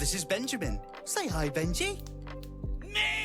this is Benjamin. Say hi, Benji. Meat!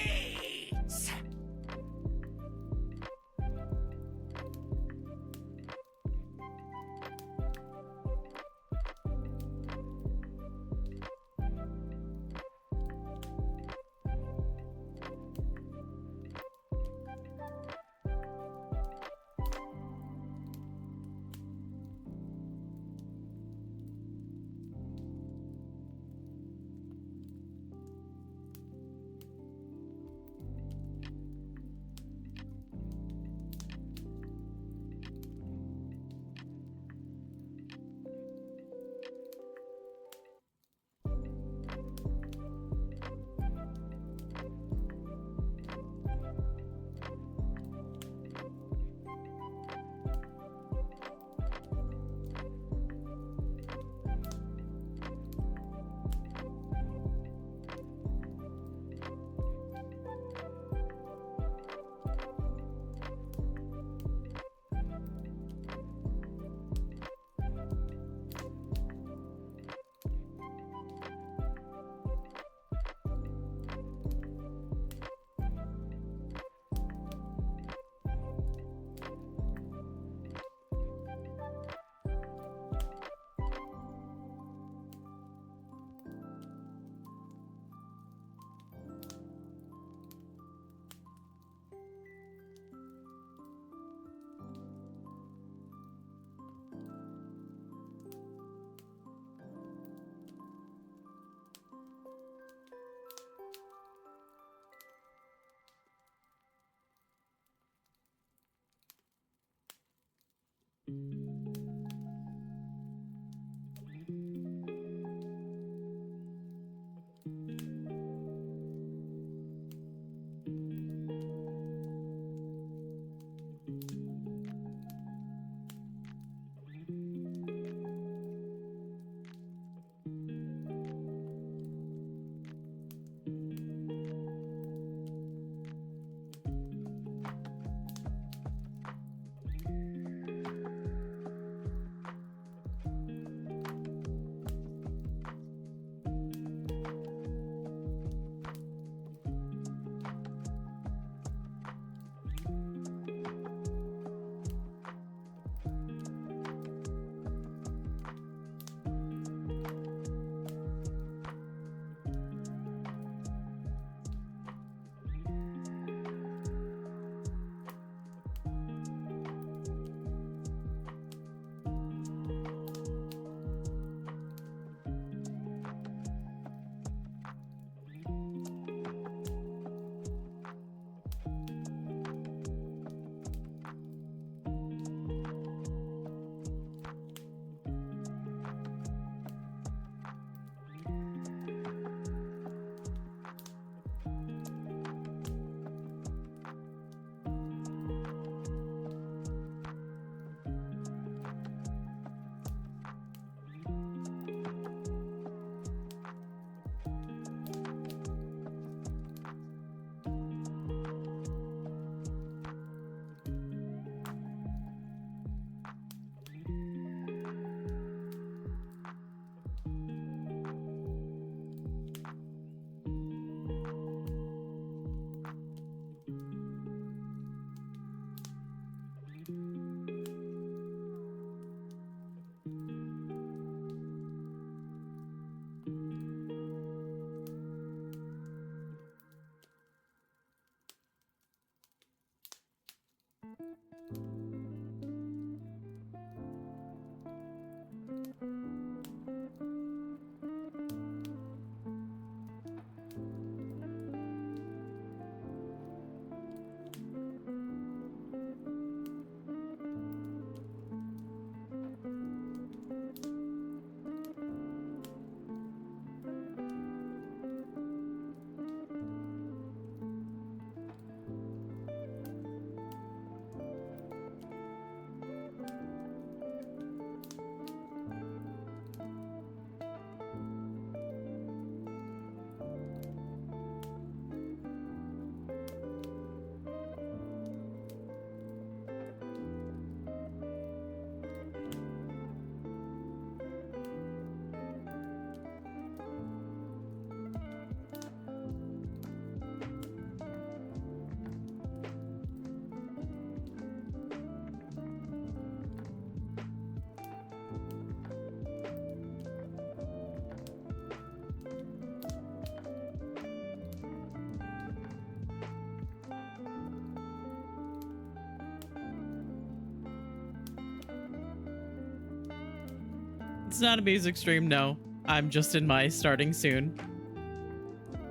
It's not a music stream, no. I'm just in my starting soon.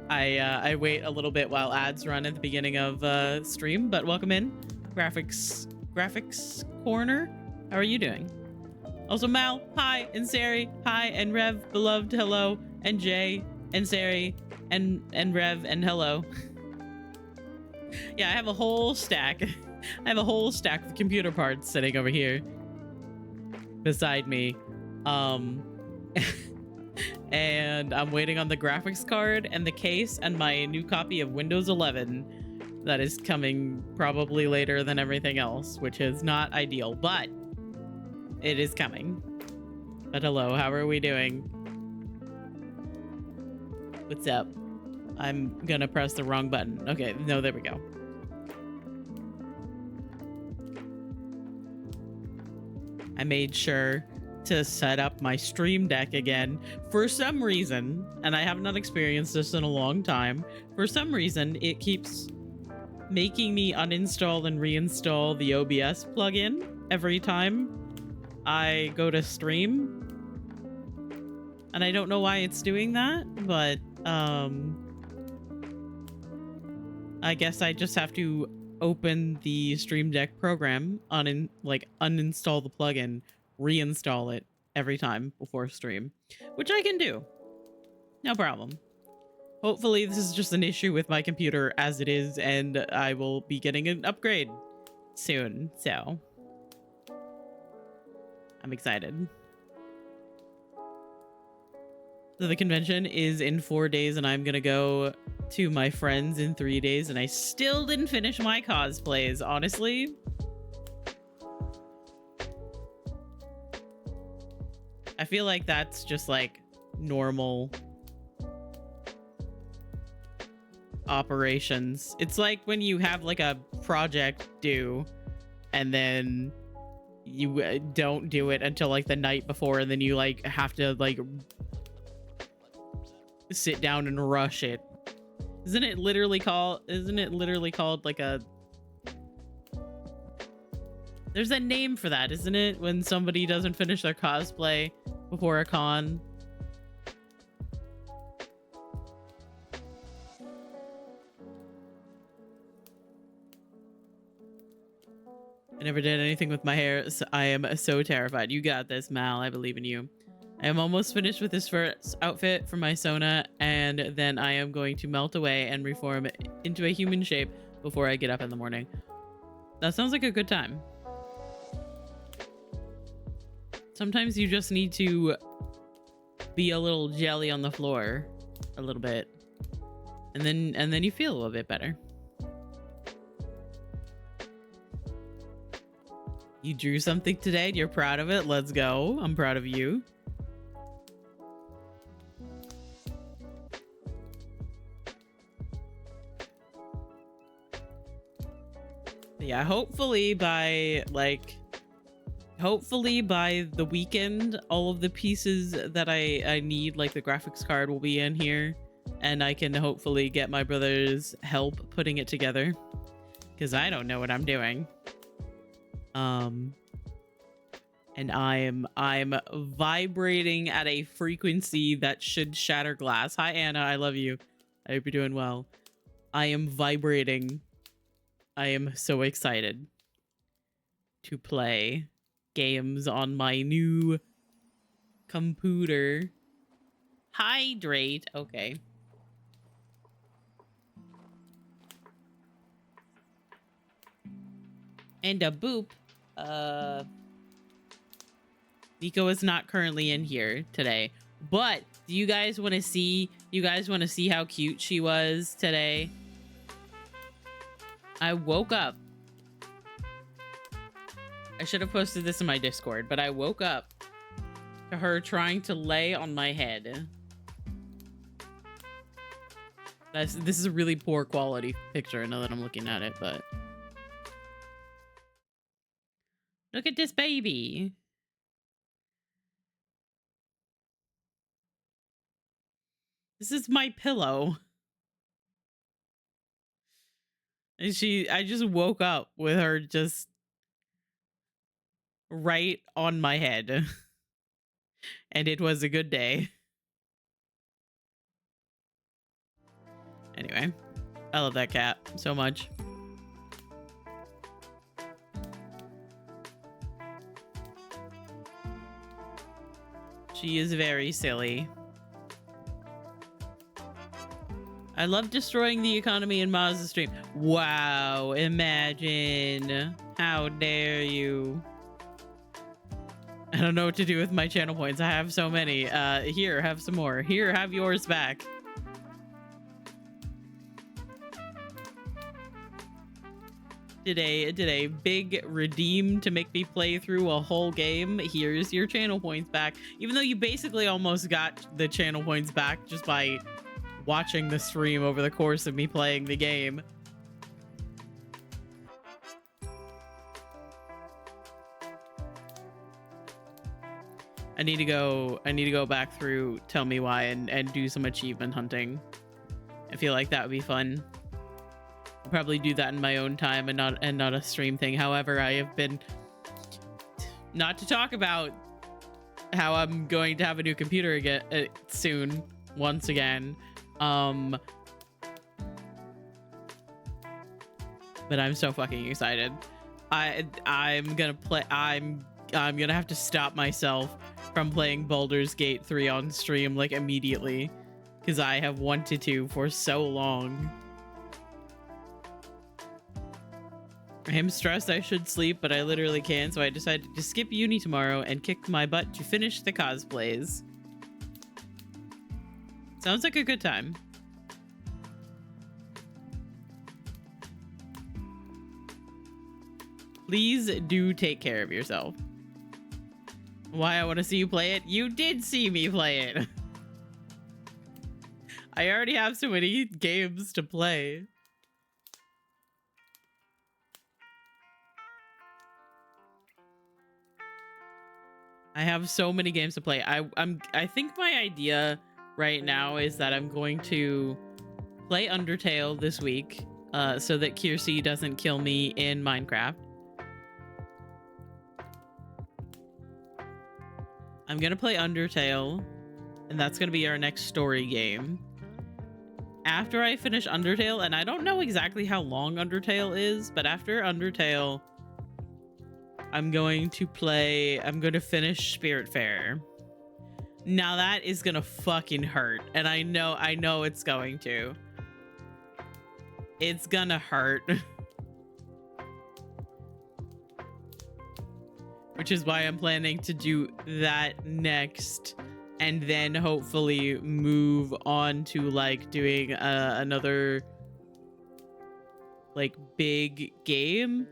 I wait a little bit while ads run at the beginning of stream, but welcome in. Graphics Corner. How are you doing? Also Mal, hi, and Sari, hi, and Rev, beloved, hello, and Jay, and Sari, and Rev, and hello. Yeah, I have a whole stack. I have a whole stack of computer parts sitting over here beside me. And I'm waiting on the graphics card and the case and my new copy of Windows 11 that is coming probably later than everything else, which is not ideal, but it is coming. But hello, how are we doing? What's up? I'm gonna press the wrong button. Okay, no, there we go. I made sure to set up my Stream Deck again for some reason, and I have not experienced this in a long time. For some reason, it keeps making me uninstall and reinstall the OBS plugin every time I go to stream. And I don't know why it's doing that, but I guess I just have to open the Stream Deck program, uninstall the plugin, reinstall it every time before stream, which I can do. No problem. Hopefully this is just an issue with my computer as it is, and I will be getting an upgrade soon, so I'm excited. So the convention is in 4 days, and I'm gonna go to my friends in 3 days, and I still didn't finish my cosplays, honestly. I feel like that's just like normal operations. It's like when you have like a project due and then you don't do it until like the night before, and then you like have to like sit down and rush it. Isn't it literally called like a, there's a name for that, isn't it? When somebody doesn't finish their cosplay before a con. I never did anything with my hair. So I am so terrified. You got this, Mal. I believe in you. I am almost finished with this first outfit for my Sona, and then I am going to melt away and reform into a human shape before I get up in the morning. That sounds like a good time. Sometimes you just need to be a little jelly on the floor a little bit, and then you feel a little bit better. You drew something today and you're proud of it. Let's go. I'm proud of you. Yeah, hopefully by the weekend, all of the pieces that I need, like the graphics card, will be in here, and I can hopefully get my brother's help putting it together, because I don't know what I'm doing. And I'm vibrating at a frequency that should shatter glass. Hi Anna, I love you. I hope you're doing well. I am vibrating. I am so excited to play games on my new computer. Hydrate. Okay. And a boop. Nico is not currently in here today, but do you guys want to see how cute she was today? I woke up. I should have posted this in my Discord, but I woke up to her trying to lay on my head. This is a really poor quality picture now that I'm looking at it, but look at this baby. This is my pillow. And I just woke up with her just right on my head. and it was a good day. Anyway, I love that cat so much. She is very silly. I love destroying the economy in Maz's stream. Wow, imagine. How dare you? I don't know what to do with my channel points. I have so many. Here, have some more. Here, have yours back. Did a big redeem to make me play through a whole game. Here's your channel points back. Even though you basically almost got the channel points back just by watching the stream over the course of me playing the game. I need to go back through Tell Me Why and do some achievement hunting. I feel like that would be fun. I'll probably do that in my own time and not a stream thing. However, I have been, not to talk about how I'm going to have a new computer again soon once again. But I'm so fucking excited. I'm gonna have to stop myself from playing Baldur's Gate 3 on stream like immediately, because I have wanted to for so long. I'm stressed I should sleep, but I literally can't, so I decided to skip uni tomorrow and kick my butt to finish the cosplays. Sounds like a good time. Please do take care of yourself. Why I want to see you play it? You did see me play it. I already have so many games to play. I have so many games to play. I think my idea right now is that I'm going to play Undertale this week, so that Kiersey doesn't kill me in Minecraft. I'm gonna play Undertale, and that's gonna be our next story game. After I finish Undertale, and I don't know exactly how long Undertale is, but after Undertale, I'm going to finish Spiritfarer. Now that is gonna fucking hurt, and I know it's going to. It's gonna hurt. Which is why I'm planning to do that next, and then hopefully move on to like doing another like big game.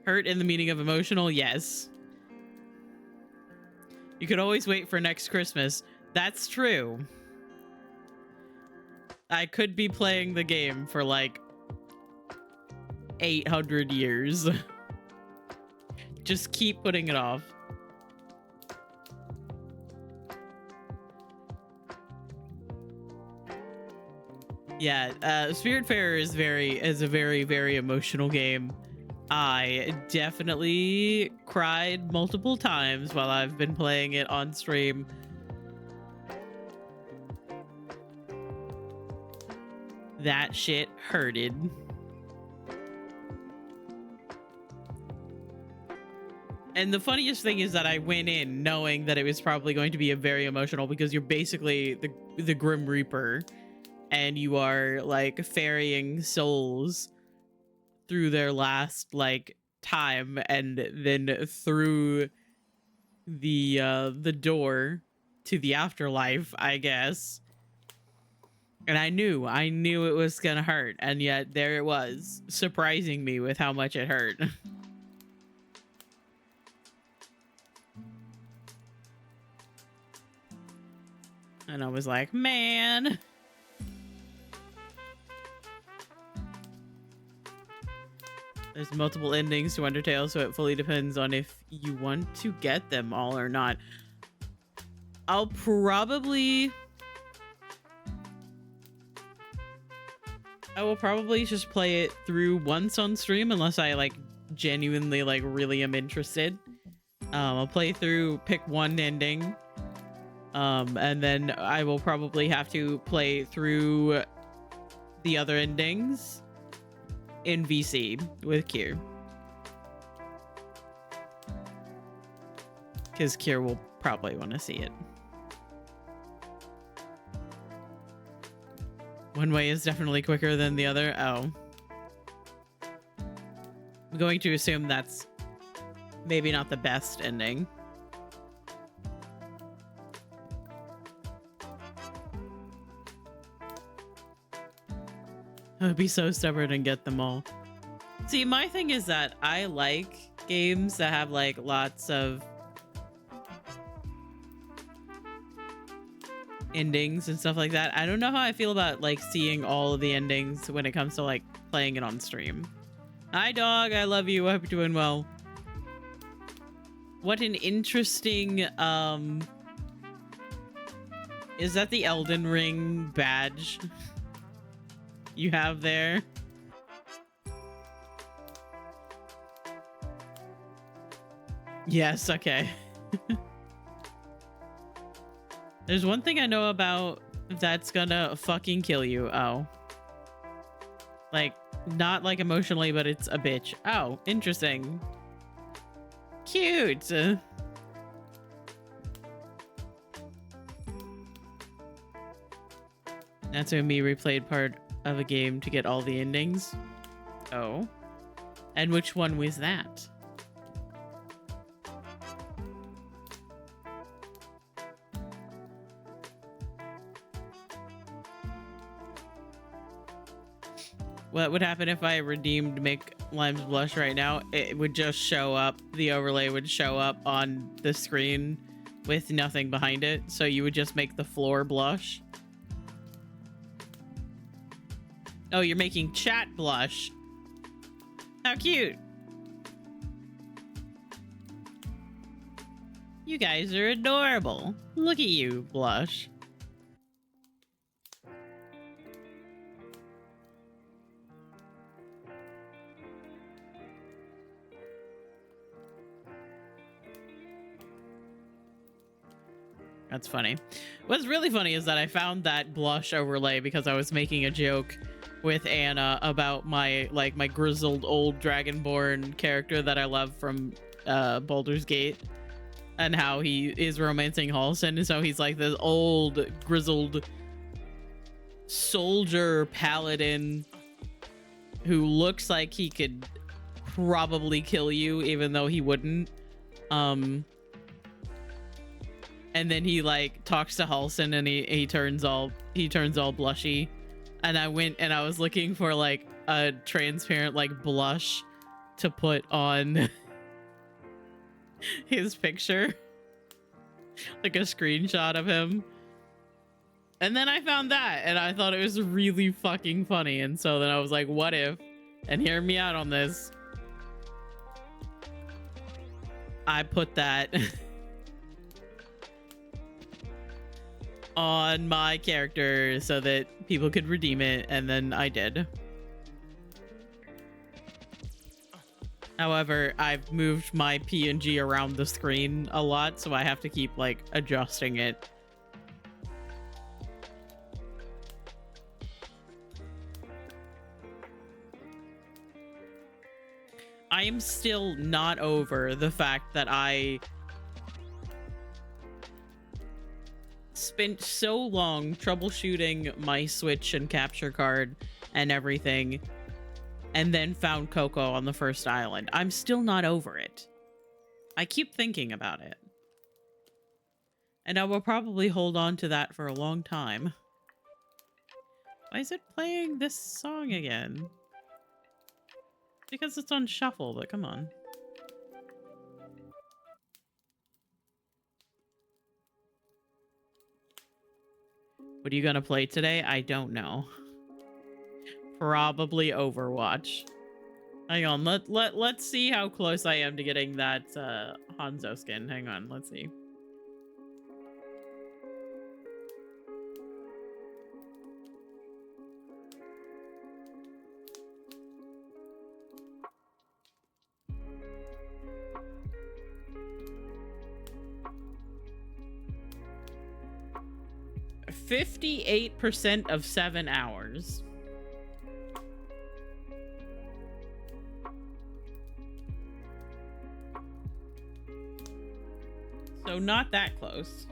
Hurt in the meaning of emotional, yes. You could always wait for next Christmas. That's true. I could be playing the game for like 800 years. Just keep putting it off. Yeah, Spiritfarer is a very, very emotional game. I definitely cried multiple times while I've been playing it on stream. That shit hurted. And the funniest thing is that I went in knowing that it was probably going to be a very emotional, because you're basically the Grim Reaper, and you are like ferrying souls through their last like time, and then through the door to the afterlife, I guess. And I knew it was gonna hurt, and yet there it was, surprising me with how much it hurt. And I was like, man. There's multiple endings to Undertale, so it fully depends on if you want to get them all or not. I will probably just play it through once on stream, unless I like genuinely like really am interested. I'll play through, pick one ending, and then I will probably have to play through the other endings in VC with Kier. Because Kier will probably want to see it. One way is definitely quicker than the other. Oh. I'm going to assume that's maybe not the best ending. I would be so stubborn and get them all. See, my thing is that I like games that have like lots of endings and stuff like that. I don't know how I feel about like seeing all of the endings when it comes to like playing it on stream. Hi dog, I love you. I hope you're doing well. What an interesting is that the Elden Ring badge you have there? Yes, okay. There's one thing I know about that's gonna fucking kill you. Oh. Like, not like emotionally, but it's a bitch. Oh, interesting. Cute. That's when me replayed part of a game to get all the endings. Oh. And which one was that? What would happen if I redeemed Make Limes Blush right now? It would just show up. The overlay would show up on the screen with nothing behind it. So you would just make the floor blush. Oh, you're making chat blush. How cute. You guys are adorable. Look at you, blush. That's funny. What's really funny is that I found that blush overlay because I was making a joke with Anna about my grizzled old Dragonborn character that I love from Baldur's Gate, and how he is romancing Halsin, and so he's like this old grizzled soldier paladin who looks like he could probably kill you even though he wouldn't. And then he like talks to Halsin and he turns all blushy. And I went and I was looking for like a transparent like blush to put on his picture. Like a screenshot of him. And then I found that and I thought it was really fucking funny. And so then I was like, what if? And hear me out on this. I put that on my character so that people could redeem it, and then I did. However, I've moved my PNG around the screen a lot, so I have to keep like adjusting it. I am still not over the fact that I spent so long troubleshooting my Switch and capture card and everything, and then found Coco on the first island. I'm still not over it. I keep thinking about it. And I will probably hold on to that for a long time. Why is it playing this song again? Because it's on shuffle, but come on. What are you gonna play today? I don't know. Probably Overwatch. Hang on, let's see how close I am to getting that Hanzo skin. Hang on, let's see. 58% of 7 hours. So not that close.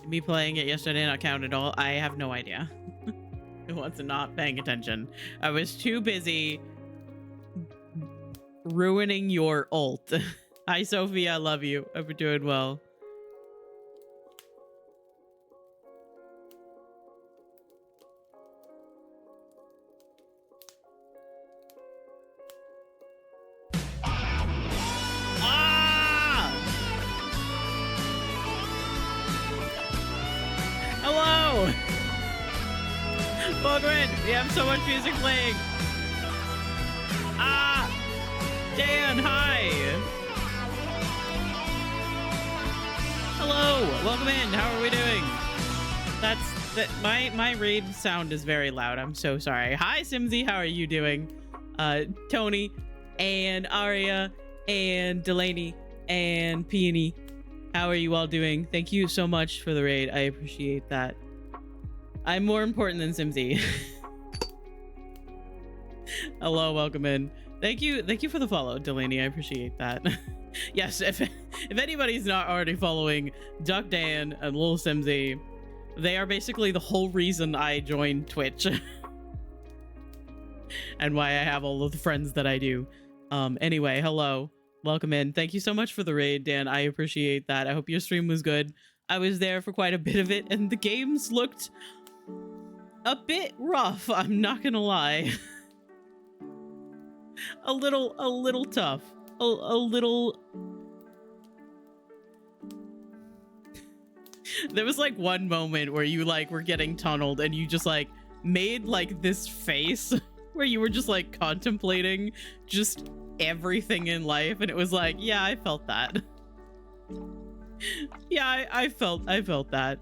Me playing it yesterday not count at all. I have no idea. I was not paying attention. I was too busy ruining your ult. Hi, Sophie. I love you. Hope you're doing well. Bogren, we have so much music playing. Dan, hi. Hello, welcome in. How are we doing? My raid sound is very loud. I'm so sorry. Hi, Simsy. How are you doing? Tony and Aria and Delaney and Peony. How are you all doing? Thank you so much for the raid. I appreciate that. I'm more important than Simsy. Hello, welcome in. Thank you for the follow, Delaney. I appreciate that. Yes, if anybody's not already following Duck Dan and Lil Simsy, they are basically the whole reason I joined Twitch. And why I have all of the friends that I do. Anyway, hello. Welcome in. Thank you so much for the raid, Dan. I appreciate that. I hope your stream was good. I was there for quite a bit of it, and the games looked a bit rough, I'm not gonna lie. a little tough. A little... There was like one moment where you like were getting tunneled and you just like made like this face where you were just like contemplating just everything in life, and it was like, yeah, I felt that. Yeah, I felt that.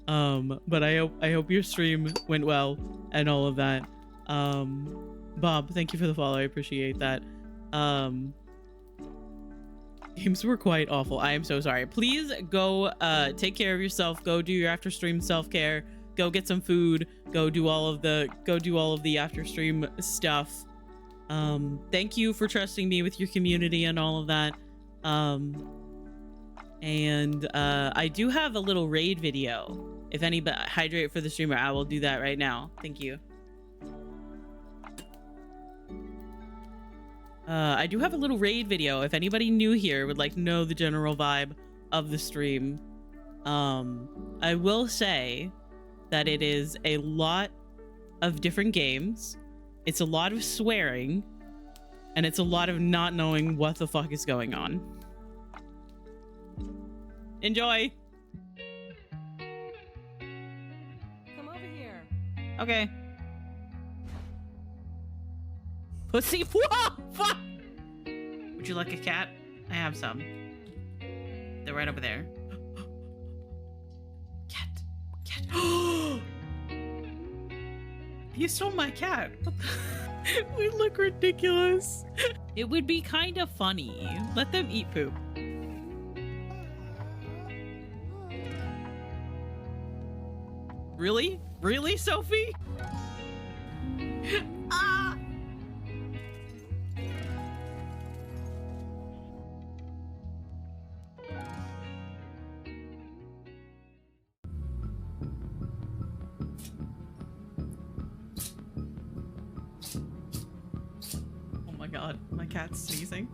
But I hope your stream went well and all of that. Bob, thank you for the follow. I appreciate that. Games were quite awful. I am so sorry. Please go take care of yourself. Go do your after stream self-care. Go get some food. Go do all of the after stream stuff. Thank you for trusting me with your community and all of that. And I do have a little raid video. If anybody hydrate for the streamer, I will do that right now. Thank you. I do have a little raid video. If anybody new here would like to know the general vibe of the stream, I will say that it is a lot of different games. It's a lot of swearing, and it's a lot of not knowing what the fuck is going on. Enjoy. Come over here. Okay. Pussy. Whoa! Fuck! Would you like a cat? I have some. They're right over there. Cat. You stole my cat. We look ridiculous. It would be kind of funny. Let them eat poop. Really? Really, Sophie? Ah! Oh my god, my cat's sneezing.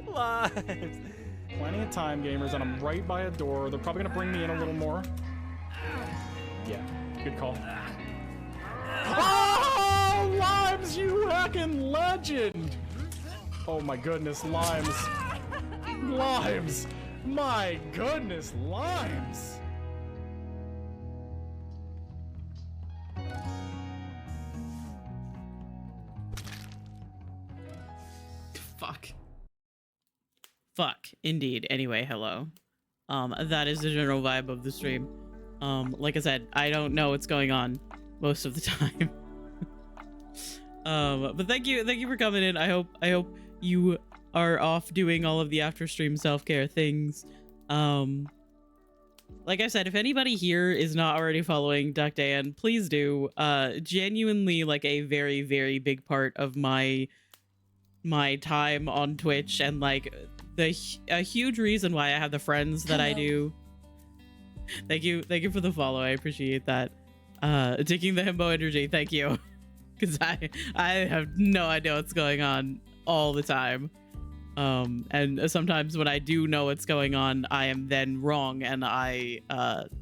Lives. Plenty of time, gamers, and I'm right by a door. They're probably gonna bring me in a little more. Yeah, good call. Oh, Lives, you hacking legend! Oh my goodness, limes. Limes! My goodness, limes! Fuck, indeed. Anyway, hello. That is the general vibe of the stream. Like I said, I don't know what's going on most of the time. But thank you for coming in. I hope you are off doing all of the after stream self-care things. Like I said, if anybody here is not already following Duck Dan, please do. Genuinely, like, a very, very big part of my time on Twitch, and like a huge reason why I have the friends that I do. Thank you for the follow. I appreciate that. Taking the himbo energy, thank you. Because I have no idea what's going on all the time. And sometimes when I do know what's going on, I am then wrong, and I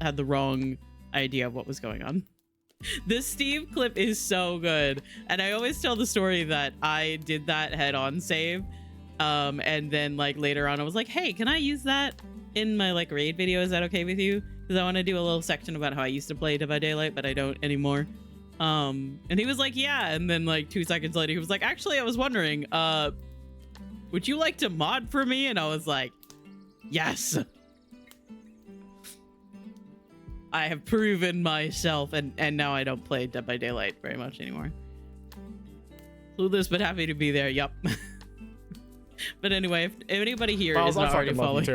had the wrong idea of what was going on. This Steve clip is so good, and I always tell the story that I did that head-on save, and then like later on I was like, hey, can I use that in my like raid video? Is that okay with you? Because I want to do a little section about how I used to play Dead by Daylight, but I don't anymore. And he was like, yeah, and then like 2 seconds later he was like, actually, I was wondering, would you like to mod for me? And I was like, yes. I have proven myself, and now I don't play Dead by Daylight very much anymore. Clueless, but happy to be there. Yup. But anyway, if anybody here is not already following,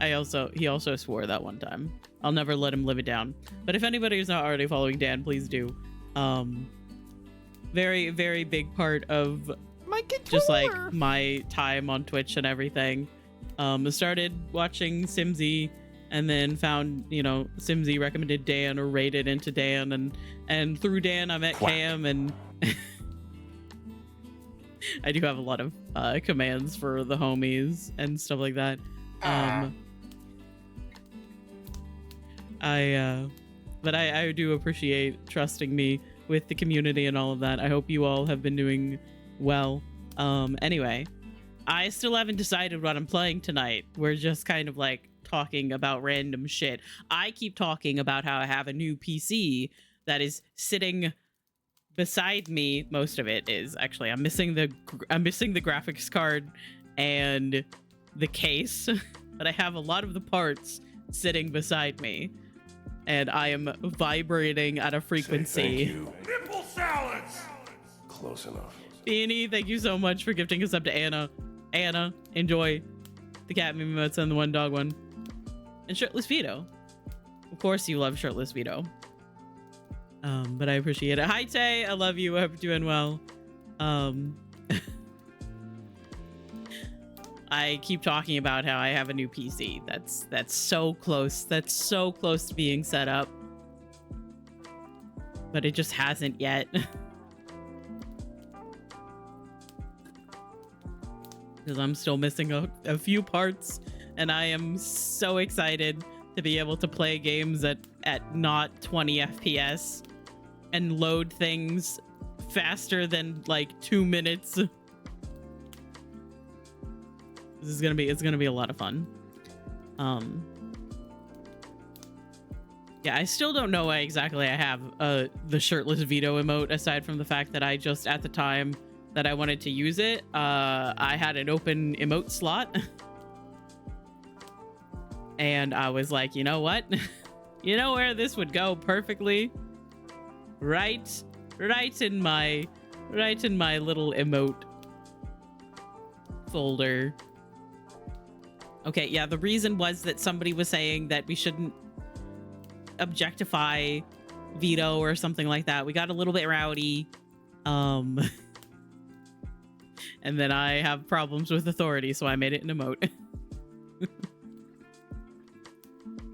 he also swore that one time. I'll never let him live it down. But if anybody is not already following Dan, please do. Very, very big part of just like my time on Twitch and everything. I started watching Simsy, and then found, you know, Simsy recommended Dan or rated into Dan, and through Dan I met Cam, and I do have a lot of commands for the homies and stuff like that. But I do appreciate trusting me with the community and all of that. I hope you all have been doing well. Anyway, I still haven't decided what I'm playing tonight. We're just kind of like talking about random shit. I keep talking about how I have a new PC that is sitting beside me. Most of it is actually, I'm missing the graphics card and the case, but I have a lot of the parts sitting beside me, and I am vibrating at a frequency. Thank you. Nipple salads. Close enough. Beanie, thank you so much for gifting us up to Anna. Anna, enjoy the cat meme emotes and the one dog one. And Shirtless Vito. Of course you love Shirtless Vito. But I appreciate it. Hi Tay, I love you. I hope you're doing well. I keep talking about how I have a new PC. That's so close. That's so close to being set up. But it just hasn't yet. Because I'm still missing a few parts, and I am so excited to be able to play games at not 20 FPS and load things faster than like 2 minutes. It's gonna be a lot of fun. Yeah, I still don't know why exactly I have the Shirtless Vito emote, aside from the fact that I just, at the time that I wanted to use it, I had an open emote slot. And I was like, you know what? You know where this would go perfectly? Right in my little emote folder. Okay, yeah, the reason was that somebody was saying that we shouldn't objectify Vito or something like that. We got a little bit rowdy. And then I have problems with authority, so I made it an emote.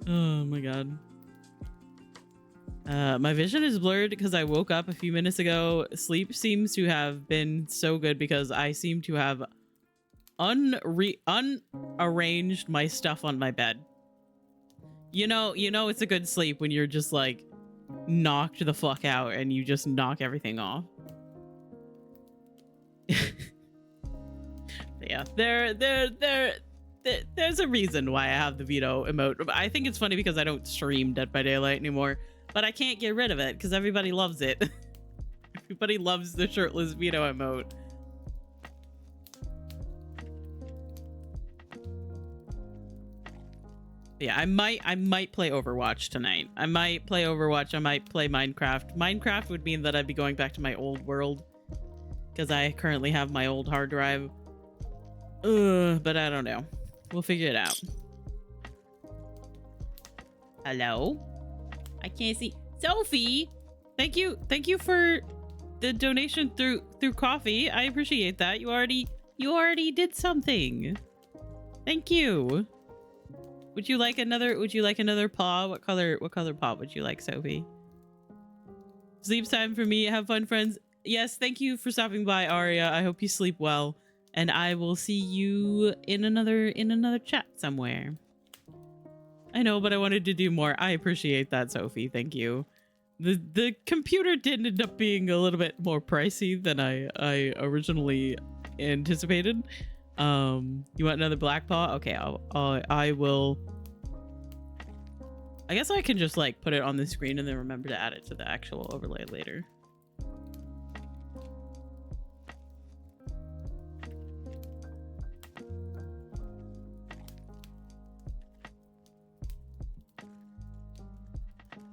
Oh my god. My vision is blurred because I woke up a few minutes ago. Sleep seems to have been so good because I seem to have unarranged my stuff on my bed. You know it's a good sleep when you're just like knocked the fuck out and you just knock everything off. Yeah, there's a reason why I have the veto emote. I think it's funny because I don't stream Dead by Daylight anymore, but I can't get rid of it because everybody loves it. Everybody loves the shirtless veto emote. Yeah, I might play Overwatch tonight. I might play Overwatch. I might play Minecraft. Minecraft would mean that I'd be going back to my old world because I currently have my old hard drive. But I don't know. We'll figure it out. Hello? I can't see. Sophie! Thank you for the donation through coffee. I appreciate that. You already did something. Thank you. Would you like another paw? What color paw would you like, Sophie? Sleep time for me. Have fun, friends. Yes, thank you for stopping by, Aria. I hope you sleep well. And I will see you in another chat somewhere. I know, but I wanted to do more. I appreciate that, Sophie. Thank you. The computer did end up being a little bit more pricey than I originally anticipated. You want another black paw? Okay, I will. I guess I can just like put it on the screen and then remember to add it to the actual overlay later.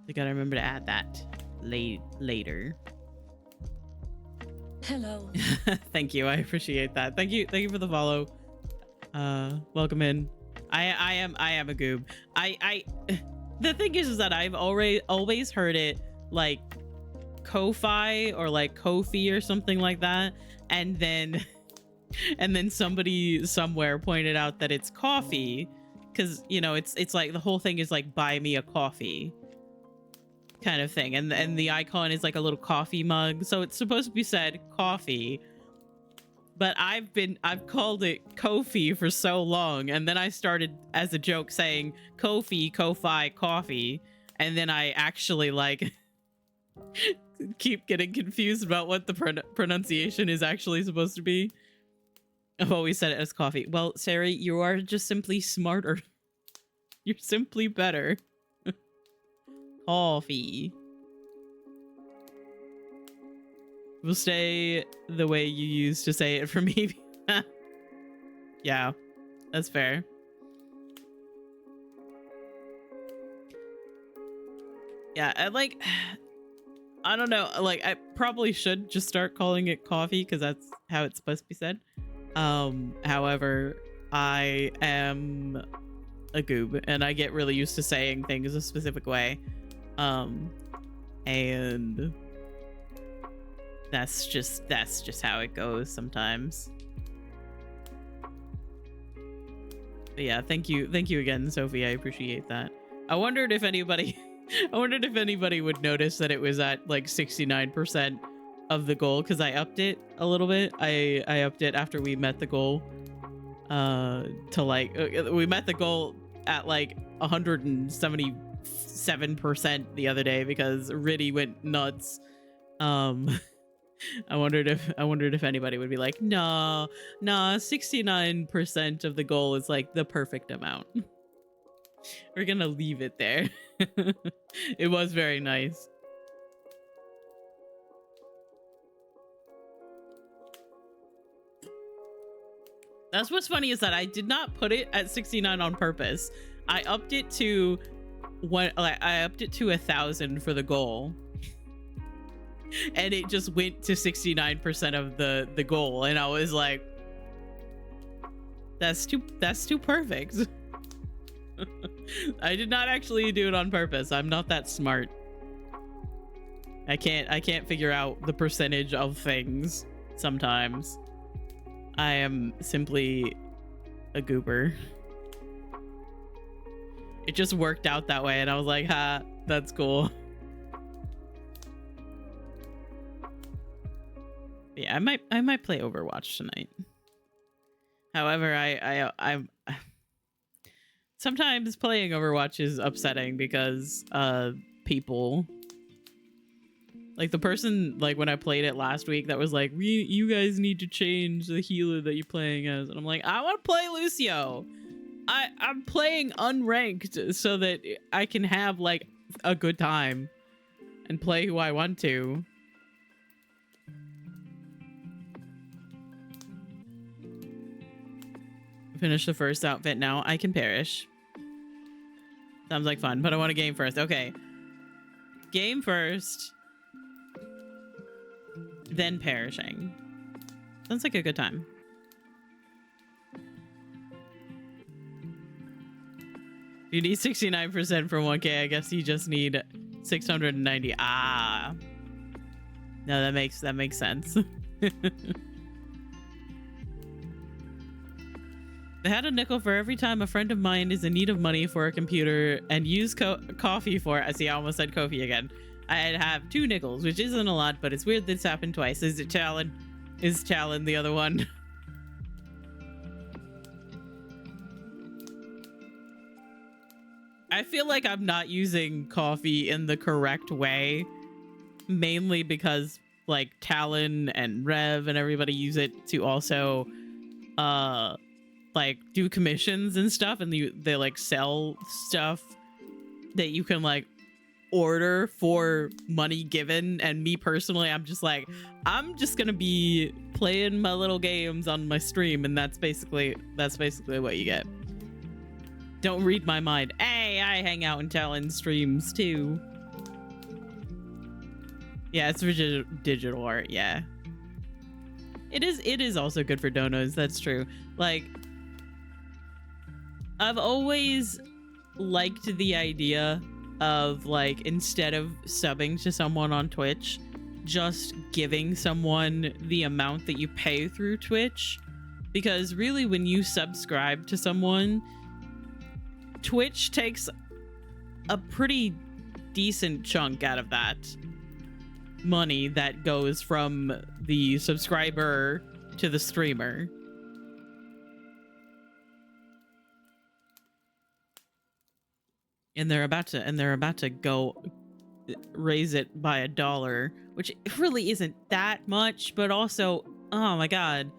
I gotta remember to add that later. Hello. Thank you. I appreciate that. Thank you for the follow. Welcome in. I am a goob. The thing is that I've always heard it like Ko-Fi or like Ko-Fi or something like that, and then somebody somewhere pointed out that it's coffee because you know it's like the whole thing is like buy me a coffee kind of thing, and the icon is like a little coffee mug, so it's supposed to be said coffee, but I've called it Ko-Fi for so long, and then I started as a joke saying Ko-Fi, Ko-Fi, coffee, and then I actually like keep getting confused about what the pronunciation is actually supposed to be. I've always said it as coffee. Well, Sari, you are just simply smarter. You're simply better. Coffee. We'll stay the way you used to say it for me. Yeah, that's fair. Yeah, I don't know, like I probably should just start calling it coffee because that's how it's supposed to be said. However, I am a goob and I get really used to saying things a specific way. And that's just how it goes sometimes. But yeah, thank you again, Sophie. I appreciate that. I wondered if anybody would notice that it was at like 69% of the goal because I upped it a little bit. I upped it after we met the goal. To like we met the goal at like 177% the other day because Riddy went nuts. I wondered if anybody would be like, nah, 69% of the goal is like the perfect amount. We're gonna leave it there. It was very nice. That's what's funny is that I did not put it at 69 on purpose. I upped it to 1,000 for the goal. And it just went to 69% of the goal, and I was like, that's too perfect. I did not actually do it on purpose. I'm not that smart. I can't figure out the percentage of things sometimes. I am simply a goober. It just worked out that way, and I was like, ha, that's cool. Yeah, I might play Overwatch tonight. However, I'm sometimes playing Overwatch is upsetting because people Like the person, like when I played it last week, that was like, you guys need to change the healer that you're playing as. And I'm like, I want to play Lucio. I'm playing unranked so that I can have like a good time and play who I want to. Finish the first outfit now. I can perish. Sounds like fun, but I want to game first. Okay. Game first. Then perishing. Sounds like a good time. If you need 69% for 1K, I guess you just need 690. Ah. No, that makes sense. I had a nickel for every time a friend of mine is in need of money for a computer and use coffee for it. I see, I almost said Kofi again. I'd have 2 nickels, which isn't a lot, but it's weird this happened twice. Is it Talon? Is Talon the other one? I feel like I'm not using coffee in the correct way, mainly because like Talon and Rev and everybody use it to also like do commissions and stuff, and they like sell stuff that you can like order for money given. And me personally, I'm just like, I'm just gonna be playing my little games on my stream, and that's basically what you get. Don't read my mind. Hey, I hang out in Talon streams too. Yeah, it's for digital art. Yeah, it is also good for donos. That's true. Like, I've always liked the idea of like, instead of subbing to someone on Twitch, just giving someone the amount that you pay through Twitch, because really when you subscribe to someone, Twitch takes a pretty decent chunk out of that money that goes from the subscriber to the streamer. And they're about to go raise it by $1, which really isn't that much, but also, oh my god,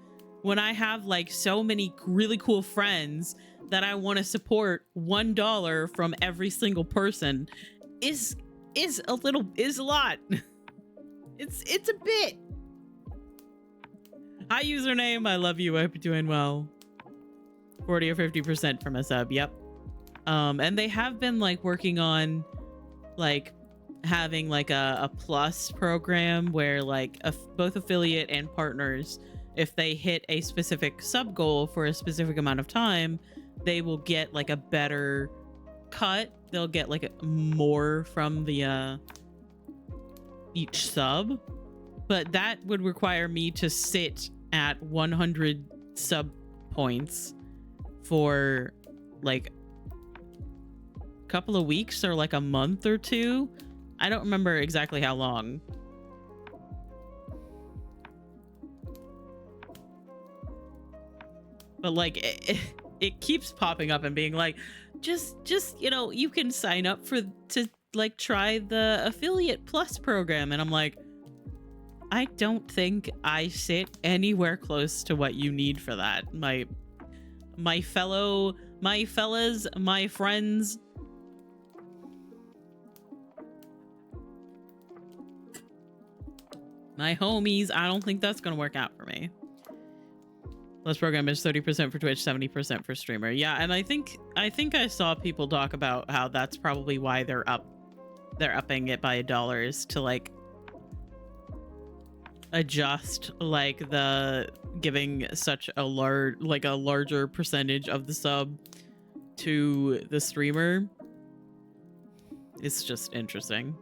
when I have like so many really cool friends that I want to support, $1 from every single person is a lot. It's a bit. Hi username, I love you, I hope you're doing well. 40 or 50% from a sub, yep. And they have been like working on like having like a plus program where like both affiliate and partners, if they hit a specific sub goal for a specific amount of time, they will get like a better cut. They'll get like more from the each sub, but that would require me to sit at 100 sub points for like a couple of weeks or like a month or two. I don't remember exactly how long. But like it keeps popping up and being like, just you know, you can sign up to like try the affiliate plus program, and I'm like, I don't think I sit anywhere close to what you need for that. My fellas, my friends. My homies, I don't think that's gonna work out for me. Plus program is 30% for Twitch, 70% for streamer. Yeah, and I think I saw people talk about how that's probably why they're upping it by $1 is to like adjust like the giving such a larger percentage of the sub to the streamer. It's just interesting.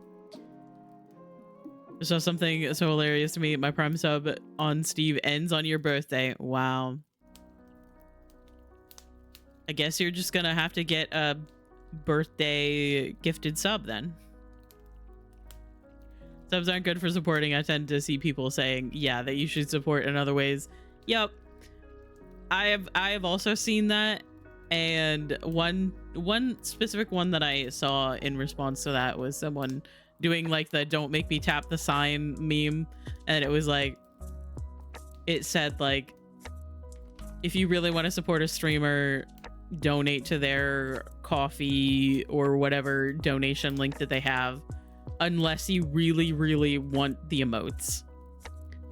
So something so hilarious to me, my Prime sub on Steve ends on your birthday. Wow. I guess you're just gonna have to get a birthday gifted sub then. Subs aren't good for supporting. I tend to see people saying, yeah, that you should support in other ways. Yep. I have also seen that, and one specific one that I saw in response to that was someone doing like the "don't make me tap the sign" meme, and it was like, it said like, if you really want to support a streamer, donate to their coffee or whatever donation link that they have, unless you really, really want the emotes.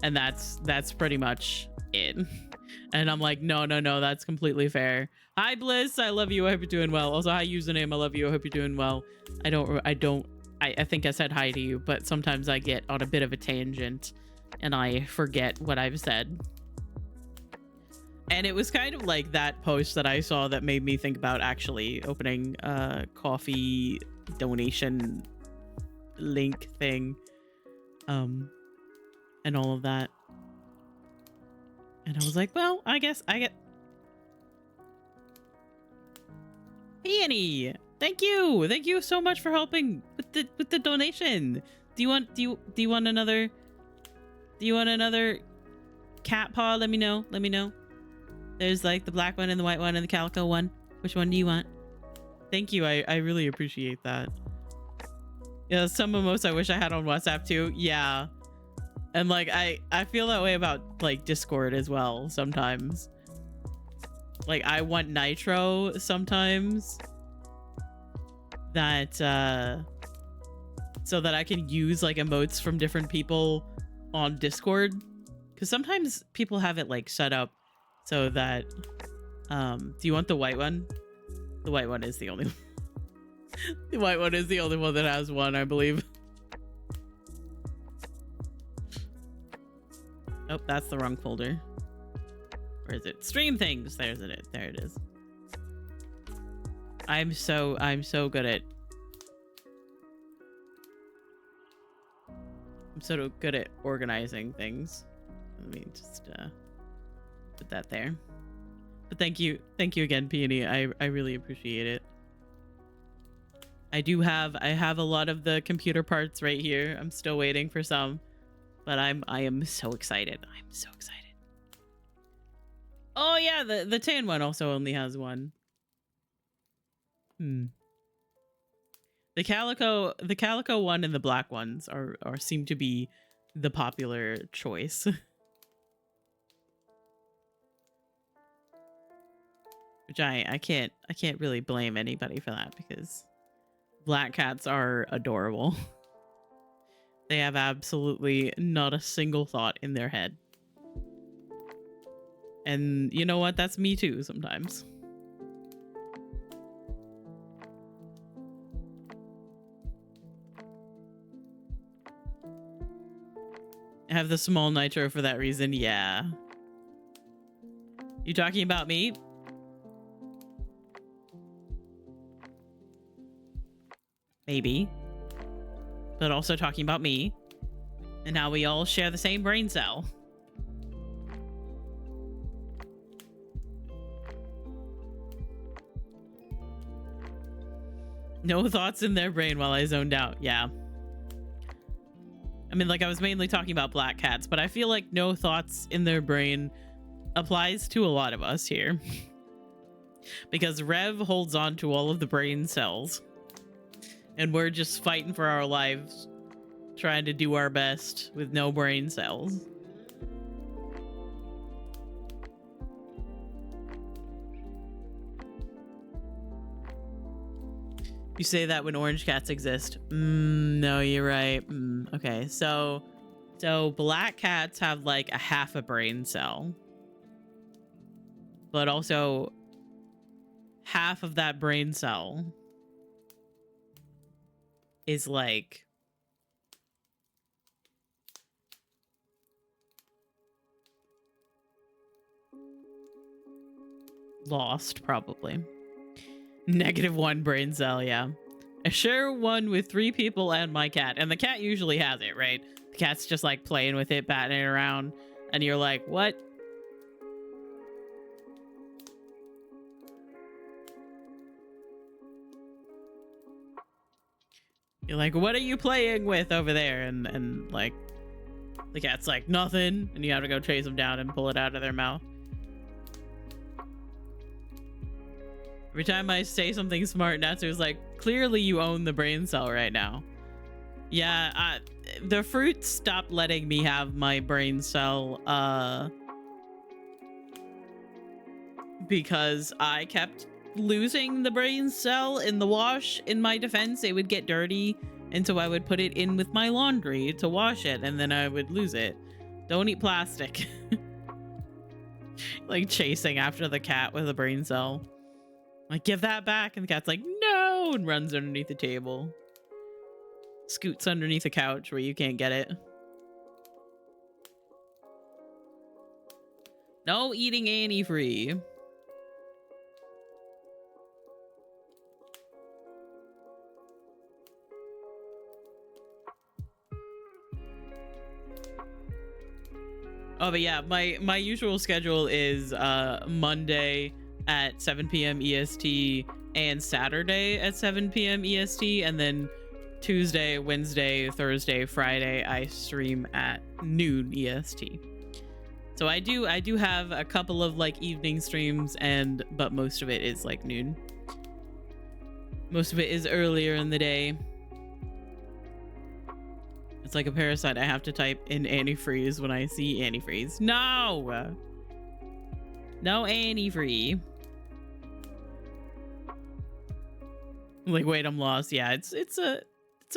And that's pretty much it. And I'm like, no, that's completely fair. Hi Bliss, I love you, I hope you're doing well. Also, hi username, I love you, I hope you're doing well. I think I said hi to you, but sometimes I get on a bit of a tangent and I forget what I've said. And it was kind of like that post that I saw that made me think about actually opening a coffee donation link thing, and all of that. And I was like, well, I guess I get Peony. Thank you so much for helping with the donation. Do you want another cat paw? Let me know. There's like the black one and the white one and the calico one. Which one do you want? Thank you. I really appreciate that. Yeah, some emotes I wish I had on WhatsApp too. Yeah. And like I feel that way about like Discord as well sometimes. Like I want Nitro sometimes, that so that I can use like emotes from different people on Discord, because sometimes people have it like set up so that do you want the white one? The white one is the only one. The white one is the only one that has one, I believe. Oh, that's the wrong folder. Where is it? Stream things. There it is. I'm so good at organizing things. Let me just put that there. But thank you again, Peony. I really appreciate it. I have a lot of the computer parts right here. I'm still waiting for some, but I am so excited. I'm so excited. Oh yeah, the tan one also only has one. The calico one and the black ones are seem to be the popular choice. Which I can't really blame anybody for that, because black cats are adorable. They have absolutely not a single thought in their head. And you know what? That's me too sometimes. I have the small Nitro for that reason. Yeah. You talking about me? Maybe. But also talking about me. And now we all share the same brain cell. No thoughts in their brain while I zoned out. Yeah. I mean, like, I was mainly talking about black cats, but I feel like no thoughts in their brain applies to a lot of us here. Because Rev holds on to all of the brain cells. And we're just fighting for our lives, trying to do our best with no brain cells. You say that when orange cats exist. No, you're right. Okay, so black cats have like a half a brain cell. But also half of that brain cell is like lost, probably. -1 brain cell, yeah. I share one with 3 people and my cat, and the cat usually has it, right? The cat's just like playing with it, batting it around, and you're like, what? You're like, what are you playing with over there? And like, the cat's like, nothing, and you have to go chase them down and pull it out of their mouth. Every time I say something smart, Natsu's like, clearly you own the brain cell right now. Yeah, the fruit stopped letting me have my brain cell because I kept losing the brain cell in the wash. In my defense, it would get dirty, and so I would put it in with my laundry to wash it, and then I would lose it. Don't eat plastic. Like chasing after the cat with a brain cell. Like, give that back, and the cat's like, no, and runs underneath the table. Scoots underneath the couch where you can't get it. No eating antifree. Oh, but yeah, my usual schedule is Monday at 7 p.m. EST and Saturday at 7 p.m. EST, and then Tuesday, Wednesday, Thursday, Friday I stream at noon EST. So I do have a couple of like evening streams, but most of it is like noon. Most of it is earlier in the day. It's like a parasite. I have to type in antifreeze when I see antifreeze. No! No antifreeze. Like, wait, I'm lost. Yeah, it's a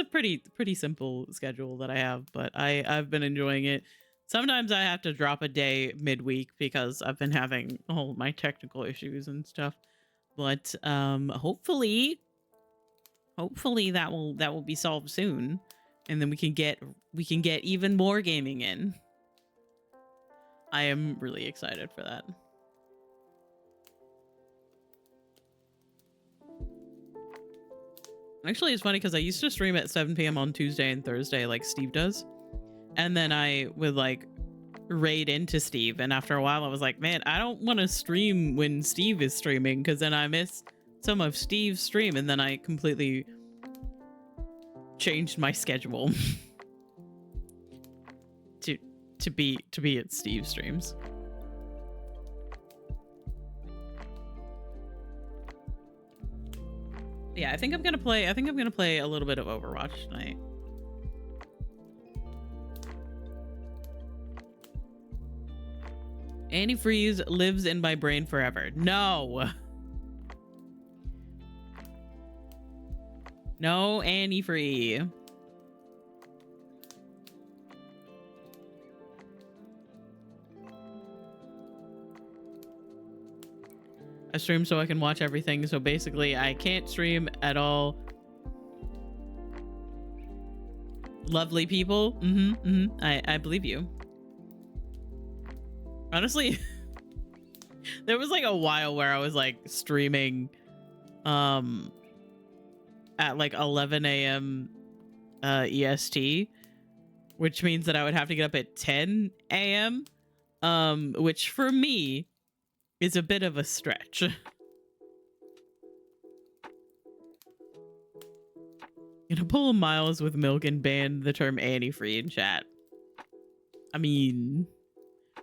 pretty simple schedule that I have, but I've been enjoying it. Sometimes I have to drop a day midweek because I've been having all my technical issues and stuff. But hopefully that will be solved soon, and then we can get even more gaming in. I am really excited for that. Actually, it's funny because I used to stream at 7 p.m. on Tuesday and Thursday like Steve does. And then I would like raid into Steve. And after a while, I was like, man, I don't want to stream when Steve is streaming because then I miss some of Steve's stream. And then I completely changed my schedule to be at Steve's streams. Yeah, I think I'm gonna play a little bit of Overwatch tonight. Antifreeze lives in my brain forever. No. No antifreeze. I stream so I can watch everything, so basically I can't stream at all. Lovely people. I believe you. Honestly, there was like a while where I was like streaming at like 11 a.m. EST, which means that I would have to get up at 10 a.m. Which for me is a bit of a stretch. Gonna pull a Miles with milk and ban the term antifree in chat. I mean,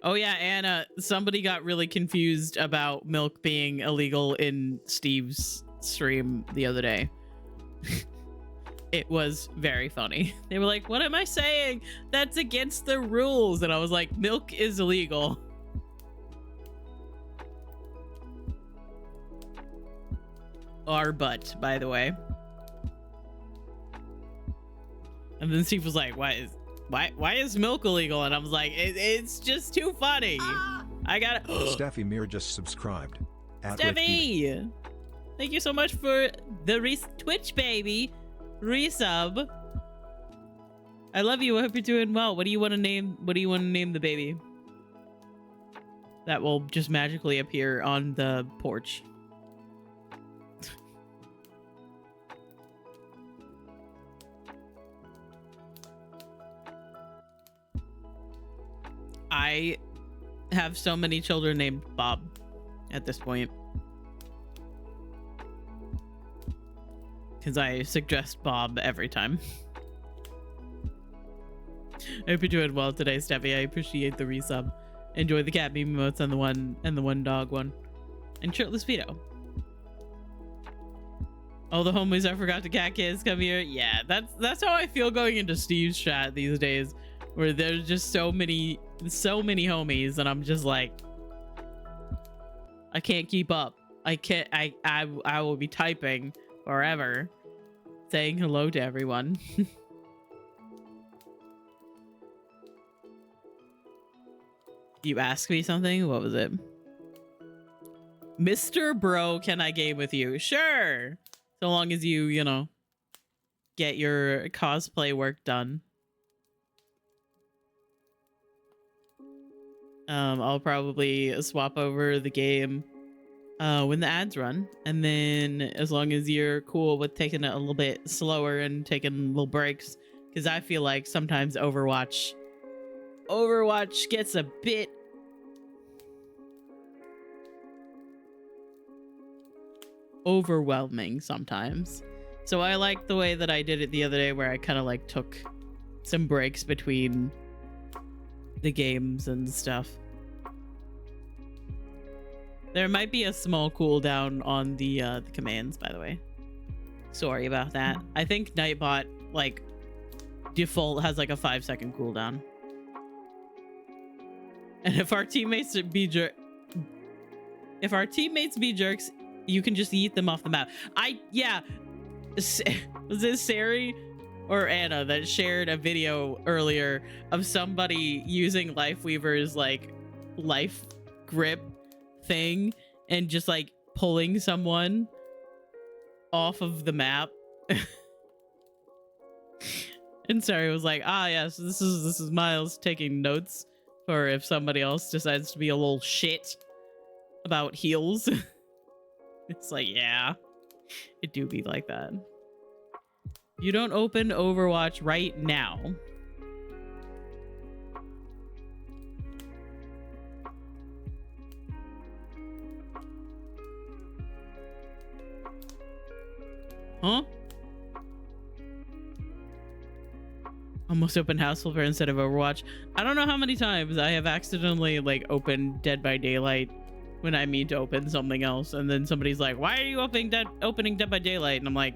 oh yeah, Anna, somebody got really confused about milk being illegal in Steve's stream the other day. It was very funny. They were like, what am I saying? That's against the rules. And I was like, milk is illegal. Our butt, by the way. And then Steve was like, why is milk illegal? And I was like, it's just too funny. I got it. Steffi Mir just subscribed. Steffi, thank you so much for the Twitch baby resub. I love you. I hope you're doing well. What do you want to name the baby? That will just magically appear on the porch. I have so many children named Bob at this point. Because I suggest Bob every time. I hope you're doing well today, Steffi. I appreciate the resub. Enjoy the cat meme emotes and the one dog one. And shirtless Vito. Oh, the homies I forgot to cat kids come here. Yeah, that's how I feel going into Steve's chat these days, where there's just so many homies, and I'm just like, I can't keep up. I can't. I will be typing forever, saying hello to everyone. You asked me something? What was it? Mr. Bro, can I game with you? Sure. So long as you know, get your cosplay work done. I'll probably swap over the game when the ads run. And then as long as you're cool with taking it a little bit slower and taking little breaks, because I feel like sometimes Overwatch gets a bit overwhelming sometimes. So I like the way that I did it the other day, where I kind of like took some breaks between the games and stuff. There might be a small cooldown on the commands, by the way. Sorry about that. I think Nightbot, like, default has like a 5-second cooldown. And if our teammates be jerks, you can just eat them off the map. Yeah. Was this Sari or Anna that shared a video earlier of somebody using Lifeweaver's like life grip thing and just like pulling someone off of the map? And Sari was like, ah yes, this is Miles taking notes for if somebody else decides to be a little shit about heals. It's like, yeah, it do be like that. You don't open Overwatch right now. Huh? Almost open House Flipper instead of Overwatch. I don't know how many times I have accidentally like opened Dead by Daylight when I mean to open something else, and then somebody's like, why are you opening Dead by Daylight? And I'm like,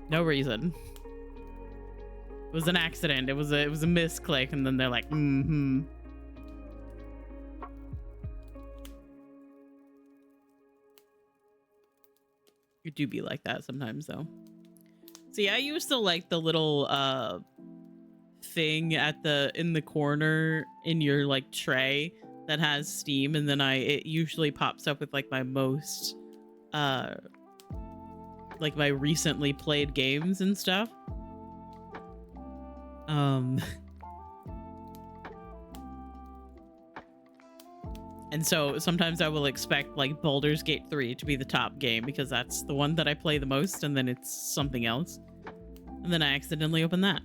no reason. It was an accident. It was a misclick. And then they're like, mm-hmm. You do be like that sometimes though. See, I used to like the little thing in the corner in your like tray that has Steam, and then it usually pops up with like my most like my recently played games and stuff. And so sometimes I will expect like Baldur's Gate 3 to be the top game because that's the one that I play the most, and then it's something else. And then I accidentally open that.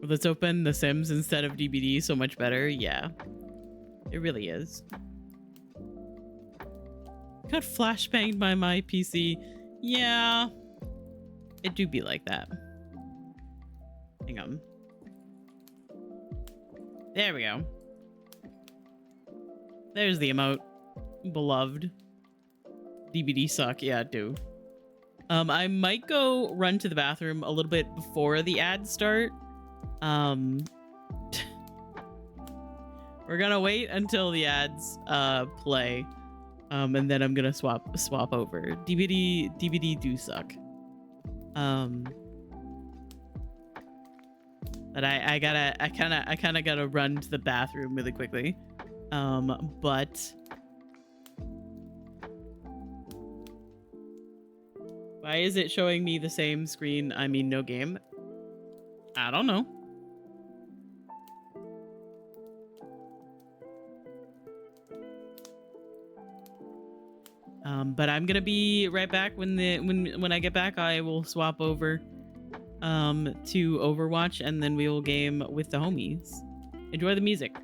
Let's open The Sims instead of DBD, so much better. Yeah, it really is. Got flashbanged by my PC. Yeah, it do be like that. Hang on. There we go. There's the emote. Beloved. DBD suck. Yeah, it do. I might go run to the bathroom a little bit before the ads start. We're gonna wait until the ads play. And then I'm gonna swap over. DBD do suck. But I kind of gotta run to the bathroom really quickly. But why is it showing me the same screen? I mean, no game. I don't know. But I'm gonna be right back. When I get back, I will swap over to Overwatch, and then we will game with the homies. Enjoy the music.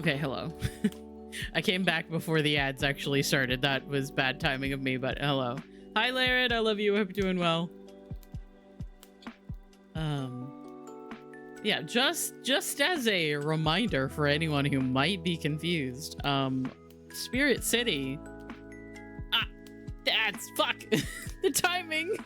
Okay, hello. I came back before the ads actually started. That was bad timing of me, but hello. Hi, Laird. I love you. Hope you're doing well. Yeah, just as a reminder for anyone who might be confused, Spirit City. Ah, that's fuck the timing.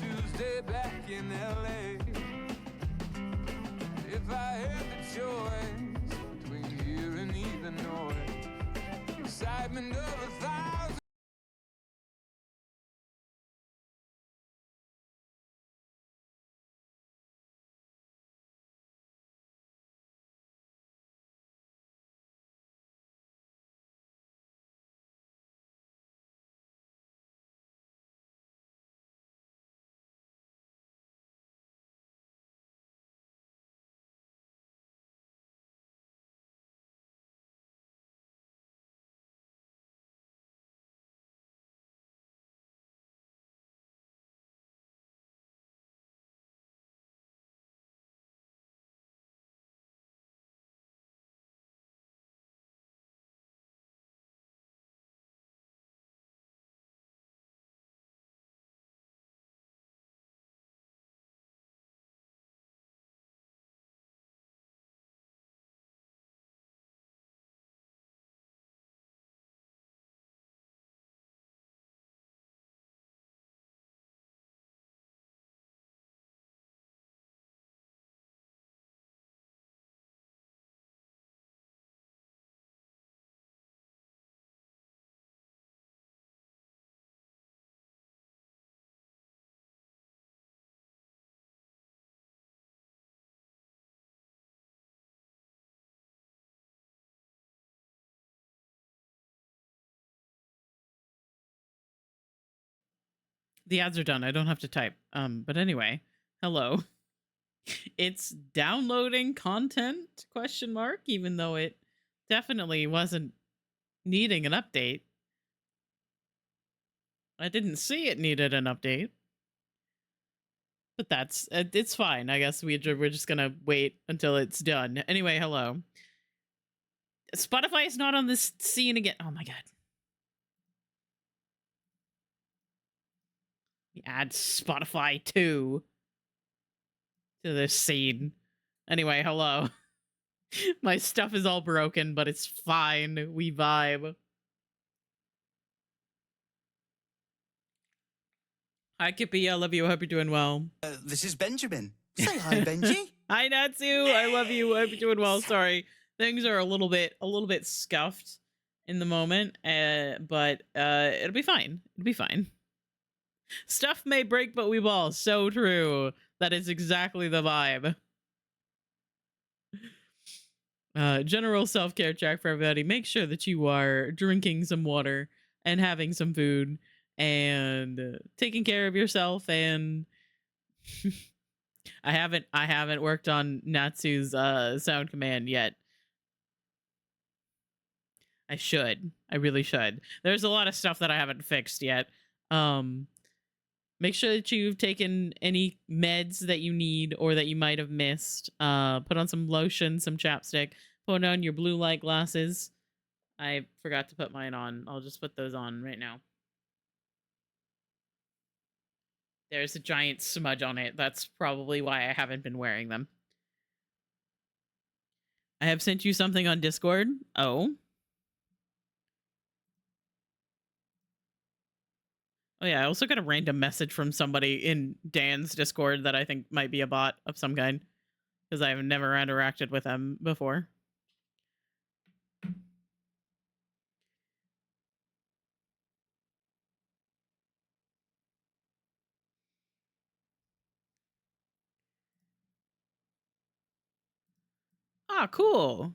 Tuesday back in LA. If I had the choice between here and Illinois, excitement of 1,000. The ads are done. I don't have to type. But anyway, hello. It's downloading content question mark, even though it definitely wasn't needing an update. I didn't see it needed an update. But that's it's fine. I guess we're just gonna wait until it's done. Anyway, hello. Spotify is not on this scene again. Oh my god. Add Spotify too to this scene. Anyway, hello. My stuff is all broken, but it's fine. We vibe. Hi, Kippy. I love you. I hope you're doing well. This is Benjamin. Say hi, Benji. Hi, Natsu. I love you. I hope you're doing well. Sorry, things are a little bit scuffed in the moment, but it'll be fine. It'll be fine. Stuff may break, but we ball. So true. That is exactly the vibe. General self-care check for everybody. Make sure that you are drinking some water and having some food and taking care of yourself. And I haven't worked on Natsu's sound command yet. I should. I really should. There's a lot of stuff that I haven't fixed yet. Make sure that you've taken any meds that you need or that you might have missed. Put on some lotion, some chapstick. Put on your blue light glasses. I forgot to put mine on. I'll just put those on right now. There's a giant smudge on it. That's probably why I haven't been wearing them. I have sent you something on Discord. Oh. Oh yeah, I also got a random message from somebody in Dan's Discord that I think might be a bot of some kind, because I have never interacted with them before. Ah, cool.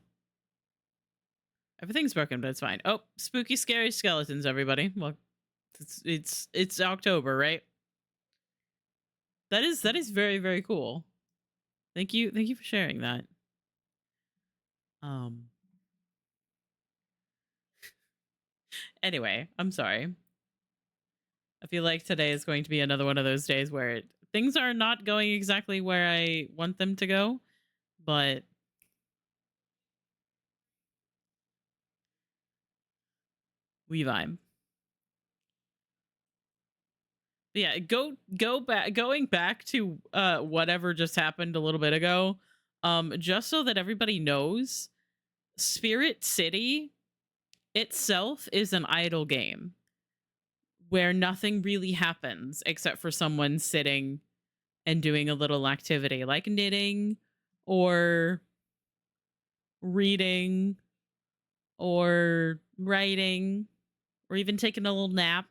Everything's broken, but it's fine. Oh, spooky, scary skeletons, everybody. Well, it's October, right? That is very, very cool. Thank you for sharing that. Anyway, I'm sorry. I feel like today is going to be another one of those days where things are not going exactly where I want them to go, but we vibe. But yeah, going back to whatever just happened a little bit ago, just so that everybody knows, Spirit City itself is an idle game where nothing really happens except for someone sitting and doing a little activity like knitting or reading or writing or even taking a little nap.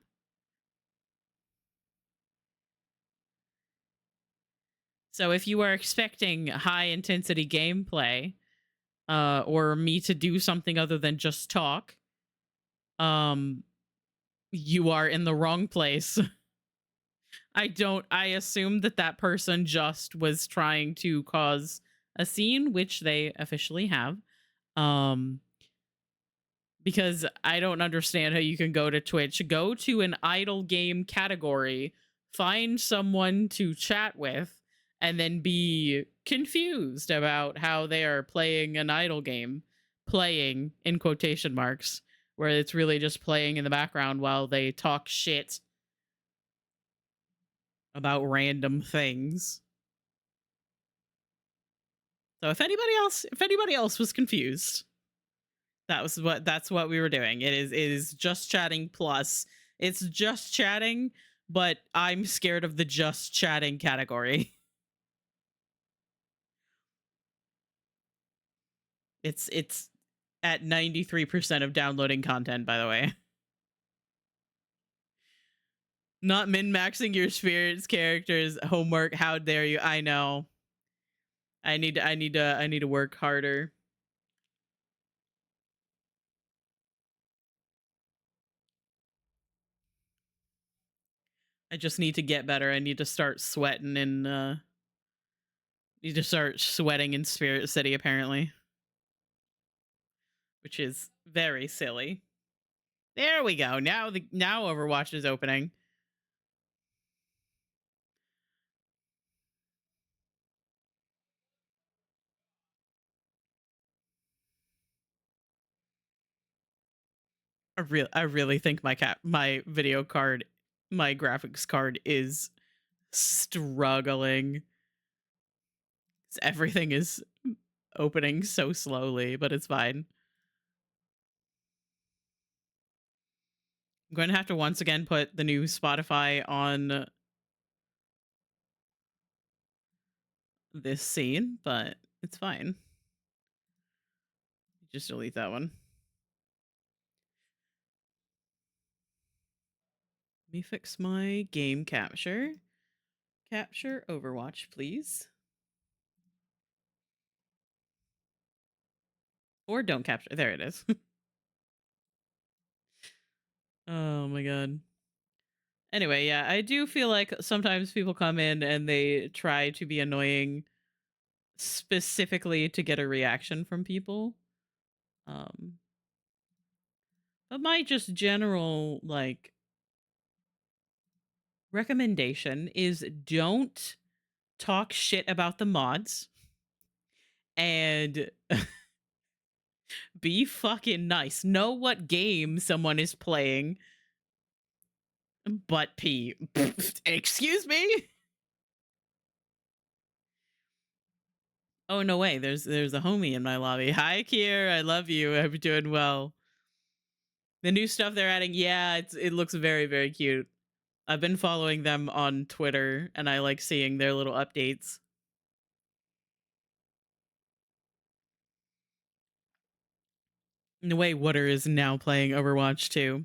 So if you are expecting high intensity gameplay, or me to do something other than just talk, you are in the wrong place. I assume that person just was trying to cause a scene, which they officially have. Because I don't understand how you can go to Twitch, go to an idle game category, find someone to chat with, and then be confused about how they are playing an idle game. Playing, in quotation marks, where it's really just playing in the background while they talk shit about random things. So if anybody else was confused, that's what we were doing. It is just chatting plus. It's just chatting, but I'm scared of the just chatting category. It's at 93% of downloading content, by the way. Not min-maxing your spirits characters homework. How dare you? I know. I need to work harder. I just need to get better. I need to start sweating in need to start sweating in Spirit City, apparently. Which is very silly. There we go. Now Overwatch is opening. I really think my video card, my graphics card is struggling. Everything is opening so slowly, but it's fine. I'm going to have to once again put the new Spotify on this scene, but it's fine. Just delete that one. Let me fix my game capture. Capture Overwatch, please. Or don't capture. There it is. Oh my god. Anyway, yeah, I do feel like sometimes people come in and they try to be annoying specifically to get a reaction from people. But my just general, like, recommendation is don't talk shit about the mods and be fucking nice. Know what game someone is playing. But P. Excuse me? Oh no way, there's a homie in my lobby. Hi Kier, I love you. I hope you're doing well. The new stuff they're adding, yeah, it looks very, very cute. I've been following them on Twitter and I like seeing their little updates. In the way Water is now playing Overwatch 2.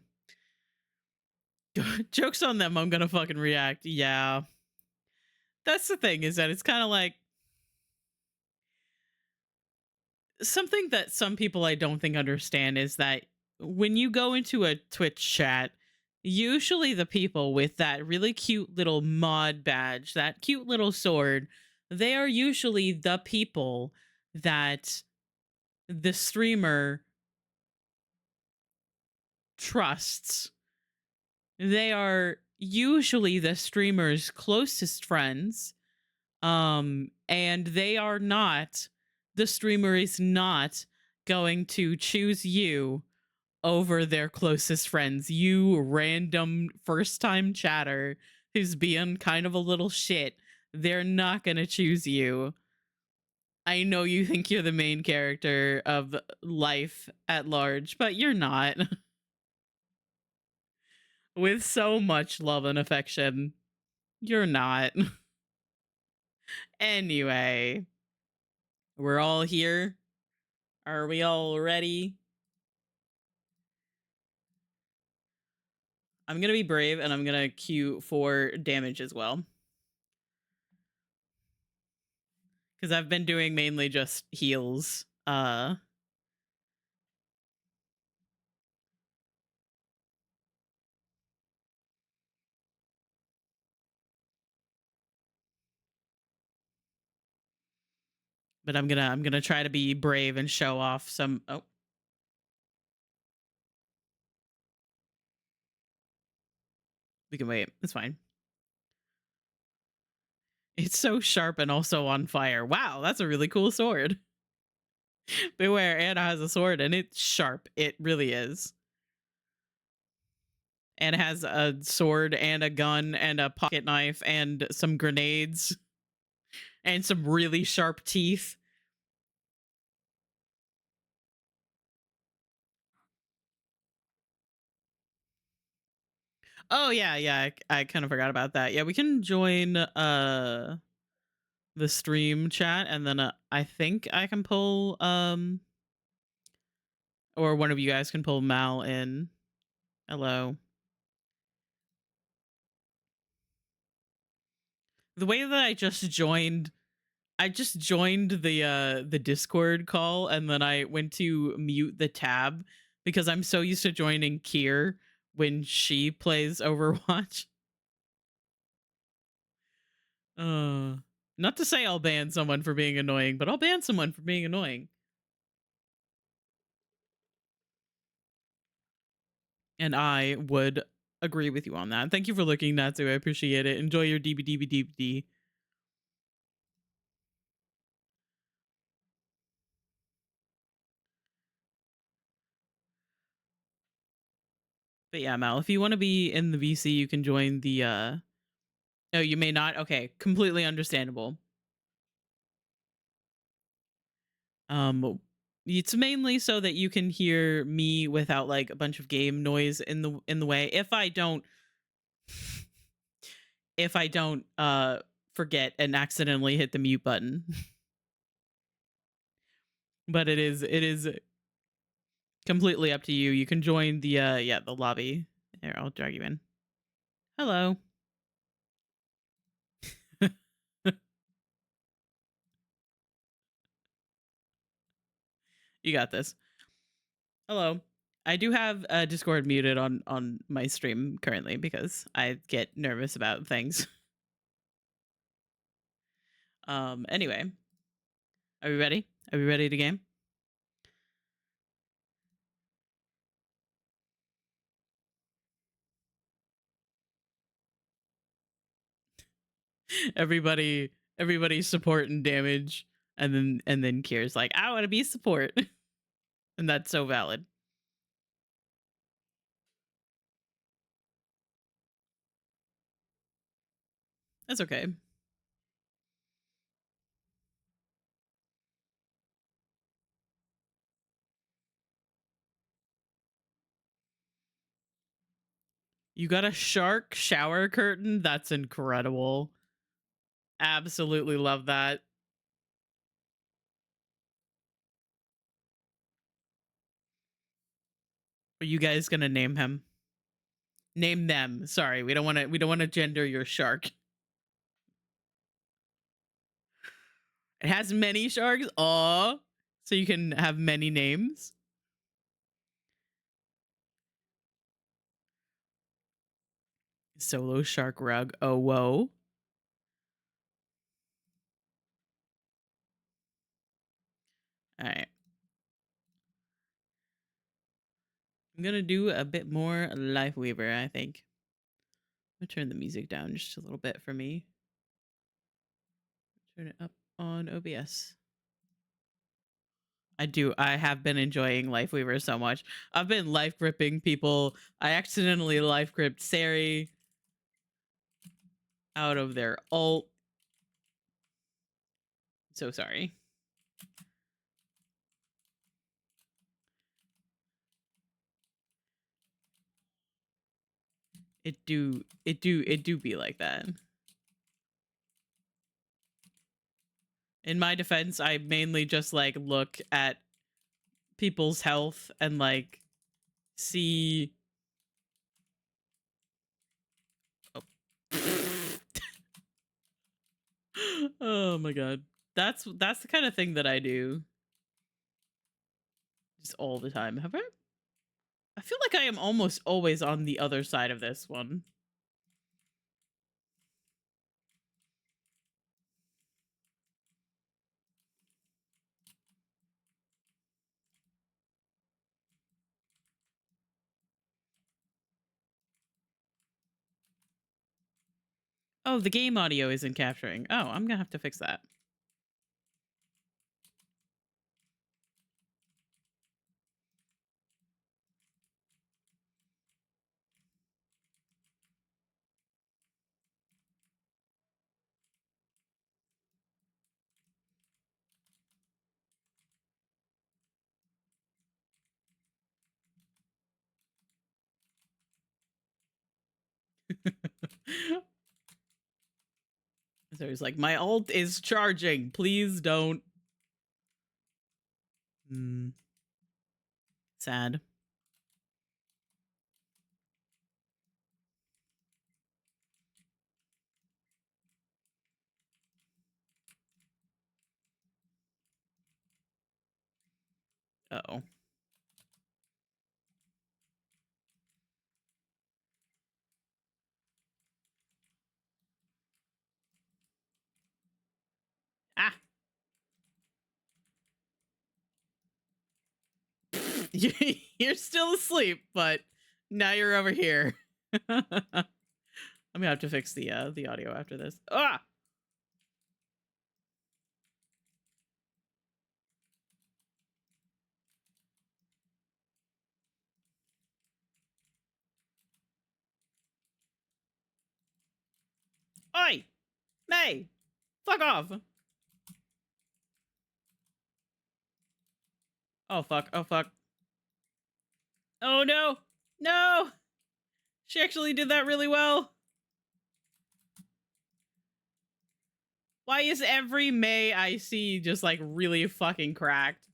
Joke's on them, I'm gonna fucking react. Yeah. That's the thing, is that it's kind of like something that some people I don't think understand is that when you go into a Twitch chat, usually the people with that really cute little mod badge, that cute little sword, they are usually the people that the streamer trusts. They are usually the streamer's closest friends. And they are not, the streamer is not going to choose you over their closest friends. You random first time chatter who's being kind of a little shit. They're not going to choose you. I know you think you're the main character of life at large, but you're not. With so much love and affection, you're not. Anyway, we're all here. Are we all ready? I'm gonna be brave and I'm gonna queue for damage as well. Because I've been doing mainly just heals. But I'm gonna try to be brave and show off some. Oh, we can wait. It's fine. It's so sharp and also on fire. Wow, that's a really cool sword. Beware, Anna has a sword and it's sharp. It really is. Anna has a sword and a gun and a pocket knife and some grenades and some really sharp teeth. Oh yeah, I kind of forgot about that. Yeah, we can join the stream chat and then I think I can pull or one of you guys can pull Mal in. Hello. The way that I just joined the Discord call and then I went to mute the tab because I'm so used to joining Kier when she plays Overwatch. Not to say I'll ban someone for being annoying, but I'll ban someone for being annoying. And I would agree with you on that. Thank you for looking, Natsu. I appreciate it. Enjoy your DBDBDBD. But yeah, Mal, if you want to be in the VC, you can join the no, you may not. Okay, completely understandable. It's mainly so that you can hear me without like a bunch of game noise in the way. If I don't forget and accidentally hit the mute button. But it is completely up to you. You can join the the lobby. Here, I'll drag you in. Hello. You got this. Hello. I do have Discord muted on my stream currently because I get nervous about things. Anyway. Are we ready? Are we ready to game? Everybody support and damage, and then Kier's like, I want to be support. And that's so valid. That's okay. You got a shark shower curtain? That's incredible. Absolutely love that. Are you guys gonna name him? Name them. Sorry, we don't want to gender your shark. It has many sharks. Aw. So you can have many names. Solo shark rug. Oh, whoa. All right. I'm going to do a bit more Lifeweaver, I think. I'm going to turn the music down just a little bit for me. Turn it up on OBS. I have been enjoying Lifeweaver so much. I've been life gripping people. I accidentally life gripped Sari out of their ult. So sorry. It do be like that. In my defense, I mainly just like look at people's health and like see. Oh, oh my god. That's the kind of thing that I do. Just all the time. I feel like I am almost always on the other side of this one. Oh, the game audio isn't capturing. Oh, I'm gonna have to fix that. So he's like, my ult is charging. Please don't. Sad. Uh-oh. Ah. You're still asleep, but now you're over here. I'm gonna have to fix the audio after this. Ah. Oi! May! Fuck off! Oh fuck, oh fuck. Oh no! No! She actually did that really well. Why is every May I see just like really fucking cracked?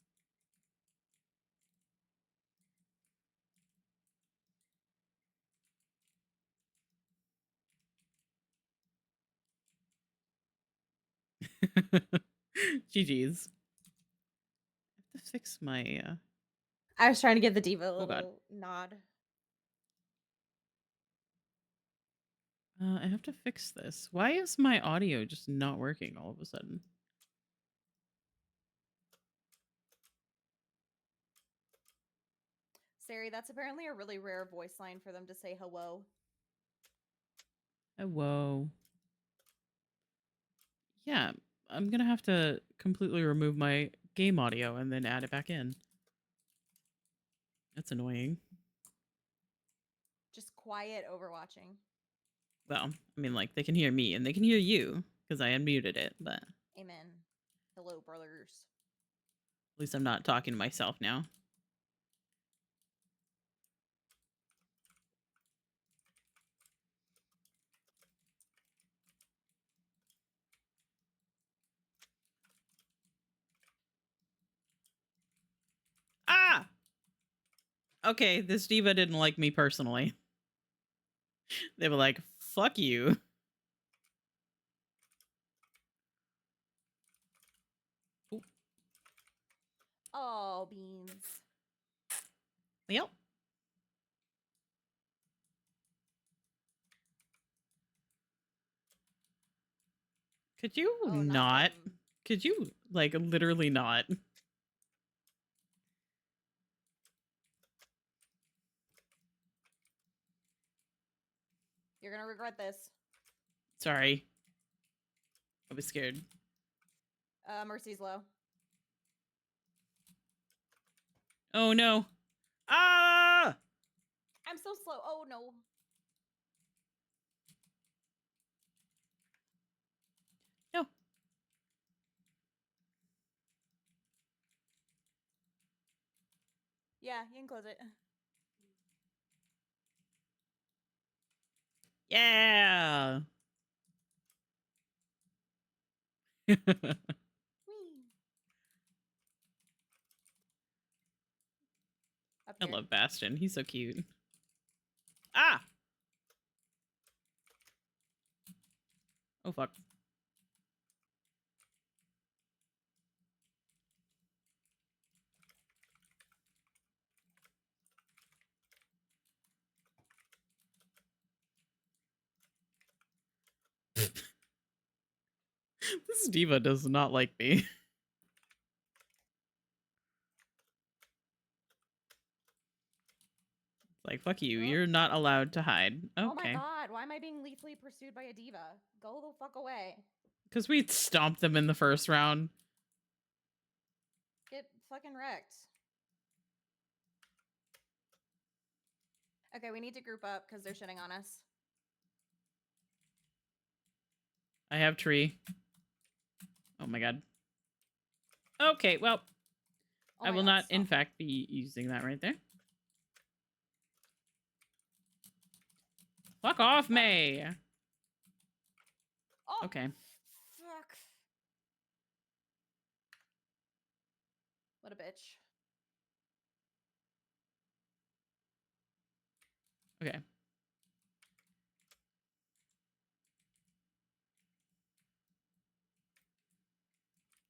GG's. I have to fix my I was trying to give the diva a Oh, God. little nod. I have to fix this. Why is my audio just not working all of a sudden? Sari, that's apparently a really rare voice line for them to say hello. Whoa. Yeah, I'm gonna have to completely remove my game audio and then add it back in. That's annoying. Just quiet overwatching. Well, I mean, like, they can hear me and they can hear you because I unmuted it, but at Amen. Hello, brothers. least I'm not talking to myself now. Ah! Okay, this diva didn't like me personally. They were like, fuck you. Oh, beans. Yep. Could you Oh, not? them. Could you, like, literally not? You're gonna regret this. Sorry. I was scared. Mercy's low. Oh no. Ah! I'm so slow. Oh no. No. Yeah, you can close it. Yeah. Whee. Up I here. love Bastion. He's so cute. Ah! Oh, fuck. This diva does not like me. Like, fuck you. Oh. You're not allowed to hide. Oh my Okay. god, why am I being lethally pursued by a diva? Go the fuck away. Because we stomped them in the first round. Get fucking wrecked. Okay, we need to group up because they're shitting on us. I have tree. Oh my god. Okay, well, Oh I my will God, not, in stop. fact, be using that right there. Fuck off, May. Oh, Okay. fuck. What a bitch. Okay.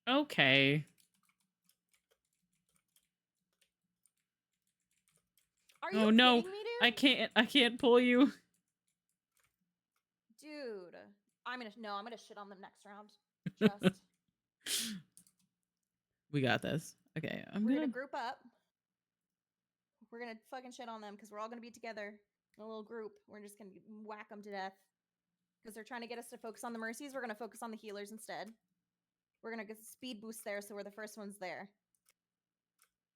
Okay. Are you Oh no. kidding me, dude? I can't pull you. Dude. I'm gonna shit on them next round. Just We got this. Okay, I'm we're gonna gonna group up. We're gonna fucking shit on them because we're all gonna be together in a little group. We're just gonna whack them to death because they're trying to get us to focus on the mercies. We're gonna focus on the healers instead. We're gonna get speed boost there, so we're the first ones there.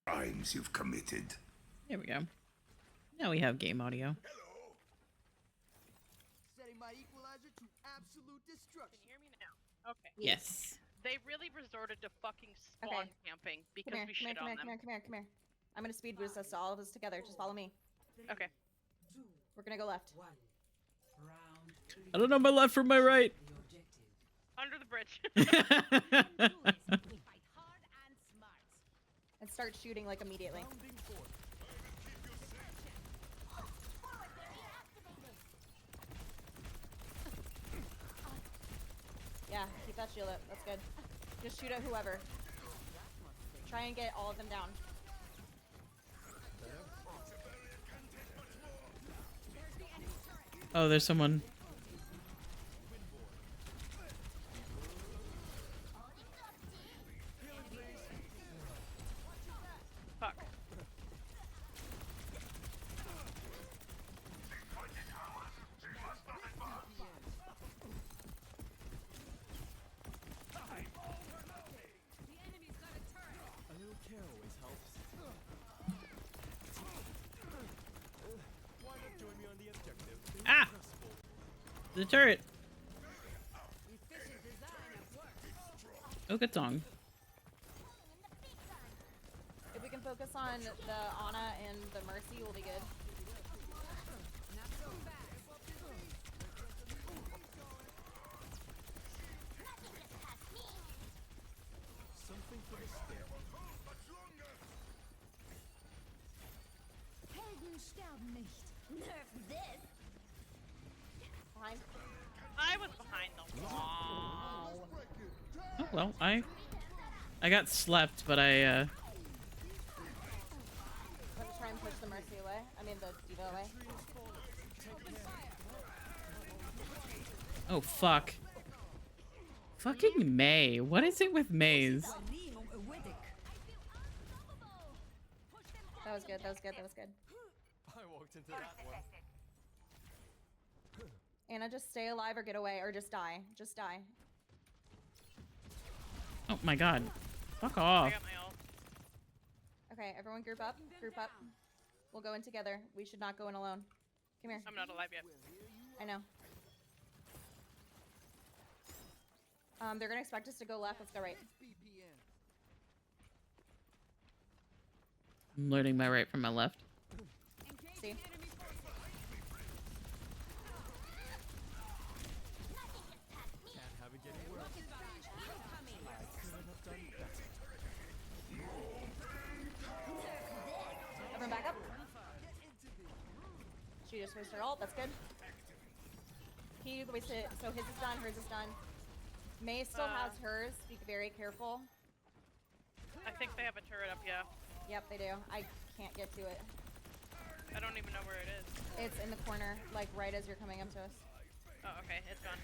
Crimes you've committed. There we go. Now we have game audio. Setting my equalizer to absolute destruction. Can you hear me now? Okay. Yes. They really resorted to fucking spawn camping because we shit on them. Come here. I'm gonna speed boost us, all of us together. Just follow me. Okay. We're gonna go left. I don't know my left from my right. Under the bridge. And start shooting like immediately. Yeah, keep that shield up. That's good. Just shoot at whoever. Try and get all of them down. Oh, there's someone. Fuck. Ah! The turret. Oh, good song. If we can focus on the Ana and the Mercy, we'll be good. Behind. I was behind the wall. Oh well, I got slept, but Let's try and push the Mercy away. I mean the Diva away. oh fuck. Fucking May. What is it with Maze? That was good, that was good, that was good. I walked into that one. Anna, just stay alive or get away, or just die. Just die. Oh my god. Fuck I off. got my ult. Okay, everyone group up. Group up. We'll go in together. We should not go in alone. Come here. I'm not alive yet. I know. They're gonna expect us to go left. Let's go right. I'm learning my right from my left. See? Everyone back up. She just wasted her ult. That's good. He wasted. So his is done. Hers is done. May still has hers. Be very careful. I think they have a turret up, yeah. Yep, they do. I can't get to it. I don't even know where it is. It's in the corner, like right as you're coming up to us. Oh, okay, it's gone.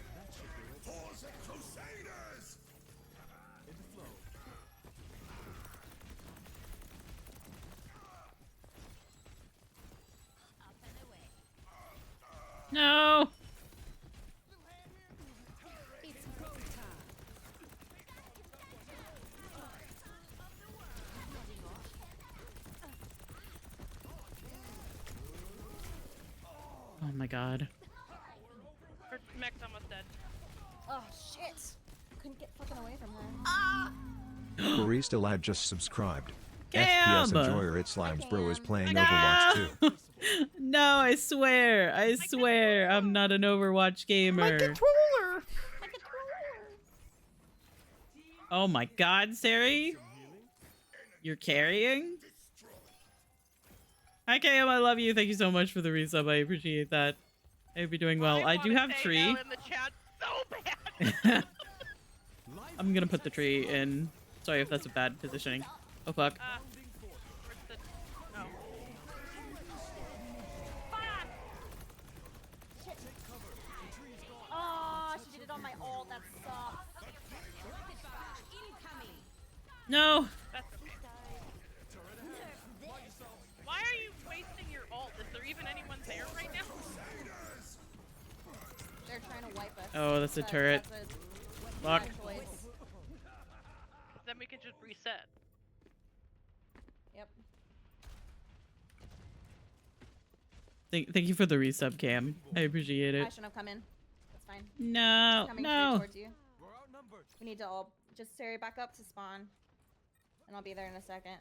Crusaders! No! Oh my god. Her mech's almost dead. Oh shit! Couldn't get fucking away from her. Barista Lad just subscribed. Cam! FPS enjoyer It Slimes Bro is playing No! Overwatch 2. No, I swear. I swear. I'm not an Overwatch gamer. Oh my god, Sari? You're carrying? Hi, KM. I love you. Thank you so much for the resub. I appreciate that. I hope you're doing well. I do wanna have say tree. L in the chat so bad. I'm gonna put the tree in. Sorry if that's a bad positioning. Oh fuck. Where's the... No. Oh, she did it on my ult. That sucks. No. That's okay. Why are you wasting your ult? Is there even anyone there right now? They're trying to wipe us. Oh, that's a turret. That's a Fuck. bad choice. Then we can just reset. Yep. Thank you for the resub, Cam. I appreciate I it. shouldn't have come in. That's fine. No, Coming straight no. towards you. We need to all just stay back up to spawn. And I'll be there in a second.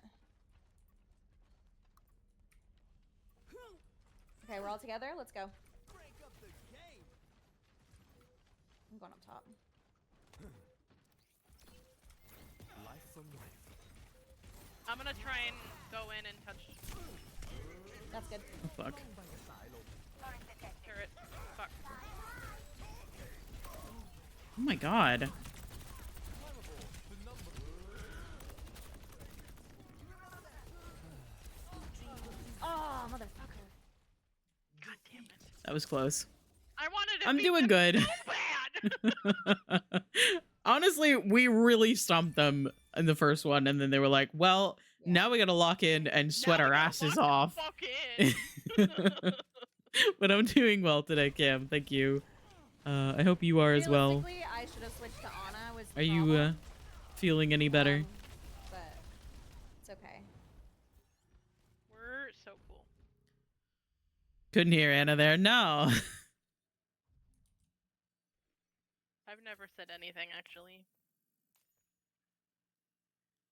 Okay, we're all together. Let's go. I'm going up top. Life from life. I'm gonna try and go in and touch That's good. Oh, fuck. turret. Fuck. Oh my god. Oh, motherfucker. God damn it. That was close. I wanted to I'm beat doing them good. so bad. Honestly, we really stumped them in the first one, and then they were like, well, Yeah. now we gotta lock in and sweat Now our we gotta asses lock the off. fuck in. But I'm doing well today, Cam. Thank you. I hope you are as well. Realistically, I should have switched to Ana. Was the Are you problem. feeling any better? But it's okay. We're so cool. Couldn't hear Anna there. No. I've never said anything actually.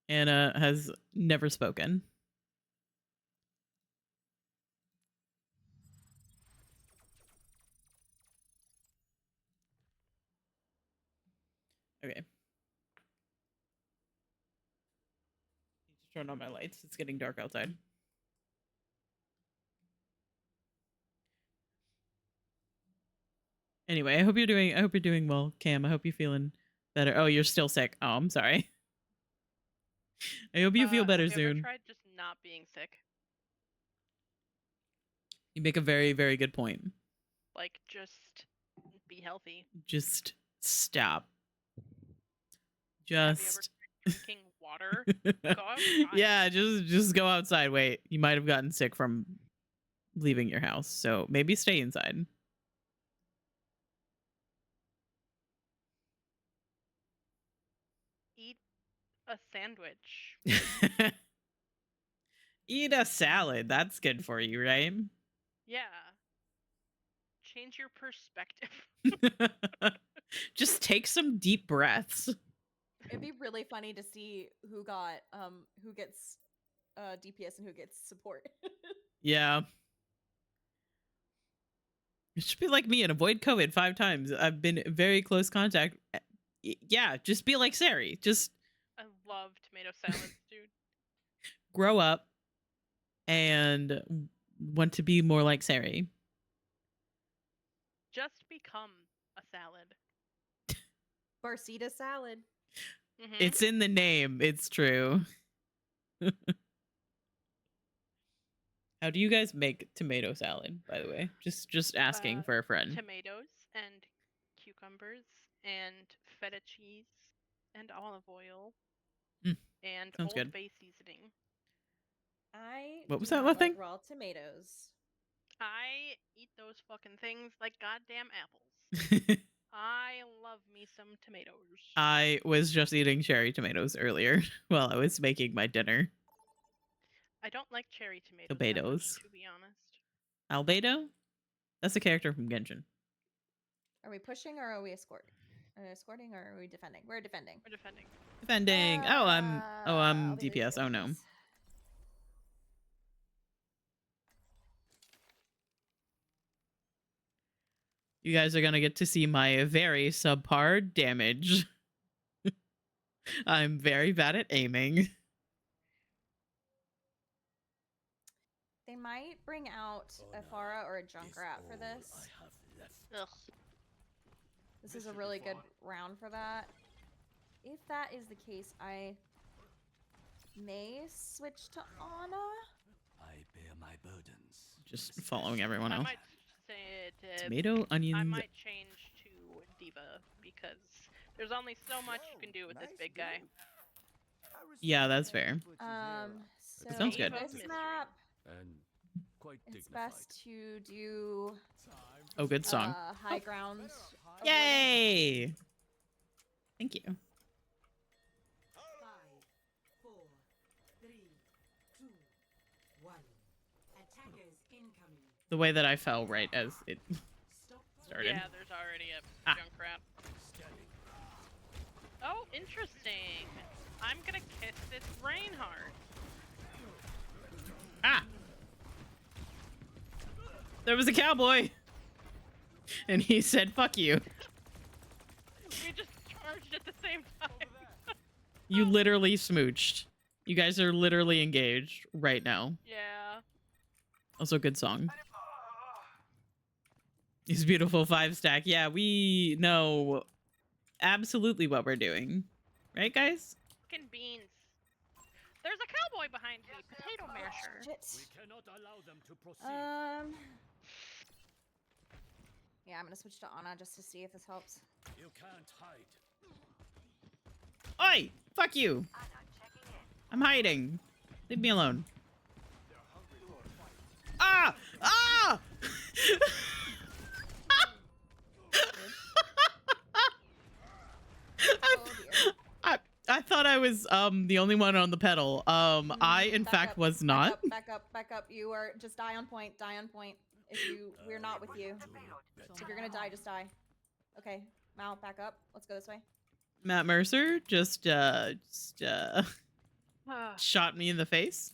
Anna has never spoken. Okay. Need to turn on my lights. It's getting dark outside. Anyway, I hope you're doing well, Cam. I hope you're feeling better. Oh, you're still sick. Oh, I'm sorry. I hope you feel better have you ever soon. tried just not being sick? You make a very, very good point. Like, just be healthy. Just stop. Have you ever Just tried drinking water? Go outside. yeah, just go outside. Wait, you might have gotten sick from leaving your house, so maybe stay inside. Eat a sandwich. Eat a salad. That's good for you, right? Yeah. Change your perspective. Just take some deep breaths. It'd be really funny to see who gets DPS and who gets support. Yeah. It should be like me and avoid COVID 5 times. I've been in very close contact. Yeah, just be like Sari. Just I love tomato salads, dude. grow up and want to be more like Sari. Just become a salad. Barcita salad. Mhm. It's in the name. It's true. How do you guys make tomato salad, by the way? Just asking for a friend. Tomatoes and cucumbers and feta cheese and olive oil Mm, and sounds Old good. Bay seasoning. I What was do that not last like thing? raw tomatoes. I eat those fucking things like goddamn apples. I love me some tomatoes. I was just eating cherry tomatoes earlier while I was making my dinner. I don't like cherry tomatoes. Tomatoes. That much, to be honest. Albedo? That's a character from Genshin. Are we pushing or are we escorting or are we defending? We're defending. We're defending. Defending. I'm I'll be the DPS. Oh no. DPS. You guys are gonna get to see my very subpar damage. I'm very bad at aiming. They might bring out a Pharah or a Junkrat for this. Ugh. This is a really good round for that. If that is the case, I may switch to Ana. I bear my burdens. Just following everyone I else. might say to, Tomato, onions. I might change to Diva because there's only so much you can do with this big guy. Yeah, that's fair. So sounds good. this map, And quite it's dignified. best to do Oh, good song. high ground. Yay! Thank you. 5, 4, 3, 2, 1. Attackers incoming. The way that I fell right as it started. Yeah, there's already a Ah. Junkrat. Oh, interesting. I'm gonna kiss this Reinhardt. Ah! There was a cowboy! And he said, fuck you. We just charged at You literally smooched. You guys are literally engaged right now. Yeah. Also, good song. It's beautiful 5-stack. Yeah, we know absolutely what we're doing. Right, guys? Fucking beans. There's a cowboy behind me. Potato masher. Shit. Cannot allow them to proceed. Yeah, I'm gonna switch to Ana just to see if this helps. You can't hide. Oi! Fuck you! I'm hiding. Leave me alone. Ah! Ah! I thought I was the only one on the pedal. I in Back fact up, was not. Back up. You are just die on point. Die on point. We're not with you. If you're gonna die, just die. Okay, Mal, back up. Let's go this way. Matt Mercer just Ah, shot me in the face.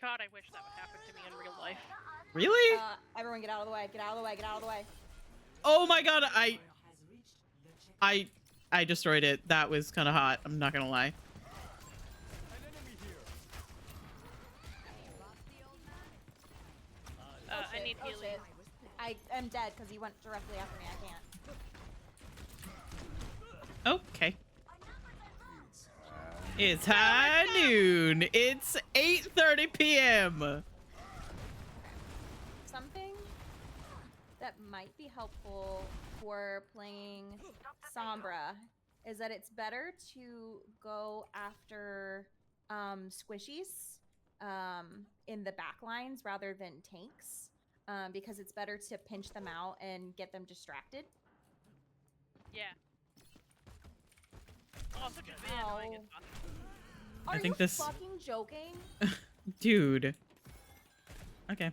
God, I wish that would happen to me in real life. Really? Everyone get out of the way. Get out of the way. Get out of the way. Oh my god, I destroyed it. That was kind of hot. I'm not gonna lie. I need Oh healing. shit. I am dead because he went directly after me. I can't. Okay. It's high noon. It's 8:30 p.m. Something that might be helpful for playing Sombra is that it's better to go after squishies in the back lines rather than tanks because it's better to pinch them out and get them distracted. Yeah. Also, just being annoying as fuck. Are think you this- fucking joking? Dude. Okay.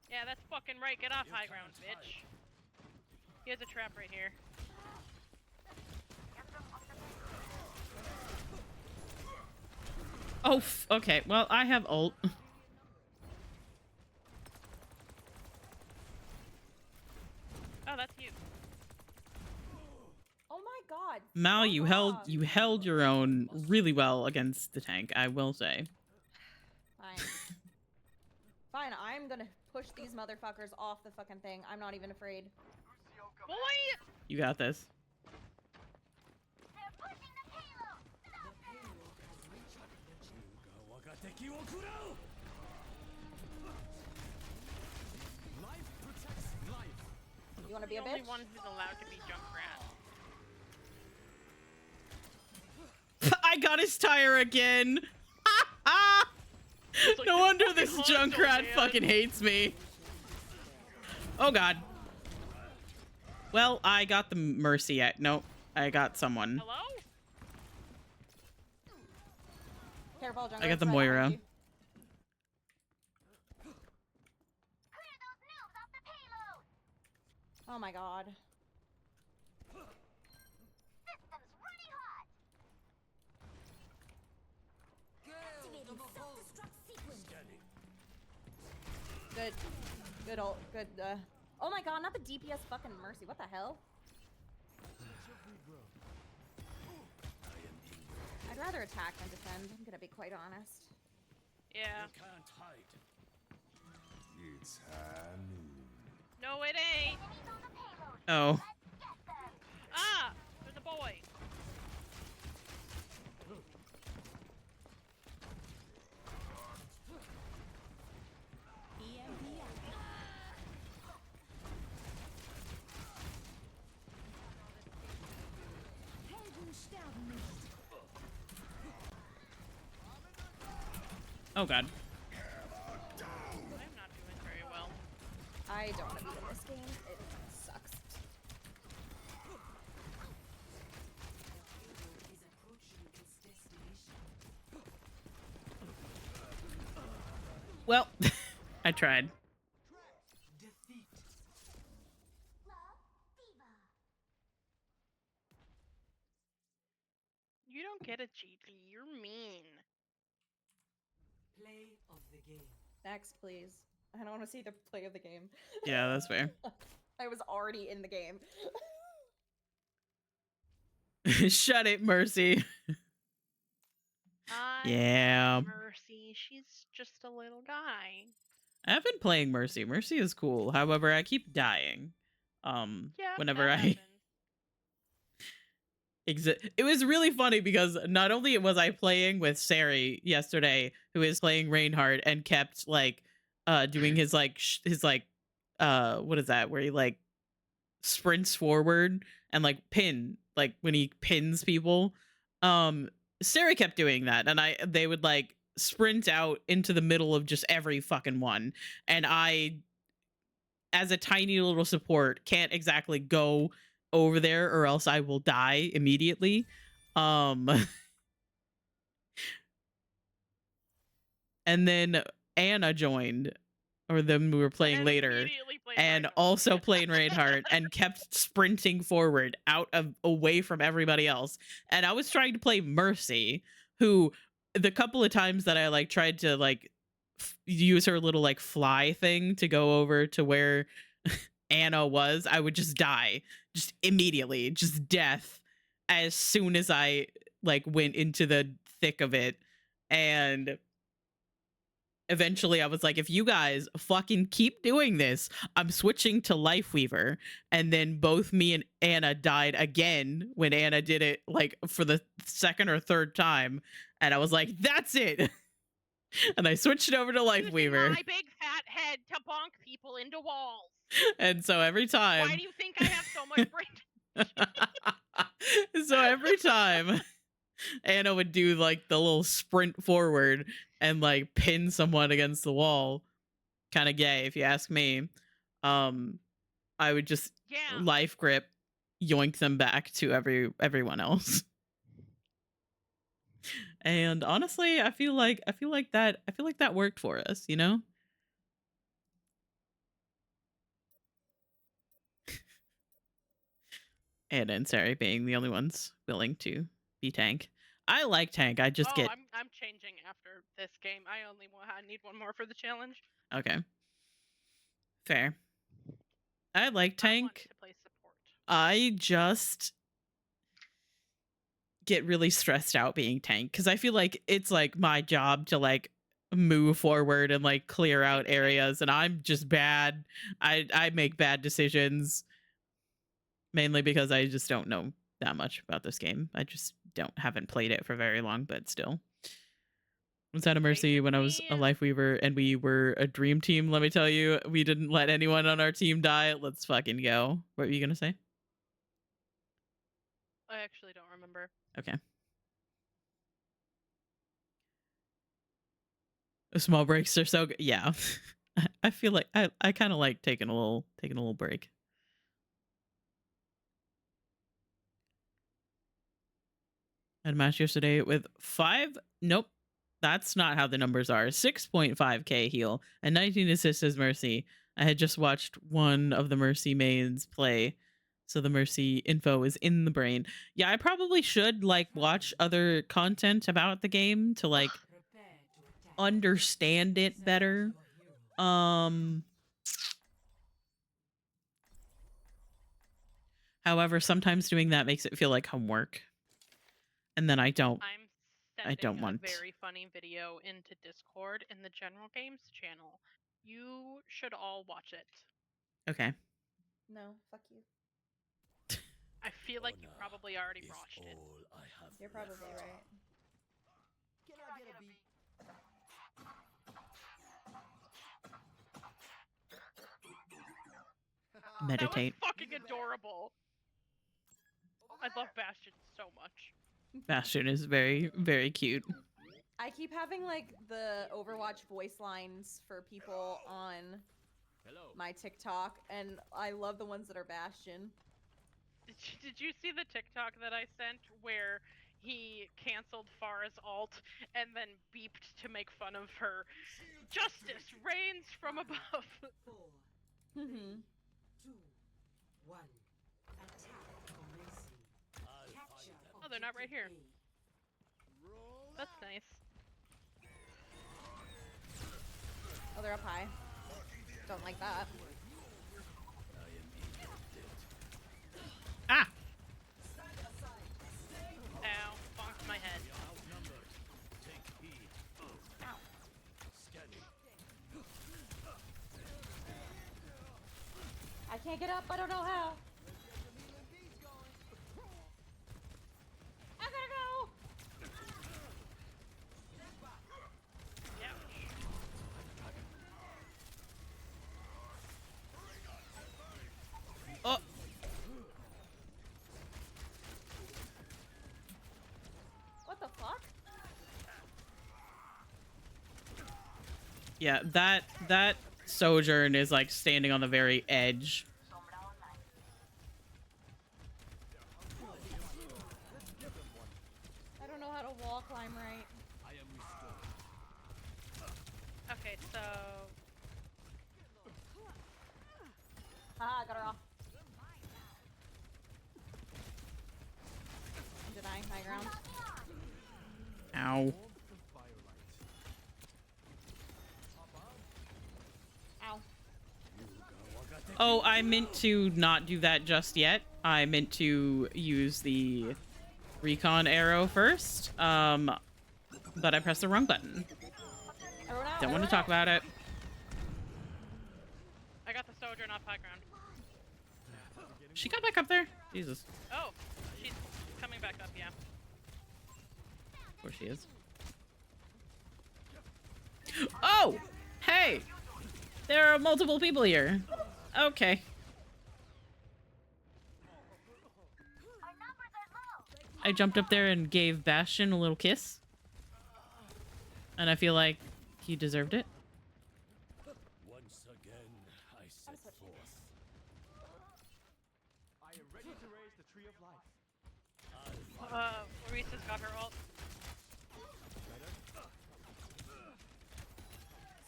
Yeah, that's fucking right. Get off high ground, bitch. Here's a trap right here. Oh, okay. Well, I have ult. Oh, that's you. Oh my god. Mal, fuck off. you held your own really well against the tank, I will say. Fine. Fine, I'm gonna push these motherfuckers off the fucking thing. I'm not even afraid. Boy! You got this. Wakateki wo kurau. Life protects life. You wanna be The a only bitch? one who's allowed to be Junkrat. I got his tire again. like No this wonder fucking this Hanzo, Junkrat man. fucking hates me. Oh god. Well, I got the Mercy at nope. I got someone. Hello? Careful, Jungle. I got the it's right behind Moira. you. Oh my god. Good. Good ult. Good, Oh my god, not the DPS fucking Mercy. What the hell? I'd rather attack than defend. I'm gonna be quite honest. Yeah. You can't hide. It's high noon. No, it ain't. Oh. Ah! There's a boy. Oh god. I'm not doing very well. I don't want to be in this game. It sucks. Well, I tried. You don't get it, GT. You're mean. Play of the game. Next, please. I don't want to see the play of the game. Yeah, that's fair. I was already in the game. Shut it, Mercy. I Yeah. love Mercy. She's just a little guy. I've been playing Mercy. Mercy is cool. However, I keep dying. Yeah. Whenever that I happens. It was really funny because not only was I playing with Sari yesterday, who is playing Reinhardt and kept like doing his like what is that, where he like sprints forward and like like when he pins people. Sari kept doing that, and they would like sprint out into the middle of just every fucking one, and I, as a tiny little support, can't exactly go over there or else I will die immediately. And then Anna joined, or then we were playing And later, immediately played and Reinhardt. also playing Reinhardt, and kept sprinting forward away from everybody else. And I was trying to play Mercy, who the couple of times that I like tried to like use her little like fly thing to go over to where Anna was, I would just die, just immediately, just death as soon as I like went into the thick of it. And eventually I was like, if you guys fucking keep doing this, I'm switching to Lifeweaver. And then both me and Anna died again when Anna did it like for the second or third time. And I was like, that's it. And I switched over to Using Lifeweaver. my big fat head to bonk people into walls. And so every time Why do you think I have so much brain? so every time Anna would do like the little sprint forward and like pin someone against the wall, kind of gay if you ask me, I would just Yeah. life grip yoink them back to everyone else. And honestly, I feel like that worked for us, you know? Anna and Sari being the only ones willing to be tank. I like tank. I just get I'm changing after this game. I need one more for the challenge. okay. Fair. I like I want tank. to play support. I just get really stressed out being tank because I feel like it's like my job to like move forward and like clear out areas, and I'm just bad. I make bad decisions. Mainly because I just don't know that much about this game. I just haven't played it for very long, but still. Was that a Mercy when I was a Lifeweaver and we were a dream team? Let me tell you, we didn't let anyone on our team die. Let's fucking go. What were you gonna say? I actually don't remember. Okay. Small breaks are so good. Yeah. I feel like I kind of like taking a little break. I had a match yesterday with 5. Nope. That's not how the numbers are. 6.5k heal and 19 assists as Mercy. I had just watched one of the Mercy mains play, so the Mercy info is in the brain. Yeah, I probably should like watch other content about the game to like Prepare to attack. understand it better. Select your hero. However, sometimes doing that makes it feel like homework. And then I don't I'm sending want- a very funny video into Discord in the General Games channel. You should all watch it. Okay. No, fuck you. I feel like you probably already watched it. You're probably right. Meditate. That was fucking adorable. I love Bastion so much. Bastion is very, very cute. I keep having like the Overwatch voice lines for people on my TikTok, and I love the ones that are Bastion. Did you see the TikTok that I sent where he canceled Farah's ult and then beeped to make fun of her? Justice reigns from above. 4, Mhm. 2, 1. Attack commencing. Capture Oh, they're not right here. objective A. That's nice. Oh, they're up high. Don't like that. Ah! Ow, bonked my head. I can't get up. I don't know how. I gotta go. Oh! What the fuck? Yeah, that Sojourn is like standing on the very edge. I don't know how to wall climb right. Okay, so Ah, got her off. Denying high ground. Ow. Ow. Oh, I meant to not do that just yet. I meant to use the recon arrow first. But I pressed the wrong button. Everyone out, Don't want to everyone talk out. about it. I got the Sojourn off high ground. She got back up there? Jesus. Oh, she's coming back up, yeah. Where she is. Oh! Hey! There are multiple people here. Okay. I jumped up there and gave Bastion a little kiss. And I feel like he deserved it. Once again, I set forth. I am ready to raise the tree of life. Maurice's got her ult.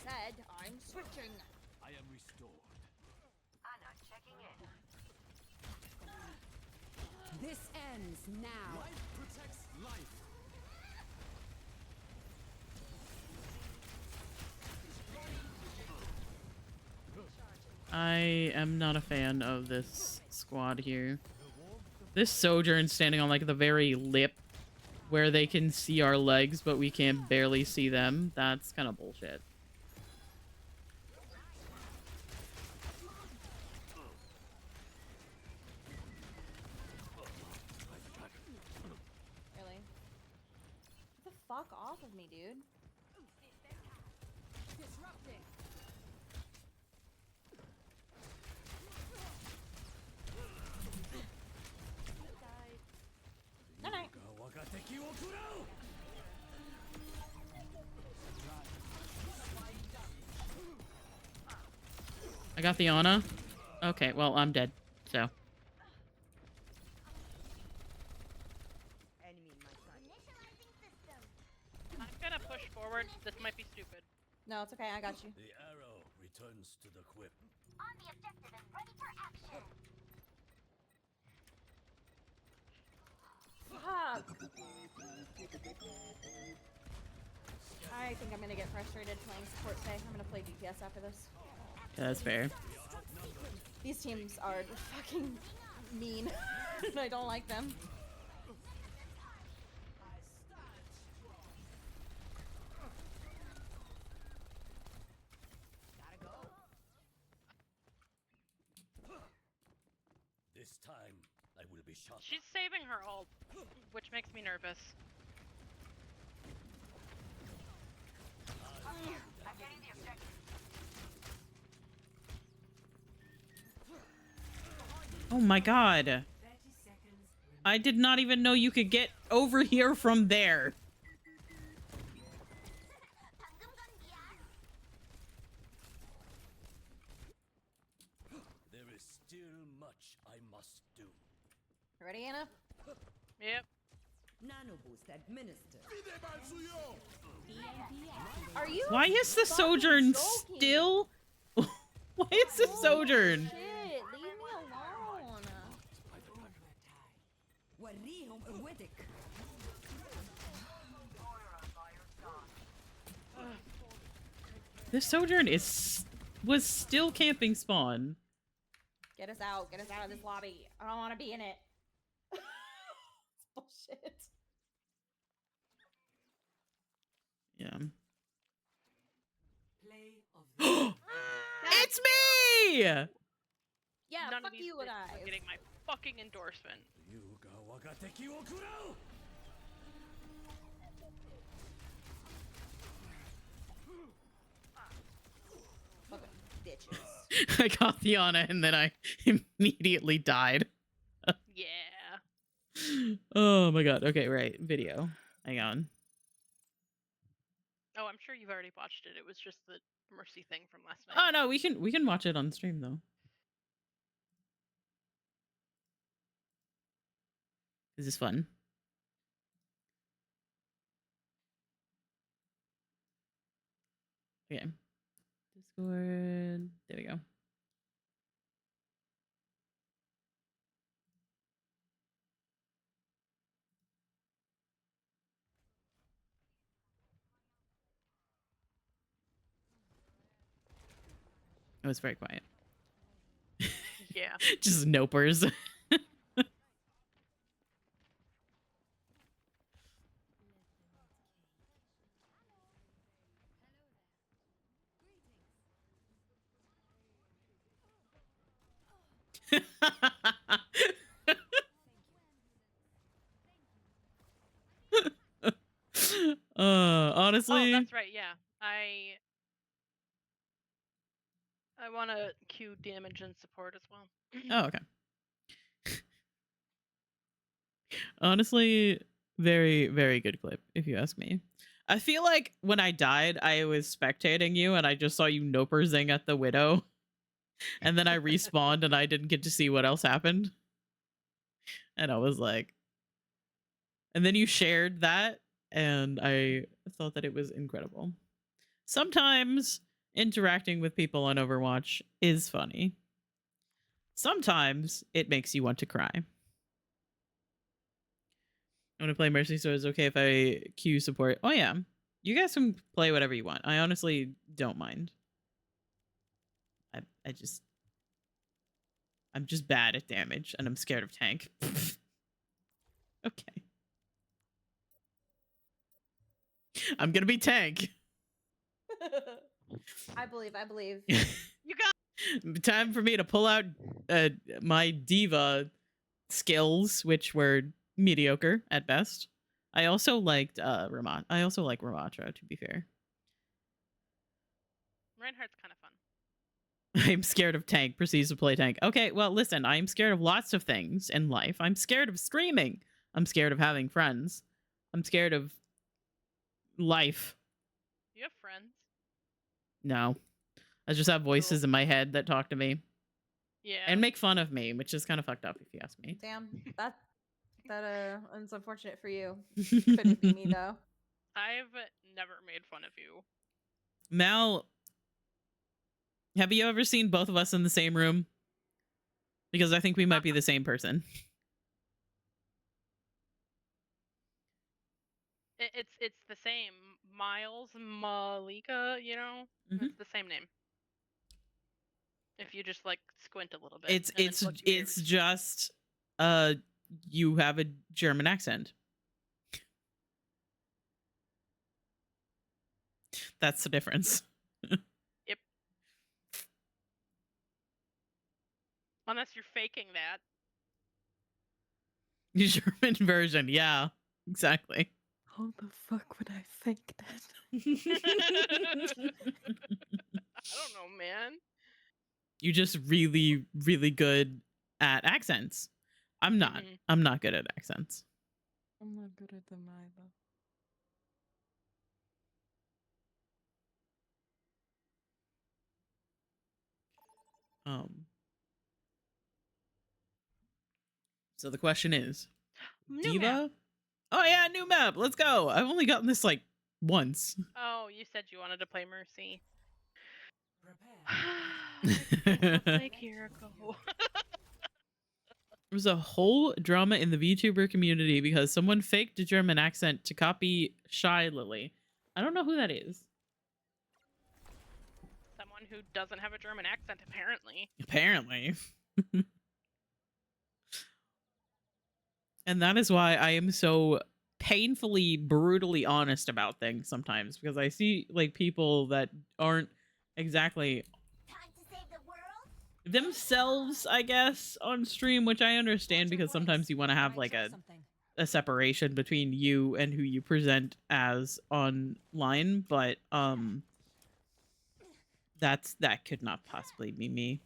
Said I'm switching. I am restored. This ends now. Life protects life. I am not a fan of this squad here. This Sojourn standing on like the very lip where they can see our legs but we can barely see them. That's kind of bullshit. Really? Get the fuck off of me, dude. Disrupting. Night night. I got the Ana. Okay, well, I'm dead. So. I'm gonna push forward. This might be stupid. No, it's okay. I got you. The arrow returns to the quip. Fuck. I think I'm gonna get frustrated playing support today. I'm gonna play DPS after this. Yeah, that's fair. These teams are fucking mean. And I don't like them. This time, I will be shot. She's saving her ult, which makes me nervous. Oh my god. I did not even know you could get over here from there. There is still much I must do. Ready, Anna? Yep. Nano boost administered. Are you? Why is the fucking Sojourn joking? still? Why is the Sojourn? Shit, leave me alone. Warihum Erwetic. This Sojourn was still camping spawn. Get us out. Get us out of this lobby. I don't want to be in it. Bullshit. Yeah. Play of the It's me! Yeah, None fuck of these you bitches guys. are getting my fucking endorsement. Yuga wagateki wo kurao! Fucking bitches. I got the Ana and then I immediately died. Yeah. Oh my god. Okay, right. Video. Hang on. Oh, I'm sure you've already watched it. It was just the Mercy thing from last night. Oh no, we can watch it on stream though. This is fun. Okay. Discord. There we go. It was very quiet. Yeah. Just nopers. Honestly. Oh, that's right. Yeah. I want to queue damage and support as well. Oh, okay. Honestly, very, very good clip, if you ask me. I feel like when I died, I was spectating you and I just saw you nopersing at the Widow. And then I respawned and I didn't get to see what else happened. And I was like... And then you shared that and I thought that it was incredible. Sometimes interacting with people on Overwatch is funny. Sometimes it makes you want to cry. I want to play Mercy, so it's okay if I queue support. Oh yeah, you guys can play whatever you want. I honestly don't mind. I'm just bad at damage and I'm scared of tank. Okay. I'm gonna be tank. I believe. You got Time for me to pull out my diva skills, which were mediocre at best. I also liked Ramat. I also like Ramatra, to be fair. Reinhardt's kind of fun. I'm scared of tank. Proceeds to play tank. Okay, well, listen. I'm scared of lots of things in life. I'm scared of streaming. I'm scared of having friends. I'm scared of life. You have friends. No. I just have voices in my head that talk to me Yeah. and make fun of me, which is kind of fucked up if you ask me. Damn, that is unfortunate for you. Couldn't be me though. I've never made fun of you. Mal, have you ever seen both of us in the same room? Because I think we might be the same person. It's the same. Miles Malika, you know? Mhm. It's the same name. If you just like squint a little bit. and then look It's weird. just you have a German accent. That's the difference. Yep. Unless you're faking that. The German version, yeah, exactly. How the fuck would I fake that? I don't know, man. You're just really, really good at accents. I'm not. Mhm. I'm not good at accents. I'm not good at them either. So the question is, New Diva? map. Oh yeah, new map. Let's go. I've only gotten this like once. Oh, you said you wanted to play Mercy. Prepare. Like Kiriko. There's a whole drama in the VTuber community because someone faked a German accent to copy Shy Lily. I don't know who that is. who doesn't have a German accent, apparently. Apparently. And that is why I am so painfully, brutally honest about things sometimes, because I see like people that aren't exactly themselves, I guess, on stream, which I understand because sometimes you want to have like a separation between you and who you present as online, but that could not possibly be me.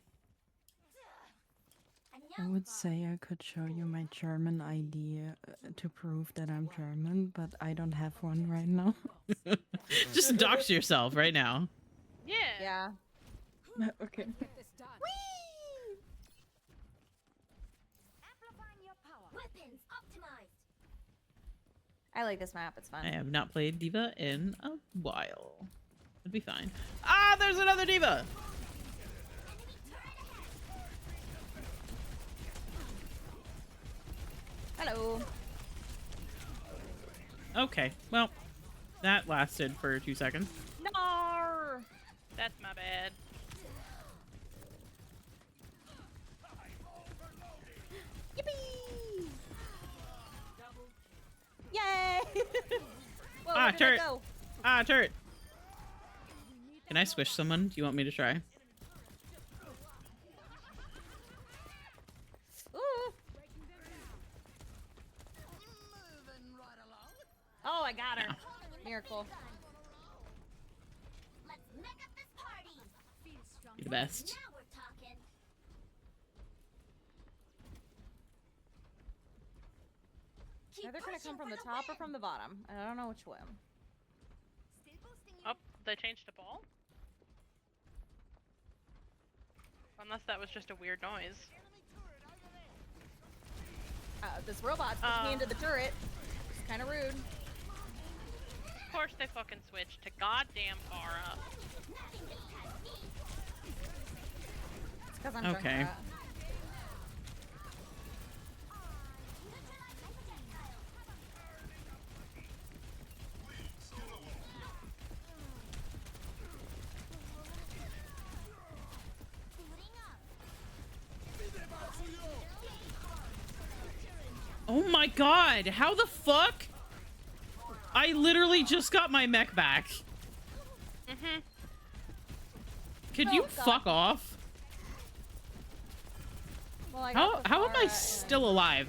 I would say I could show you my German ID to prove that I'm German, but I don't have one right now. Just dox yourself right now. Yeah. Yeah. Okay. I like this map. It's fun. I have not played Diva in a while. It'd be fine. Ah, there's another Diva! Hello. Okay, well, that lasted for 2 seconds. No. That's my bad. Yippee! Yay! Whoa, Ah, where did turret. I go? Ah, turret! Can I squish someone? Do you want me to try? Ooh. Oh, I got her. Miracle. You're the best. Either gonna come from the top or from the bottom. I don't know which one. Oh, they changed a ball? Unless that was just a weird noise. This robot's pushed me into the turret. It's kind of rude. Of course they fucking switched to goddamn Pharah. It's because I'm Okay. Junkrat. Oh my god, how the fuck? I literally just got my mech back. Mm-hmm. Could Oh, you God. fuck off? Well, I got the How am I Pharah still alive?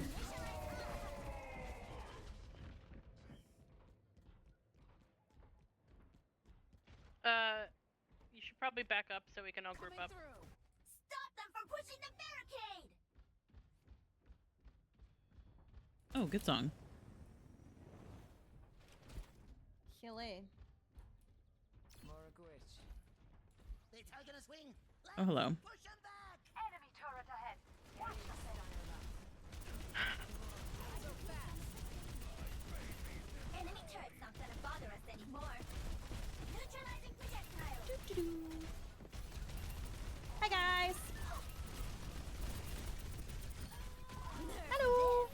You should probably back up so we can all group up. Stop them from pushing the barricade! Oh, good song. Chile. Oh, hello. Enemy turret ahead. Enemy turret's not gonna bother us anymore. Neutralizing projectile. Hi guys. Hello.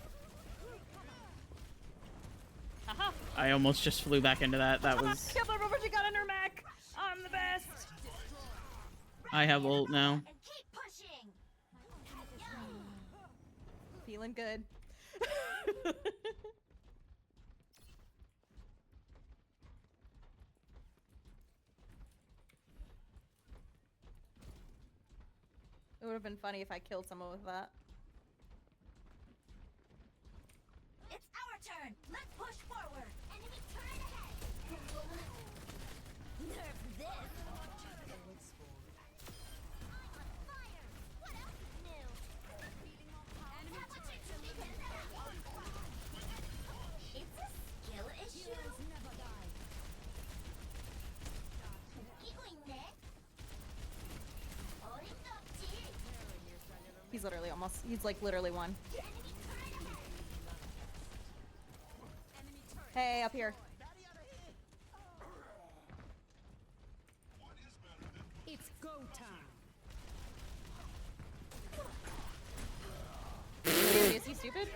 Haha. I almost just flew back into that. That was... Can't believe she got in her mech. I'm the best. I have ult now. And keep pushing. Feeling good. It would have been funny if I killed someone with that. It's our turn. Let's push forward. Enemy turret ahead. Nerf this. I'm on fire. What else is new? It's a skill issue. He's literally almost. He's like literally one. Hey, up here. It's go time. Is he stupid?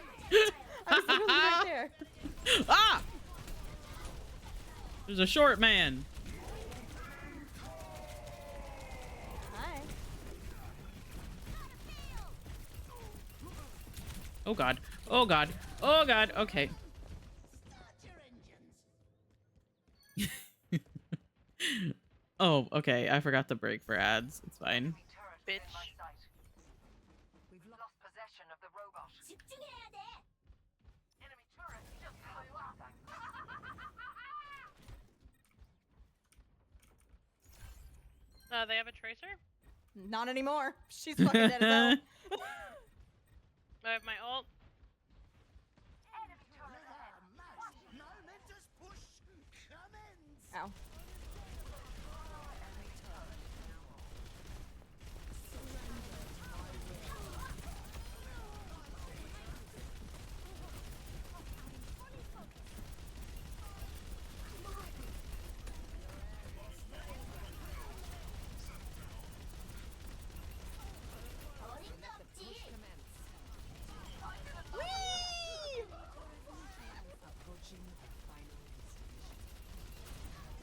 I was literally right there. Ah! There's a short man. Oh god. Oh god. Oh god. Okay. Oh, okay. I forgot to break for ads. It's fine. Bitch. We've lost possession of the robot. Enemy turret just blew up. They have a tracer? Not anymore. She's fucking dead as hell. I have my ult. Enemy turret ahead. Ow.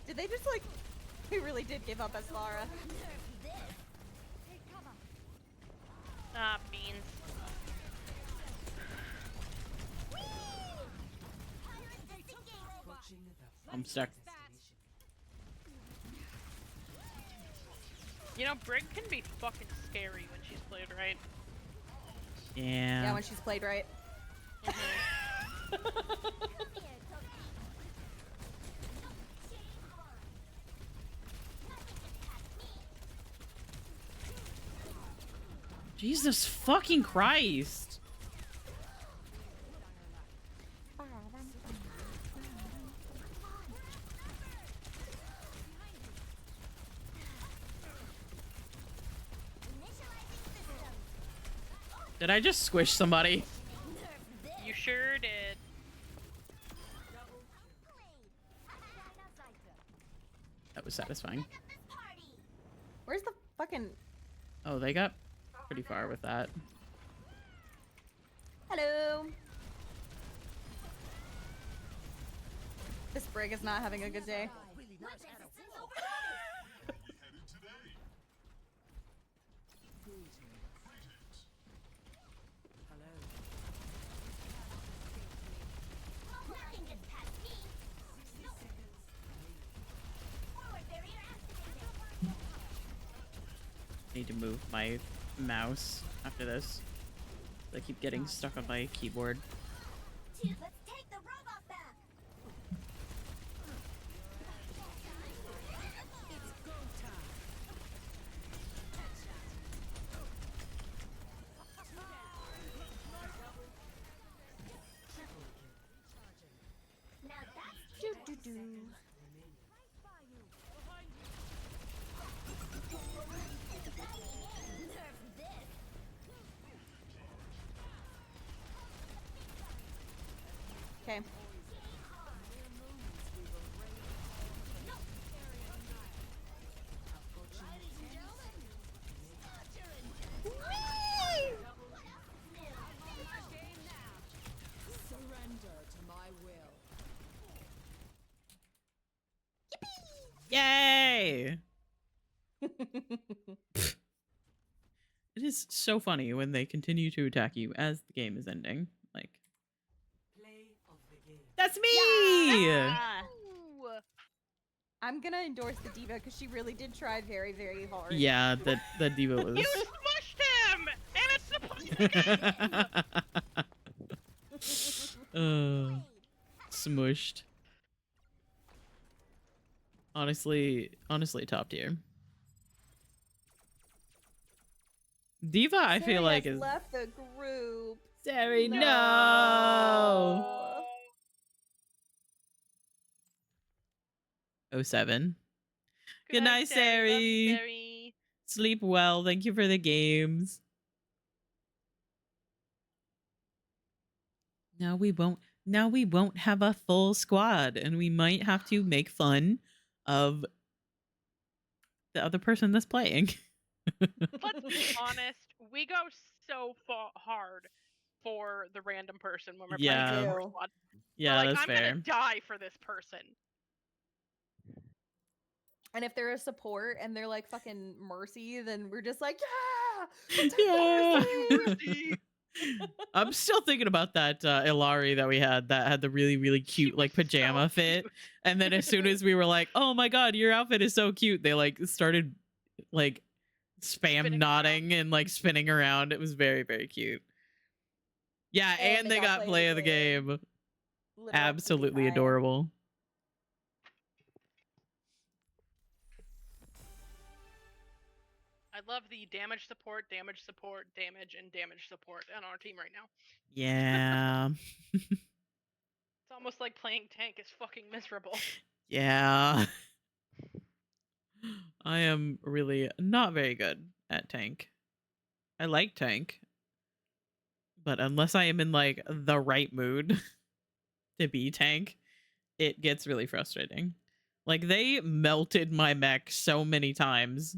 Did they just like? We really did give up as Lara. Ah, beans. I'm stuck. You know, Brig can be fucking scary when she's played right. Yeah. Yeah, when she's played right. Jesus fucking Christ. Did I just squish somebody? You sure did. That was satisfying. Where's the fucking? Oh, they got pretty far with that. Hello. This Brig is not having a good day. Need to move my mouse after this. I keep getting stuck on my keyboard. Let's take the robot back. It's go time. Now that's Do-do-do. Okay. Yay! It is so funny when they continue to attack you as the game is ending. Like, that's me! Yeah. I'm gonna endorse the diva because she really did try very, very hard. Yeah, the diva was. You smushed him! And it's supposed to be Smushed. Honestly, top tier. Diva, I feel Sari like has is left the group. Sari. No. Oh 07. Good night, Sari. Love you, Sari. Sari. Sleep well. Thank you for the games. Now we won't have a full squad, and we might have to make fun of the other person that's playing. Let's be honest, we go so hard for the random person when we're Yeah. playing We Super do. Squad. Yeah, We're like, that's I'm fair. gonna die for this person. And if they're a support and they're like fucking Mercy, then we're just like, yeah! Yeah. Mercy. I'm still thinking about that Ilari that we had that had the really, really cute like was pajama so fit. cute. And then as soon as we were like, oh my god, your outfit is so cute, they like started like spam Spinning nodding and like spinning around. It was very, very cute. Yeah, and they got play of the game. Literal Absolutely cutie pie. adorable. I love the damage support, damage support, damage, and damage support on our team right now. Yeah. It's almost like playing tank is fucking miserable. Yeah. I am really not very good at tank. I like tank. But unless I am in like the right mood to be tank, it gets really frustrating. Like they melted my mech so many times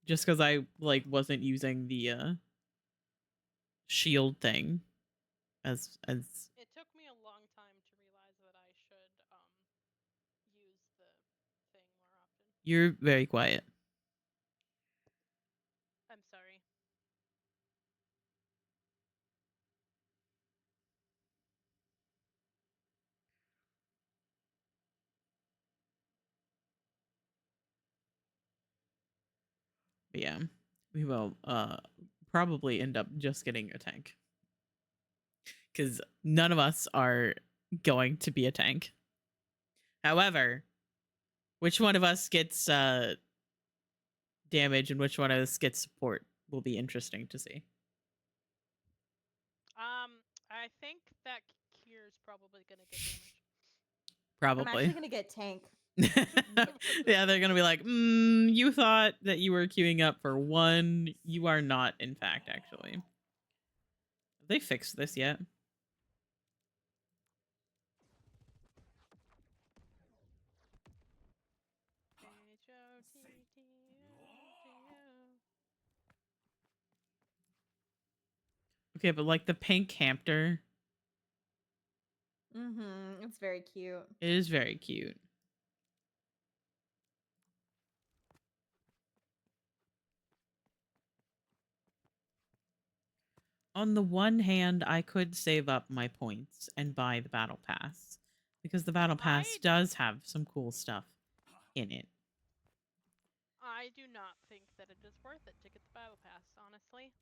just because I like wasn't using the shield thing as It took me a long time to realize that I should use the thing more often. you're very quiet. I'm sorry. But yeah, we will probably end up just getting a tank. Because none of us are going to be a tank. However, which one of us gets damage and which one of us gets support will be interesting to see. I think that Kier's probably gonna get damage. I'm Probably. actually gonna get tank. Yeah, they're gonna be like, you thought that you were queuing up for one. You are not, in fact, actually. Have they fixed this yet? Okay, but like the pink hamster, Mm-hmm. It's very cute. it is very cute. On the one hand, I could save up my points and buy the battle pass because the battle pass does have some cool stuff in it. I do not think that it is worth it to get the battle pass, honestly.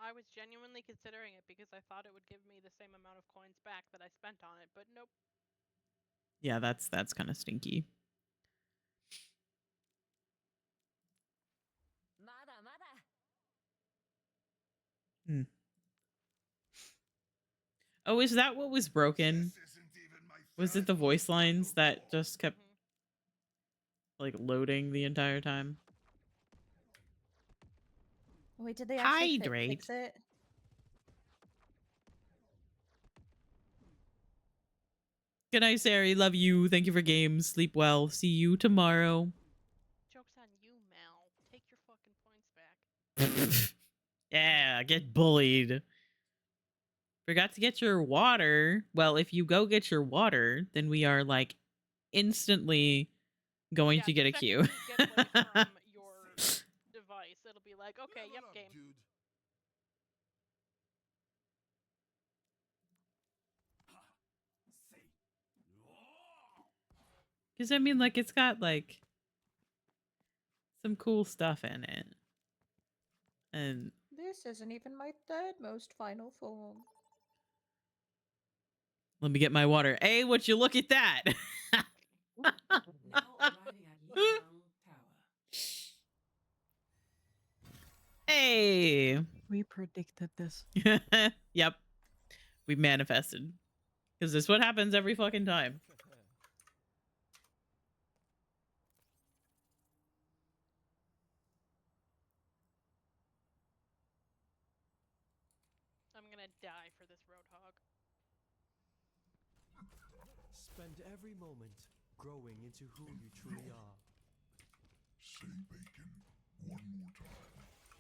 I was genuinely considering it because I thought it would give me the same amount of coins back that I spent on it, but nope. Yeah, that's kind of stinky. Oh, is that what was broken? Was it the voice lines that just kept like loading the entire time? Wait, did they actually Hydrate. fix it? Good night, Sari. Love you. Thank you for games. Sleep well. See you tomorrow. Joke's on you, Mel. Take your fucking points back. Yeah, get bullied. Forgot to get your water. Well, if you go get your water, then we are like instantly going Yeah, to get the a second queue. you get away from your device, it'll be like, okay, yep, game. Because I mean, like, it's got like some cool stuff in it. And This isn't even my third most final form. let me get my water. Hey, would you look at that? Hey. We predicted this. Yep. We manifested. Because this is what happens every fucking time. I'm gonna die for this Roadhog. Spend every moment growing into who you truly are.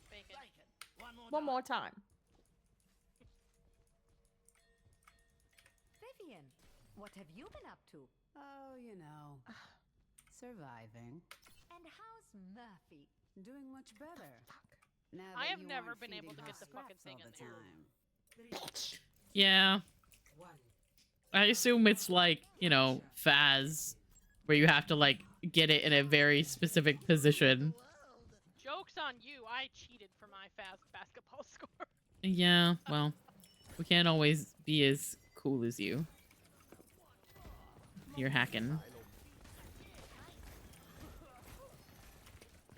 Say bacon one more time. Bacon. One more time. Vivian, what have you been up to? Oh, you know, surviving. And how's Murphy? Doing much better. I have never been able to get the fucking thing in there. Yeah. I assume it's like, you know, Faz, where you have to like get it in a very specific position. Joke's on you. I cheated for my fast basketball score. Yeah, well, we can't always be as cool as you. You're hacking.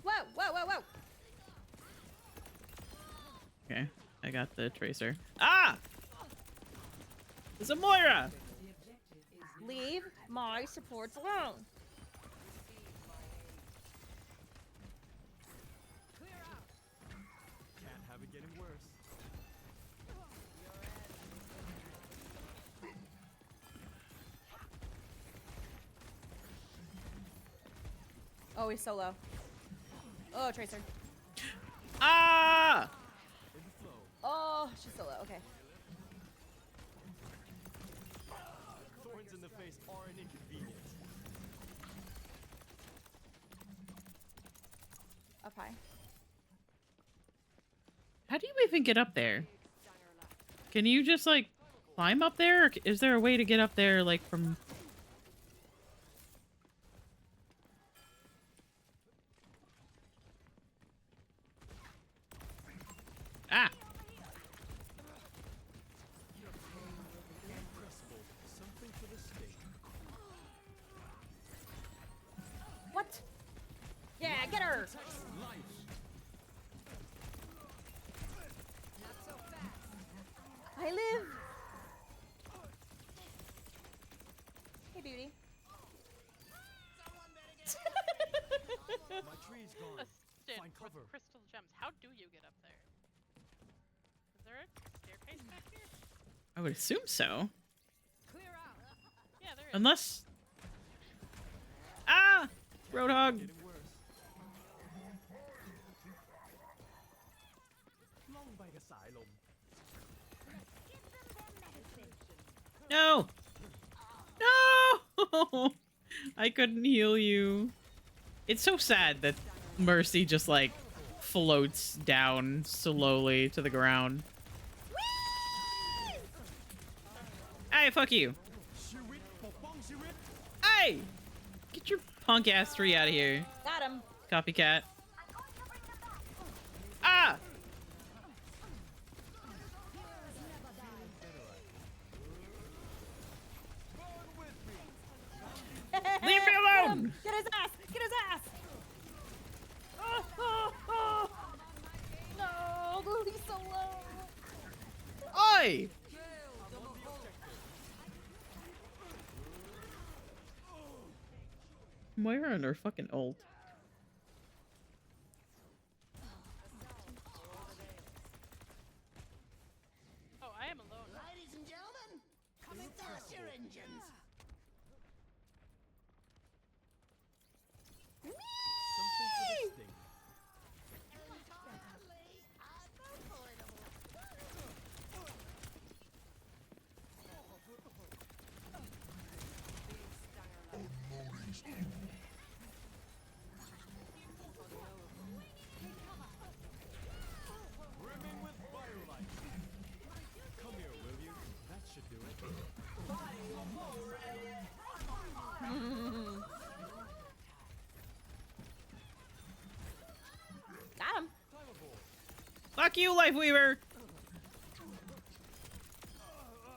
Whoa, whoa, whoa, whoa. Okay, I got the tracer. Ah! It's a Moira! Leave my supports alone. Can't have it getting worse. Oh, he's so low. Oh, Tracer. Ah! In the flow. Oh, she's so low. Okay. Thorns in the face are an inconvenience. Up high. How do you even get up there? Can you just like climb up there? Or is there a way to get up there like from... Ah! Impressible. Something for the state. What? Yeah, get her. I live. Hey, beauty. My tree's gone. Assisted Find with cover. crystal gems. How do you get up there? Is there a staircase back here? I would assume so. Yeah, there is. Unless... Ah! Roadhog! Getting worse. Long by the asylum. No! No! I couldn't heal you. It's so sad that Mercy just like floats down slowly to the ground. Hey, fuck you. Hey! Get your punk ass tree out of here. Got him. Copycat. Ah! Leave me alone! Get his ass! Get his ass! Oh, oh, oh. No, he's so low. Oi! Moira and her fucking ult. Oh, I am alone. Ladies and gentlemen, come and start your engines. Something for the state. Brimming with firelight. Come here, will you? That should do it. Got him. Fuck you, Lifeweaver!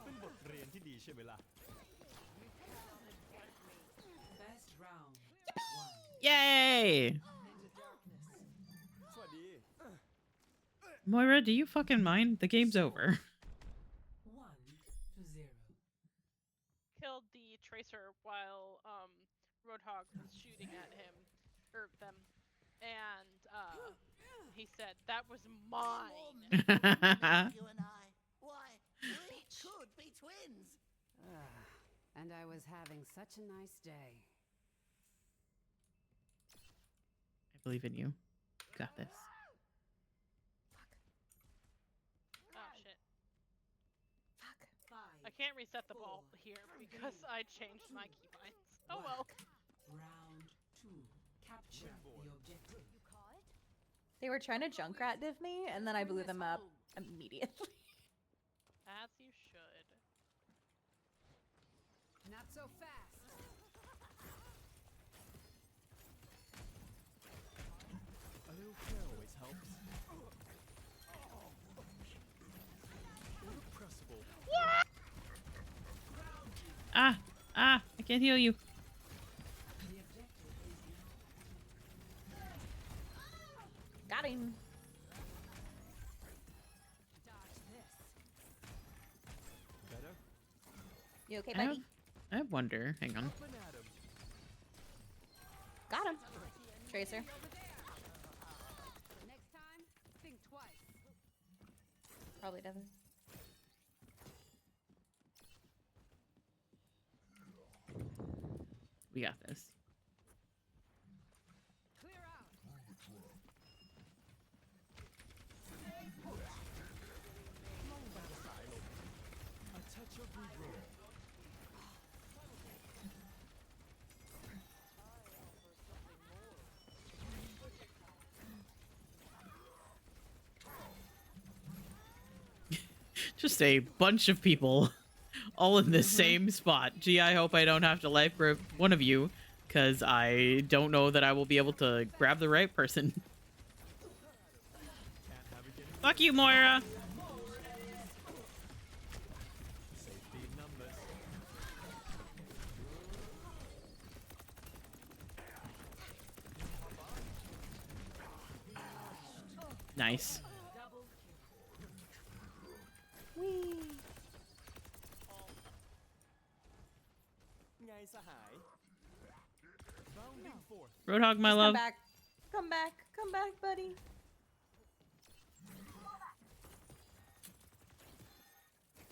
เป็นบทเรียนที่ดีใช่ไหมล่ะ Yay! สวัสดี Moira, do you fucking mind? The game's over. Killed the tracer while Roadhog was shooting at him or them, and he said that was mine. You and I. Why, we could be twins. And I was having such a nice day. I believe in you. Got this. Oh shit! I can't reset the ball here because I changed my keybinds. Oh well. Round 2. Capture the objective. They were trying to Junkrat div me, and then I blew them up immediately. As you should. Not so fast. A little care always helps. Irrepressible. Ah, I can't heal you. Got him. Dodge this. Better? You okay, I have, buddy? I have wonder. Hang on. Up and at 'em. Got him. Tracer. Next time, think twice. Probably doesn't. We got this. Clear out. A touch of regrowth. Just a bunch of people all in the same spot. Gee, I hope I don't have to life grip one of you, because I don't know that I will be able to grab the right person. Can't have it getting Fuck you, Moira! safety in numbers. Nice. Whee! Ngay sa high. Bounding forth. Roadhog, my Just love. Come back. Come back. Come back, buddy.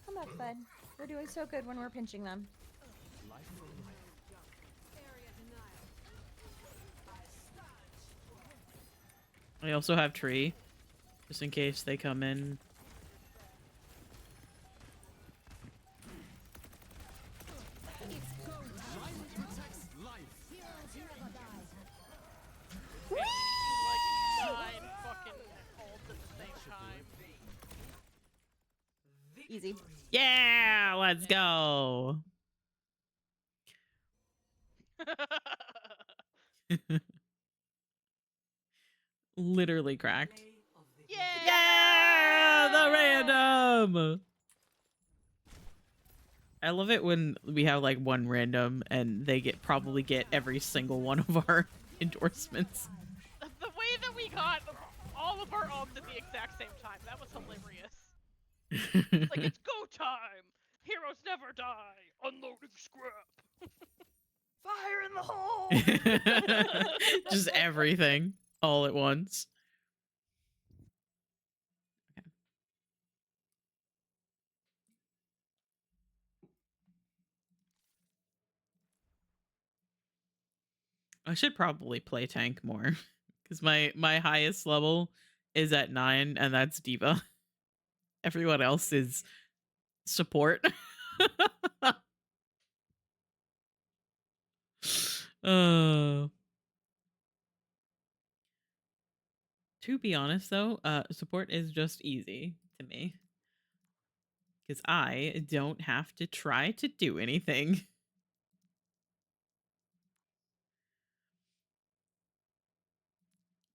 Come back, bud. We're doing so good when we're pinching them. Life from life. Area denial. I also have tree, just in case they come in. Life protects life. Like 9 fucking ults at the same time. Easy. Yeah, let's go. Literally cracked. Yeah, the random. I love it when we have like one random and they probably get every single one of our endorsements. The way that we got all of our ults at the exact same time, that was hilarious. It's like, it's go time! Heroes never die! Unloading scrap! Fire in the hole! Just everything all at once. Okay. I should probably play tank more because my highest level is at 9 and that's Diva. Everyone else is support. To be honest though, support is just easy to me. Because I don't have to try to do anything.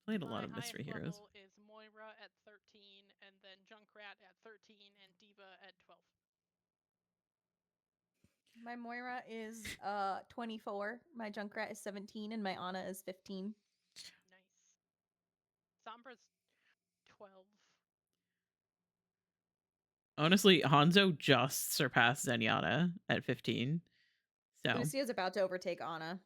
Played a lot of Mystery My highest Heroes. level is Moira at 13, and then Junkrat at 13, and Diva at 12. My Moira is 24. My Junkrat is 17, and my Ana is 15. Nice. Sombra's 12. Honestly, Hanzo just surpassed Zenyatta at 15. So Lucia's about to overtake Ana.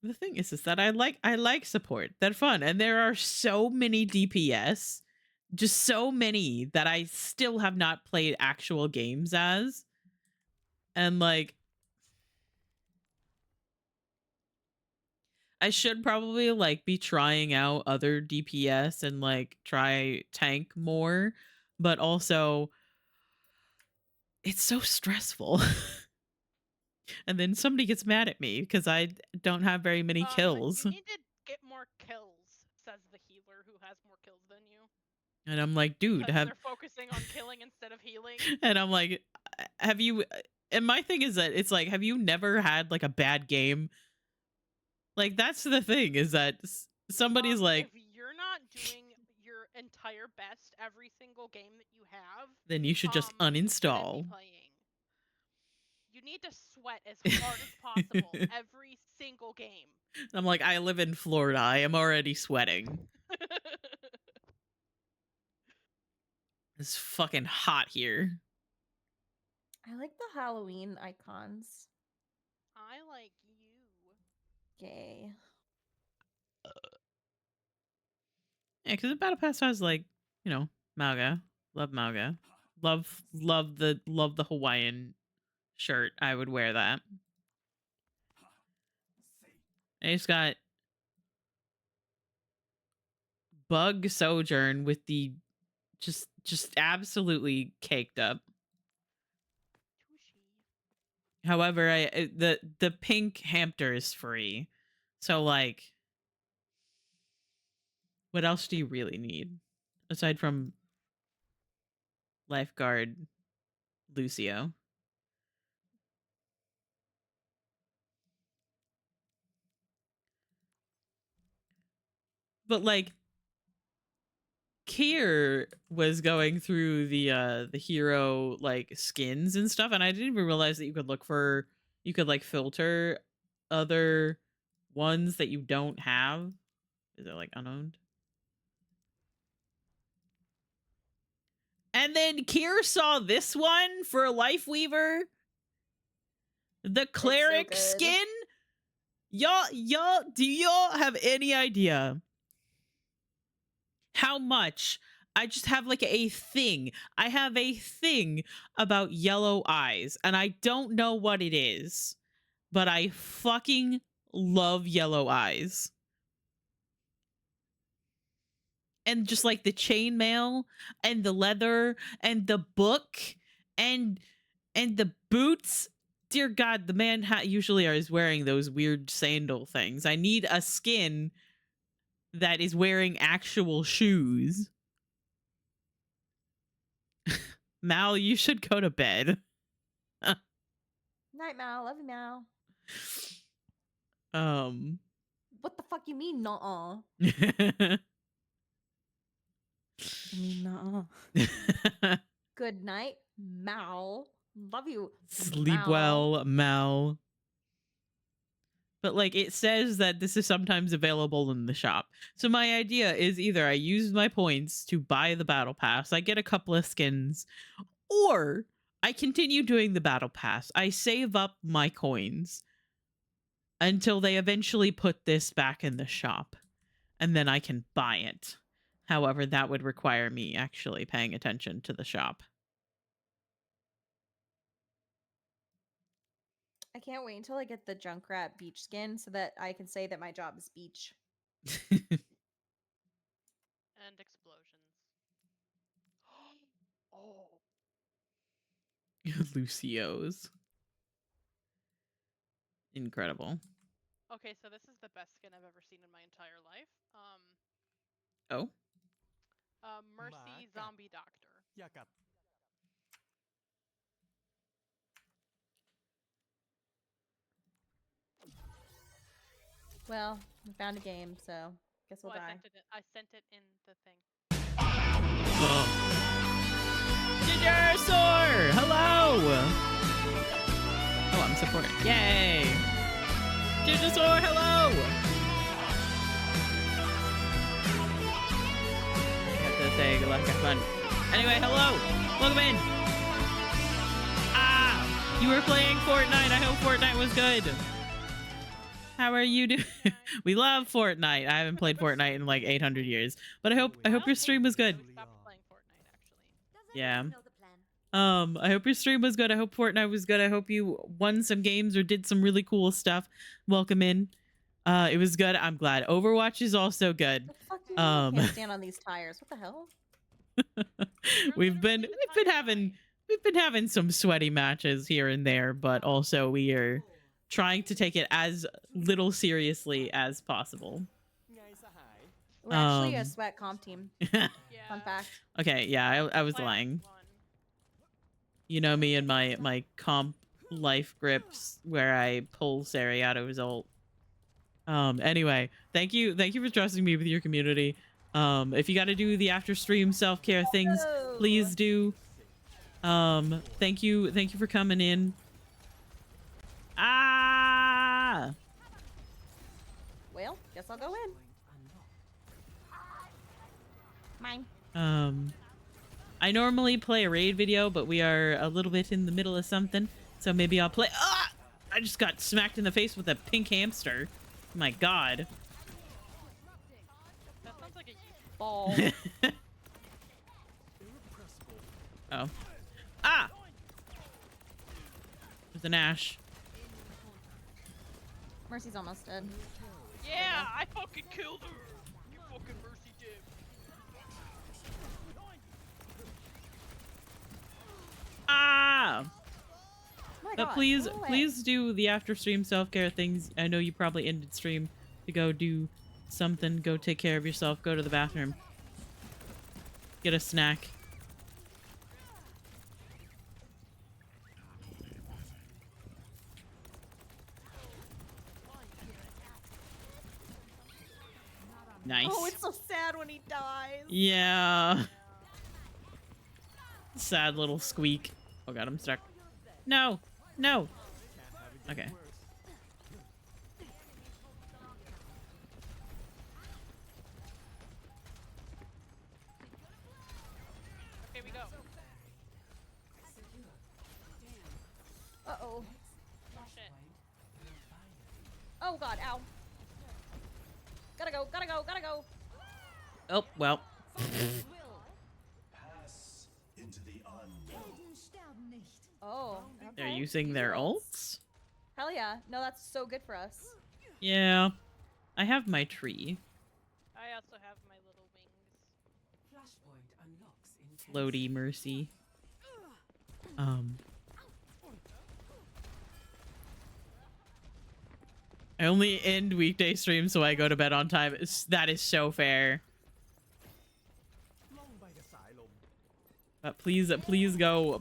the thing is that I like support. They're fun, and there are so many DPS, just so many that I still have not played actual games as, and like I should probably like be trying out other DPS and like try tank more, but also it's so stressful. And then somebody gets mad at me because I don't have very many kills. You need to get more kills. says the healer who has more kills than you. And I'm like, dude, Because have they're focusing on killing instead of healing. and I'm like, have you and my thing is that it's like, have you never had like a bad game? Like that's the thing is that somebody's like, if you're not doing your entire best every single game that you have, then you should just you shouldn't be uninstall. playing. You need to sweat as hard as possible every single game. I'm like, I live in Florida. I am already sweating. It's fucking hot here. I like the Halloween icons. I like you. Gay. Yeah, because the battle pass has like, you know, Mauga. Love Mauga. Love the Hawaiian shirt. I would wear that. I just got Bug Sojourn with the just absolutely caked up. However, the pink hamster is free. So like what else do you really need aside from Lifeguard Lucio? But like Kier was going through the hero like skins and stuff, and I didn't even realize that you could like filter other ones that you don't have. Is it like unowned? And then Kier saw this one for Lifeweaver. The cleric good. skin. Y'all, do y'all have any idea how much I just have like a thing? I have a thing about yellow eyes, and I don't know what it is, but I fucking love yellow eyes. And just like the chainmail and the leather and the book and the boots. Dear God, the man usually is wearing those weird sandal things. I need a skin that is wearing actual shoes. Mal, you should go to bed. Night, Mal. Love you, Mal. What the fuck you mean, nuh-uh? I mean, nuh-uh. Good night, Mal. Love you. Sleep Mal. well, Mal. But like it says that this is sometimes available in the shop. So my idea is either I use my points to buy the battle pass, I get a couple of skins, or I continue doing the battle pass. I save up my coins until they eventually put this back in the shop, and then I can buy it. However, that would require me actually paying attention to the shop. I can't wait until I get the Junkrat beach skin so that I can say that my job is beach. And explosions. Oh. Lucio's. Incredible. Okay, so this is the best skin I've ever seen in my entire life. Oh? Mercy Maka. Zombie Doctor. Yakat. Well, we found a game, so guess we'll Well, die. I sent it in the thing. Gingersaur! Hello! Oh, I'm supporting. Yay! Gingersaur, hello! I have to say good luck, have fun. Anyway, hello! Welcome in! Ah! You were playing Fortnite. I hope Fortnite was good. How are you doing? We love Fortnite. I haven't played Fortnite in like 800 years, but I hope your stream was good. Stopped playing Fortnite, actually. Yeah. I hope your stream was good. I hope Fortnite was good. I hope you won some games or did some really cool stuff. Welcome in. It was good. I'm glad. Overwatch is also good. The fuck do you mean I can't stand on these tires? What the hell? we've been having some sweaty matches here and there, but also we are trying to take it as little seriously as possible. We're actually a Um, sweat comp team. Yeah. Fun fact. Okay, yeah, I was Play on lying. one. You know me and my comp life grips where I pull Sari out of his ult. Anyway, thank you for trusting me with your community. If you got to do the after stream self-care things, please do. Thank you for coming in. Ah! Well, guess I'll go in. Mine. I normally play a raid video, but we are a little bit in the middle of something, so maybe I'll play. Ah! I just got smacked in the face with a pink hamster. My God. That sounds like a Ball. Oh. Ah! There's an Ash. Mercy's almost dead. Yeah, I fucking killed her. You fucking mercy dip. Ah! My But God, please, go away. please do the after stream self-care things. I know you probably ended stream to go do something. Go take care of yourself. Go to the bathroom. Get a snack. Nice. Oh, it's so sad when he dies. Yeah. Sad little squeak. Oh God, I'm stuck. No, no. Okay. Okay, we go. Uh-oh. Oh shit. Oh God, ow. Gotta go, gotta go, gotta go. Oh, well. Oh. They're okay. using their ults? Hell yeah. No, that's so good for us. Yeah. I have my tree. I also have my little wings. Floaty Mercy. I only end weekday streams so I go to bed on time. That is so fair. But please go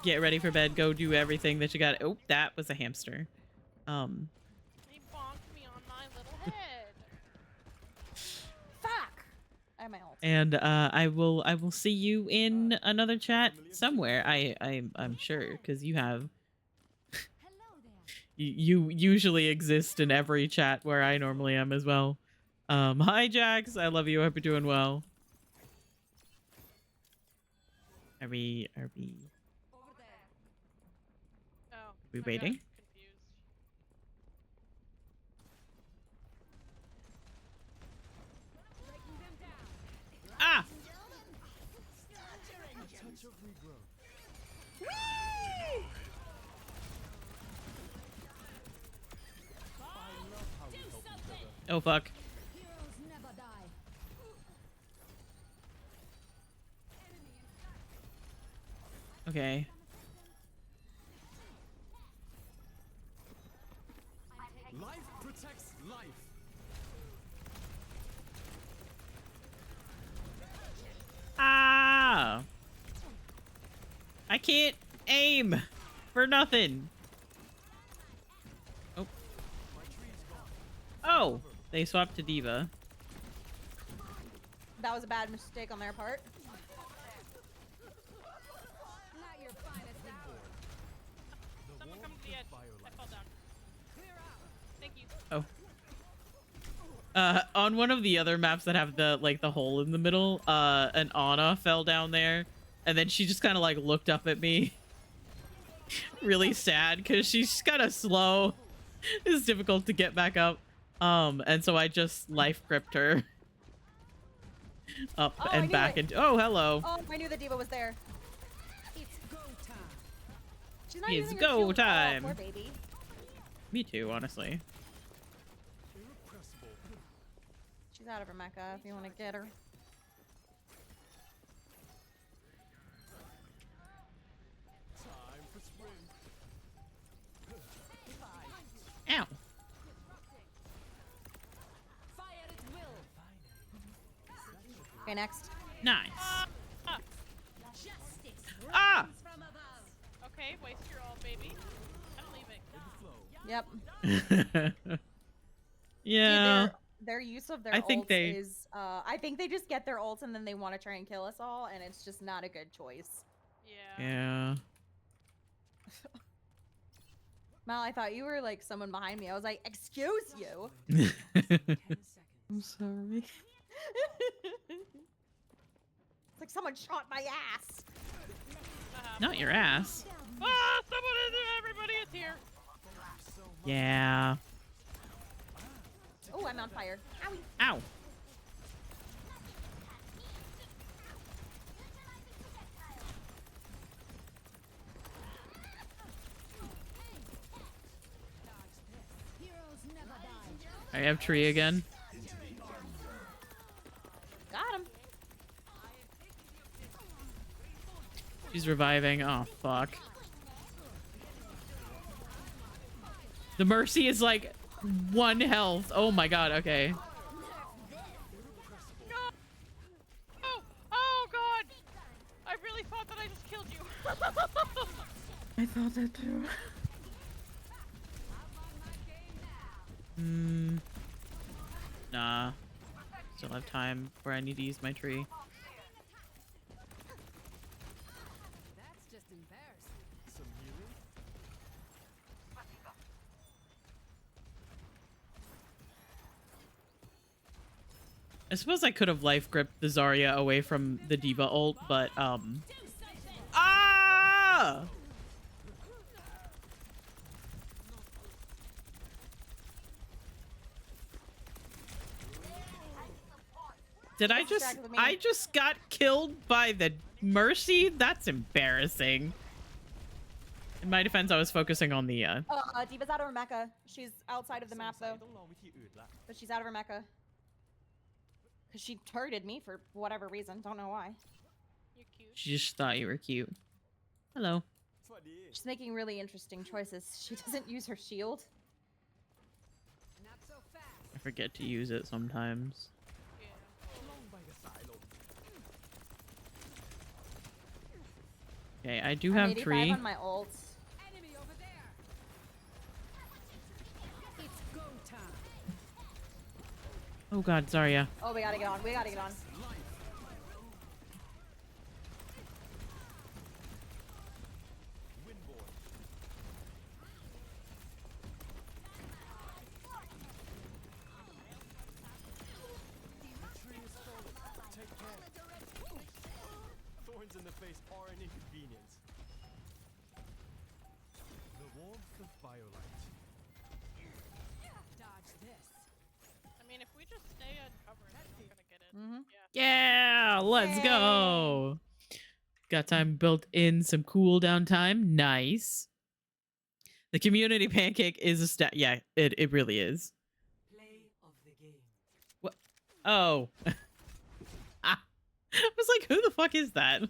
get ready for bed. Go do everything that you got. Oh, that was a hamster. He bonked me on my little head. Fuck! I have my ult. And I will see you in another chat somewhere. I'm sure because you have you usually exist in every chat where I normally am as well. Hi Jax, I love you. I hope you're doing well. Are we Oh. waiting? Confused. Ah! Oh fuck. Okay. Life protects life. Ah! I can't aim for nothing. Oh. Oh, they swapped to Diva. That was a bad mistake on their part. Someone come to the edge. I fell down. Thank you. Oh. On one of the other maps that have the the hole in the middle, an Ana fell down there, and then she just kind of like looked up at me, really sad because she's kind of slow. It's difficult to get back up, and so I just life gripped her up Oh, I and knew back it. and oh hello. Oh, I knew the diva was there. It's go time. She's not It's using her go shield at all, time. Poor baby. Me too, honestly. She's out of her mecha if you want to get her. Time for swing. Ow. Fire at will. Okay, next. Nice. Justice Ah! reigns from above. Okay, waste your ult, baby. I'm leaving. Yep. Yeah. See, their use of their I think ults they- is I think they just get their ults and then they want to try and kill us all, and it's just not a good choice. Yeah. Yeah. Mal, I thought you were like someone behind me. I was like, excuse you. 10 seconds. I'm sorry. It's like someone shot my ass. Not your ass. Ah, someone is everybody is here. Yeah. Oh, I'm on fire. Owie. Ow. Heroes never die. I have tree again. Got him. She's reviving. Oh, fuck. The Mercy is like 1 health. Oh my god, okay. No. Oh god. I really thought that I just killed you. I thought that too. Nah. Still have time where I need to use my tree. That's just embarrassing. Some healing? I suppose I could have life gripped the Zarya away from the Diva ult, but Ah! Did I just Distract with me. I just got killed by the Mercy? That's embarrassing. In my defense, I was focusing on the Diva's out of her mecha. She's outside of the map though, ต้องลองวิธีอื่นละ but she's out of her mecha. Cause she turreted me for whatever reason. Don't know why. You're cute. She just thought you were cute. Hello. สวัสดี She's making really interesting choices. She doesn't use her shield. Not so fast. I forget to use it sometimes. Yeah. ล่องไปกับสายลม Okay, I do I'm have 85 tree. on my ult. Enemy over there. It's go time. Oh god, Zarya. Oh, we gotta get on. We gotta get on. Windborn tree is fallen. Take care. Thorns in the face are an inconvenience. The warmth of Biolite. Dodge this. I mean, if we just stay uncovered, we're gonna get it. Mhm. Yeah. Yeah, let's go. Got time built in, some cooldown time. Nice. The community pancake is a stat. Yeah, it really is. Play of the game. Oh. I was like, who the fuck is that?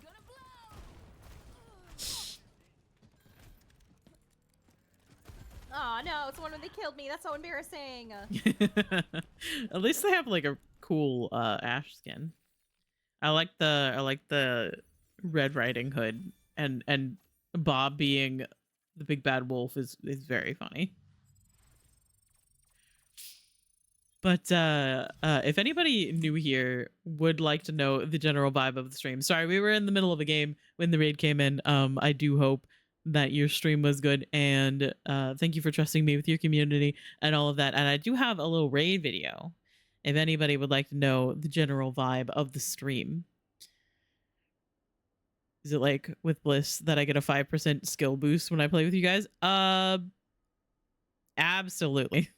Oh no, it's the one when they killed me. That's so embarrassing. At least they have like a cool Ash skin. I like the Red Riding Hood, and Bob being the big bad wolf is very funny. But if anybody new here would like to know the general vibe of the stream, sorry, we were in the middle of a game when the raid came in. I do hope that your stream was good, and thank you for trusting me with your community and all of that. And I do have a little raid video if anybody would like to know the general vibe of the stream. Is it like with Bliss that I get a 5% skill boost when I play with you guys? Absolutely.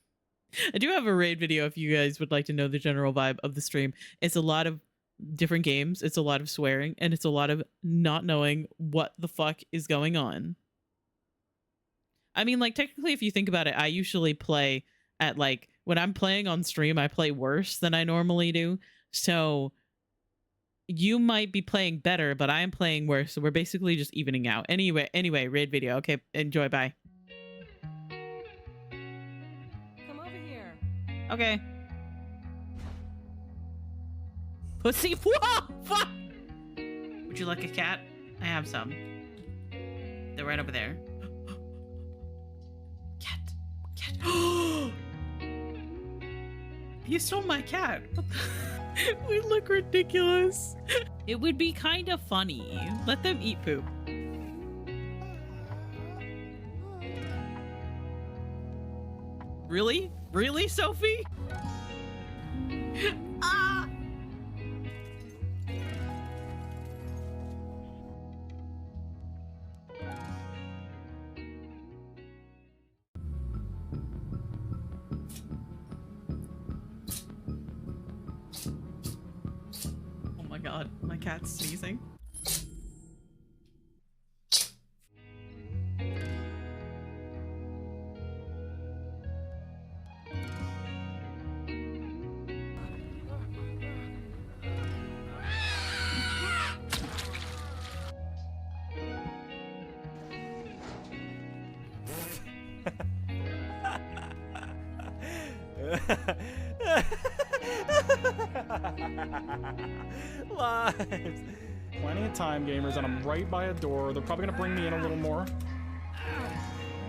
I do have a raid video if you guys would like to know the general vibe of the stream. It's a lot of different games, it's a lot of swearing, and it's a lot of not knowing what the fuck is going on. I mean, like, technically, if you think about it, I usually play at, like, when I'm playing on stream, I play worse than I normally do. So you might be playing better, but I'm playing worse, so we're basically just evening out. Anyway, raid video. Okay, enjoy, bye. Come over here. Okay. Pussy. Whoa! Fuck! Would you like a cat? I have some. They're right over there. Cat. Cat. You stole my cat. We look ridiculous. It would be kind of funny. Let them eat poop. Really? Really, Sophie? Ah! Oh my god, my cat's sneezing. Lives. Plenty of time, gamers, and I'm right by a door. They're probably gonna bring me in a little more.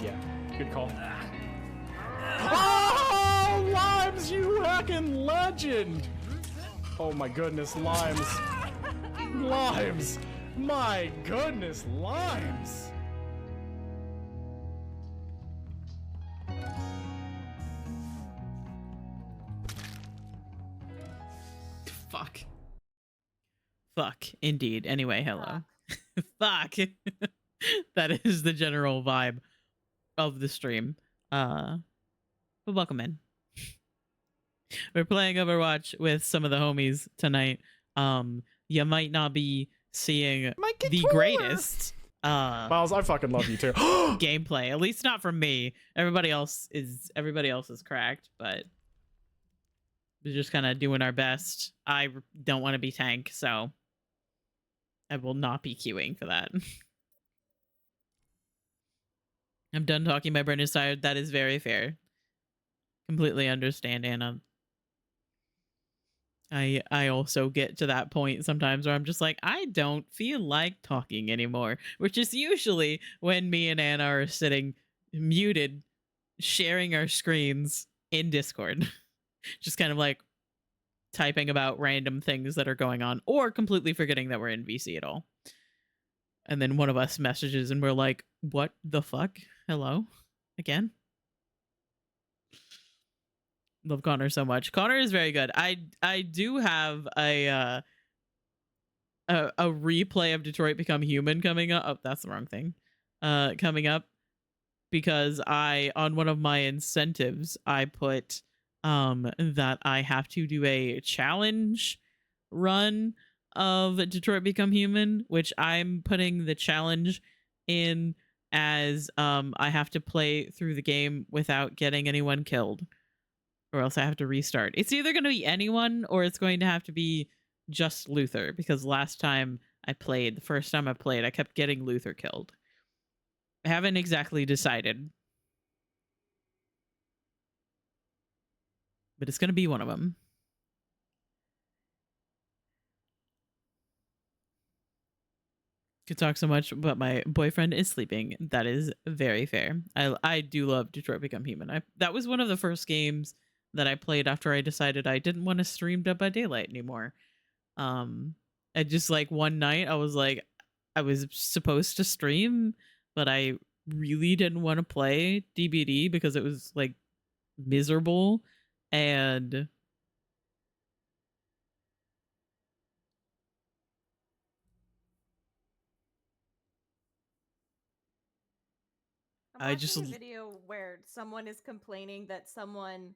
Yeah, good call. Oh, Limes, you heckin' legend! Oh my goodness, Limes. Limes! My goodness, Limes! Fuck. Fuck, indeed. Anyway, hello. Fuck. That is the general vibe of the stream. But welcome in. We're playing Overwatch with some of the homies tonight. You might not be seeing the greatest Miles, I fucking love you too. gameplay. At least not from me. Everybody else is cracked, but we're just kind of doing our best. I don't want to be tank, so I will not be queuing for that. I'm done talking. My brain is tired. That is very fair. Completely understand, Anna. I also get to that point sometimes where I'm just like, I don't feel like talking anymore, which is usually when me and Anna are sitting muted, sharing our screens in Discord. Just kind of like typing about random things that are going on or completely forgetting that we're in VC at all. And then one of us messages and we're like, what the fuck? Hello? Again? Love Connor so much. Connor is very good. I do have a replay of Detroit Become Human coming up. Oh, that's the wrong thing. Coming up because on one of my incentives I put that I have to do a challenge run of Detroit Become Human, which I'm putting the challenge in as I have to play through the game without getting anyone killed, or else I have to restart. It's either going to be anyone or it's going to have to be just Luther, because last time I played, the first time I played, I kept getting Luther killed. I haven't exactly decided, but it's going to be one of them. Could talk so much, but my boyfriend is sleeping. That is very fair. I do love Detroit Become Human. That was one of the first games that I played after I decided I didn't want to stream Dead by Daylight anymore. I just like one night I was like, I was supposed to stream, but I really didn't want to play DBD because it was like miserable. And I'm I just watching a video where someone is complaining that someone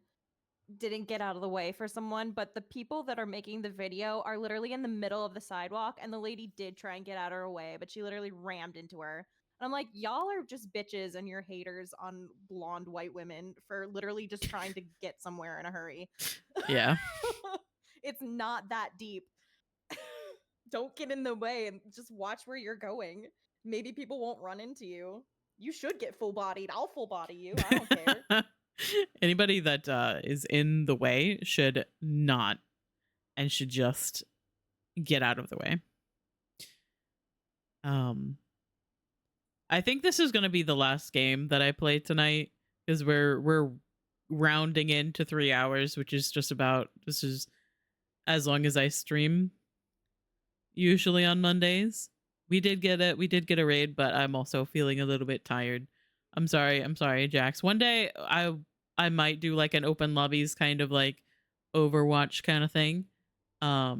didn't get out of the way for someone, but the people that are making the video are literally in the middle of the sidewalk, and the lady did try and get out of her way, but she literally rammed into her. And I'm like, y'all are just bitches and you're haters on blonde white women for literally just trying to get somewhere in a hurry. yeah. It's not that deep. Don't get in the way and just watch where you're going. Maybe people won't run into you. You should get full bodied. I'll full body you. I don't care. Anybody that is in the way should not, and should just get out of the way. I think this is gonna be the last game that I play tonight because we're rounding into 3 hours, which is just about, this is as long as I stream usually on Mondays. We did get a raid, but I'm also feeling a little bit tired. I'm sorry, Jax. One day I might do like an open lobbies kind of like Overwatch kind of thing. But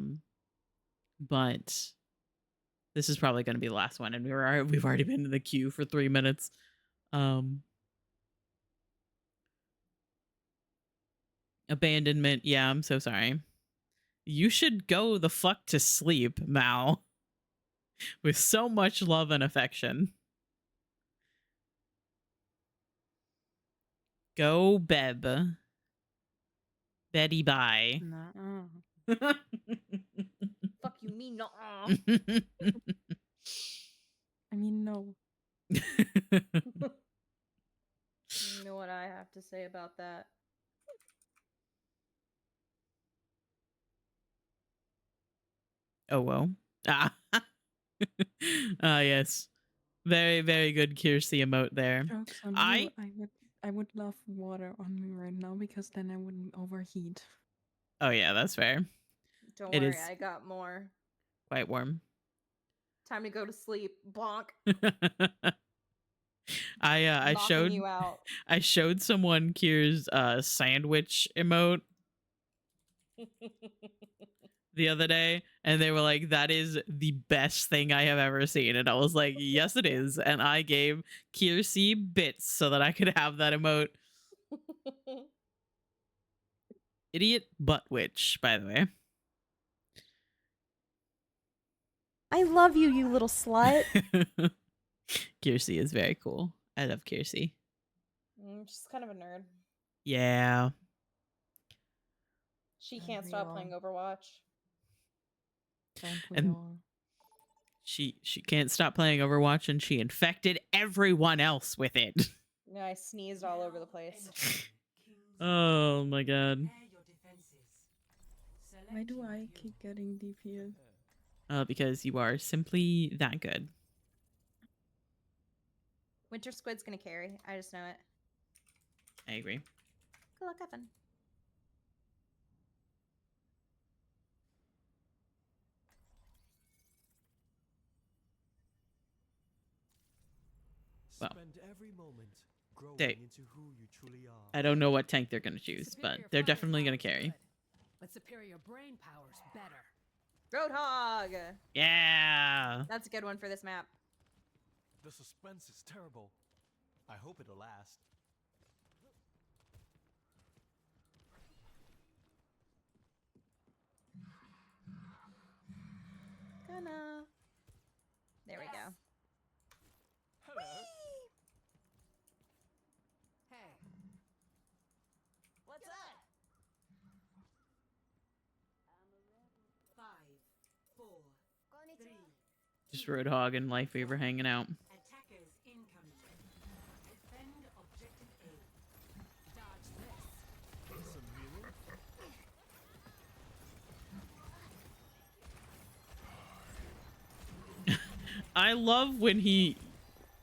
this is probably going to be the last one, and we've already been in the queue for 3 minutes. Abandonment. Yeah, I'm so sorry. You should go the fuck to sleep, Mal. With so much love and affection. Go, Beb. Betty bye. Nuh-uh. Fuck you, me, no. I mean, no. You know what I have to say about that? Oh, well. Ah. Yes. Very, very good Kiersey emote there. Jokes on you. I would love water on me right now because then I wouldn't overheat. Oh, yeah, that's fair. Don't It worry, is I got more. quite warm. Time to go to sleep. Bonk. I Knocking showed you out. I showed someone Kier's sandwich emote the other day, and they were like, that is the best thing I have ever seen. And I was like, yes, it is. And I gave Kiersey bits so that I could have that emote. Idiot butt witch, by the way. I love you, you little slut. Kiersey is very cool. I love Kiersey. She's kind of a nerd. Yeah. She can't stop playing Overwatch. Don't we And all? she can't stop playing Overwatch, and she infected everyone else with it. Yeah, I sneezed all over the place. Oh my god. Why do I keep getting DPS? Because you are simply that good. Winter Squid's gonna carry. I just know it. I agree. Good luck, Evan. Well, Spend every moment growing they, into who you truly are. I don't know what tank they're going to choose, but they're definitely going to carry. But superior brain power's better. Roadhog! Yeah! That's a good one for this map. The suspense is terrible. I hope it'll last. Gonna. There we go. Hello. Hey. What's that? 5, 4, 3. Just Roadhog and Lifeweaver hanging out. Attackers incoming. Defend objective A. Dodge this. Some healing? I love when he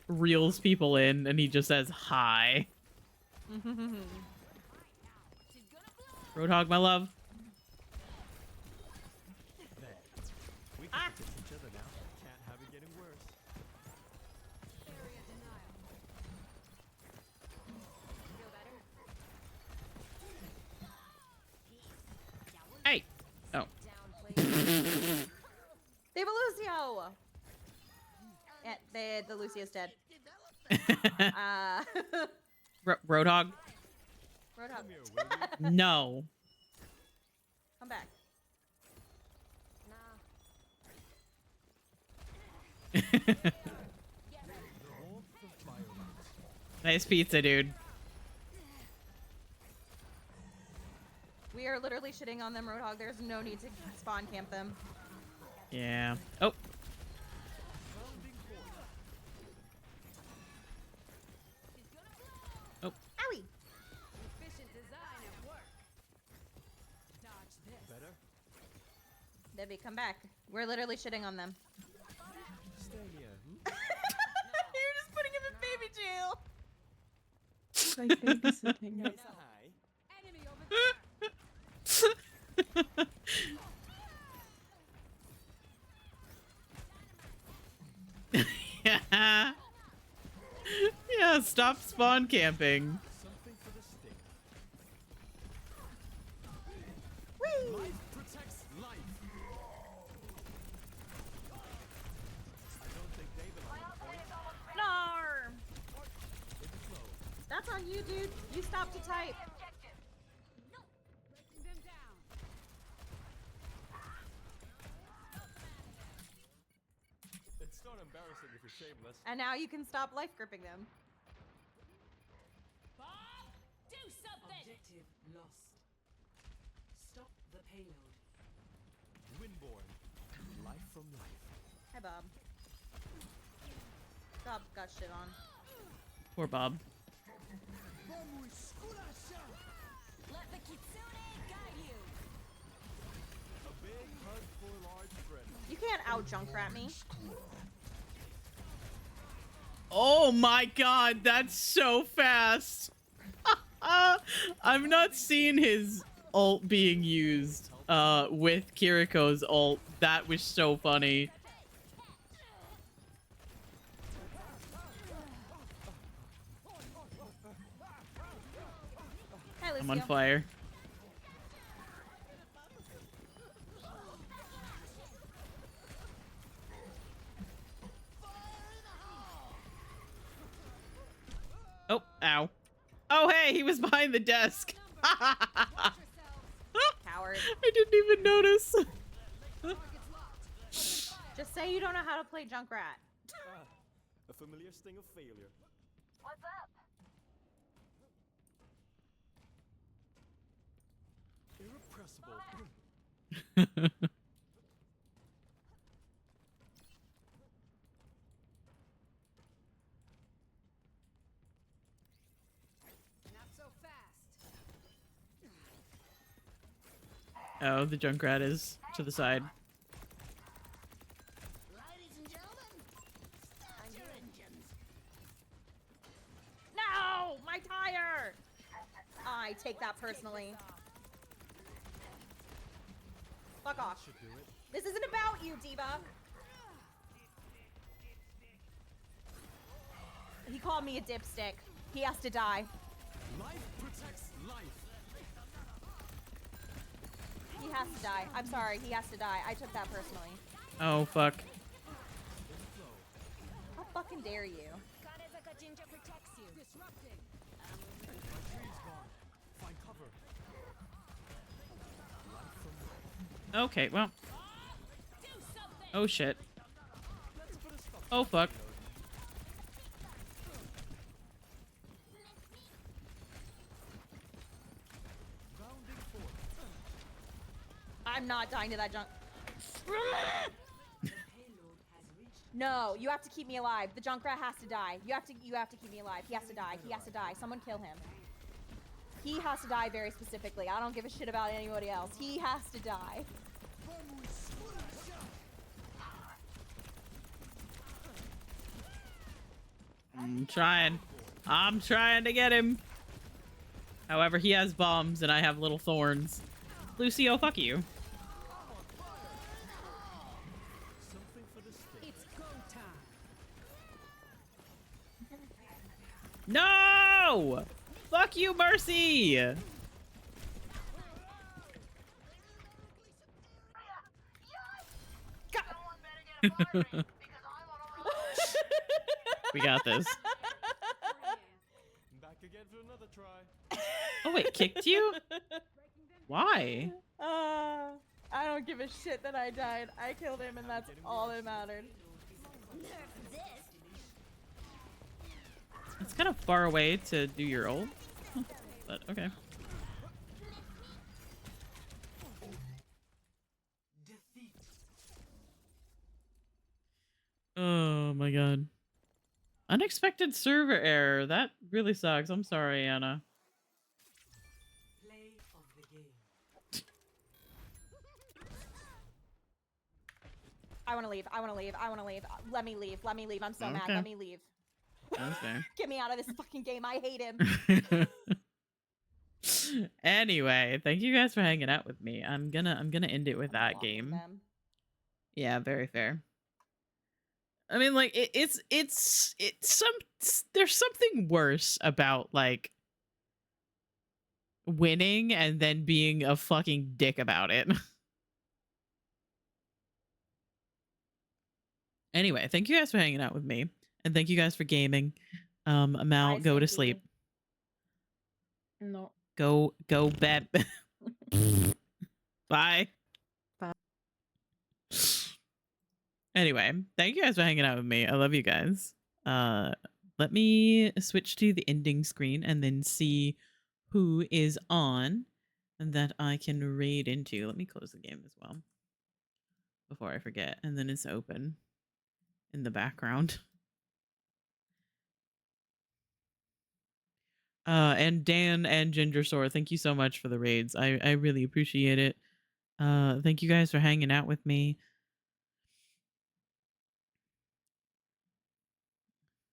reels people in and he just says hi. Roadhog, my love. There. We can fix each other now. Can't have it getting worse. Area denial. Feel better? Hey! Oh. They have a Lucio! Yeah, the Lucio's dead. Roadhog? Roadhog. No. Come back. Nice pizza, dude. We are literally shitting on them, Roadhog. There's no need to spawn camp them. Yeah. Oh. Oh. Owie! Efficient design at work. Dodge this. Better? Debbie, come back. We're literally shitting on them. Stay here. You're just putting him in baby jail. It's like babysitting. Enemy over Yeah. Yeah, stop spawn camping. Something for the stick. Whee! Life protects life. I don't think they belong on point. Nar! In the flow. That's on you, dude. You stopped to type. It's not embarrassing if you're shameless. And now you can stop life gripping them. Objective lost. Stop the payload. Windborn. Life from life. Hi, Bob. Bob got shit on. Poor Bob. Let the kitsune guide you. A big hug for a large friend. You can't out Junkrat me. Oh my god, that's so fast. I've not seen his ult being used with Kiriko's ult. That was so funny. Hi, Lucio. I'm on fire. Oh, ow. Oh, hey, he was behind the desk. Coward. I didn't even notice. Just say you don't know how to play Junkrat. A familiar sting of failure. What's up? Irrepressible. Not so fast. Oh, the Junkrat is to the side. Ladies and gentlemen, start your engines. No! My tire! I take that personally. Fuck off. Should do it. This isn't about you, Diva. He called me a dipstick. He has to die. Life protects life. He has to die. I'm sorry. He has to die. I took that personally. Oh, fuck. How fucking dare you? Kanezaka Jinja protects you. Disrupting. My tree's gone. Find cover. Life from life. Okay, well. Do something. Oh, shit. Let's put a stop. Oh, fuck. Rounding forth. I'm not dying to that junk. Payload has reached. No, you have to keep me alive. The Junkrat has to die. You have to keep me alive. He has to die. He has to die. Someone kill him. He has to die very specifically. I don't give a shit about anybody else. He has to die. I'm trying. I'm trying to get him. However, he has bombs and I have little thorns. Lucio, fuck you. Something for the stick. It's go time. No! Fuck you, Mercy! We got this. Back again for another try. Oh, wait, kicked you? Why? I don't give a shit that I died. I killed him and that's all that mattered. It's kind of far away to do your ult. Huh, but okay. Defeat. Oh my god. Unexpected server error. That really sucks. I'm sorry, Anna. Play of the game. I want to leave. I want to leave. I want to leave. Let me leave. Let me leave. I'm so mad. Okay. Let me leave. That's fair. Get me out of this fucking game. I hate him. Anyway, thank you guys for hanging out with me. I'm gonna end it with that Blocking game. them. Yeah, very fair. I mean, like it's there's something worse about like winning and then being a fucking dick about it. Anyway, thank you guys for hanging out with me, and thank you guys for gaming. I'm out. Bye, Go to Stinky. sleep. No. Go bed. Bye. Bye. Anyway, thank you guys for hanging out with me. I love you guys. Let me switch to the ending screen and then see who is on and that I can raid into. Let me close the game as well before I forget. And then it's open in the background. And Dan and Ginger Sword, thank you so much for the raids. I really appreciate it. Thank you guys for hanging out with me.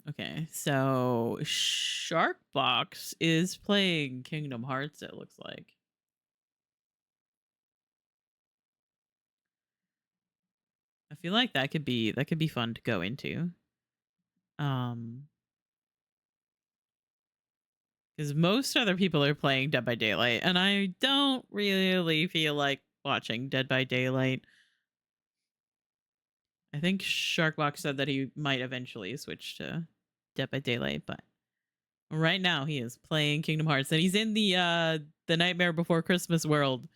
Okay, so Sharkbox is playing Kingdom Hearts, it looks like. I feel like that could be fun to go into. Because most other people are playing Dead by Daylight, and I don't really feel like watching Dead by Daylight. I think Sharkbox said that he might eventually switch to Dead by Daylight, but right now he is playing Kingdom Hearts, and he's in the Nightmare Before Christmas world,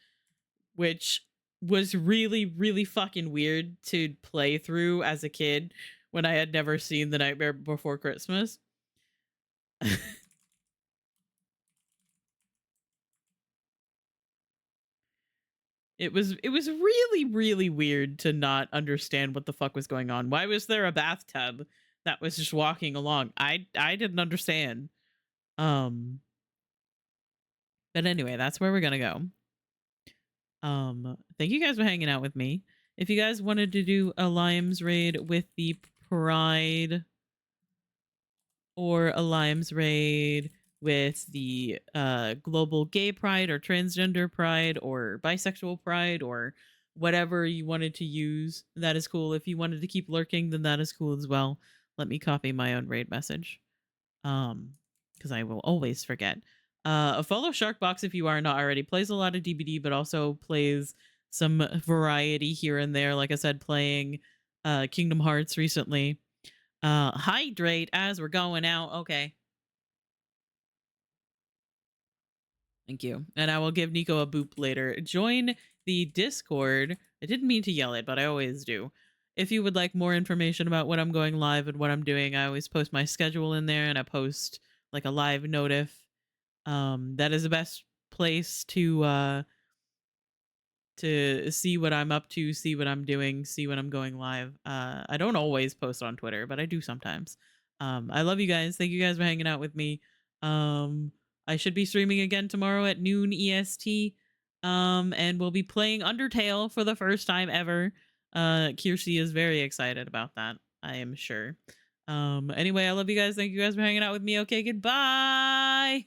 which was really fucking weird to play through as a kid when I had never seen The Nightmare Before Christmas. It was really weird to not understand what the fuck was going on. Why was there a bathtub that was just walking along? I didn't understand. But anyway, that's where we're gonna go. Thank you guys for hanging out with me. If you guys wanted to do a Limes raid with the Pride or a Limes raid with the global gay pride or transgender pride or bisexual pride or whatever you wanted to use, that is cool. If you wanted to keep lurking, then that is cool as well. Let me copy my own raid message, because I will always forget. Follow Sharkbox if you are not already. Plays a lot of DBD, but also plays some variety here and there. Like I said, playing Kingdom Hearts recently. Hydrate as we're going out. Okay. Thank you. And I will give Nico a boop later. Join the Discord. I didn't mean to yell it, but I always do. If you would like more information about when I'm going live and what I'm doing, I always post my schedule in there, and I post like a live notif. That is the best place to see what I'm up to, see what I'm doing, see when I'm going live. I don't always post on Twitter, but I do sometimes. I love you guys. Thank you guys for hanging out with me. I should be streaming again tomorrow at noon EST. And we'll be playing Undertale for the first time ever. Kiersey is very excited about that, I am sure. Anyway, I love you guys. Thank you guys for hanging out with me. Okay, goodbye.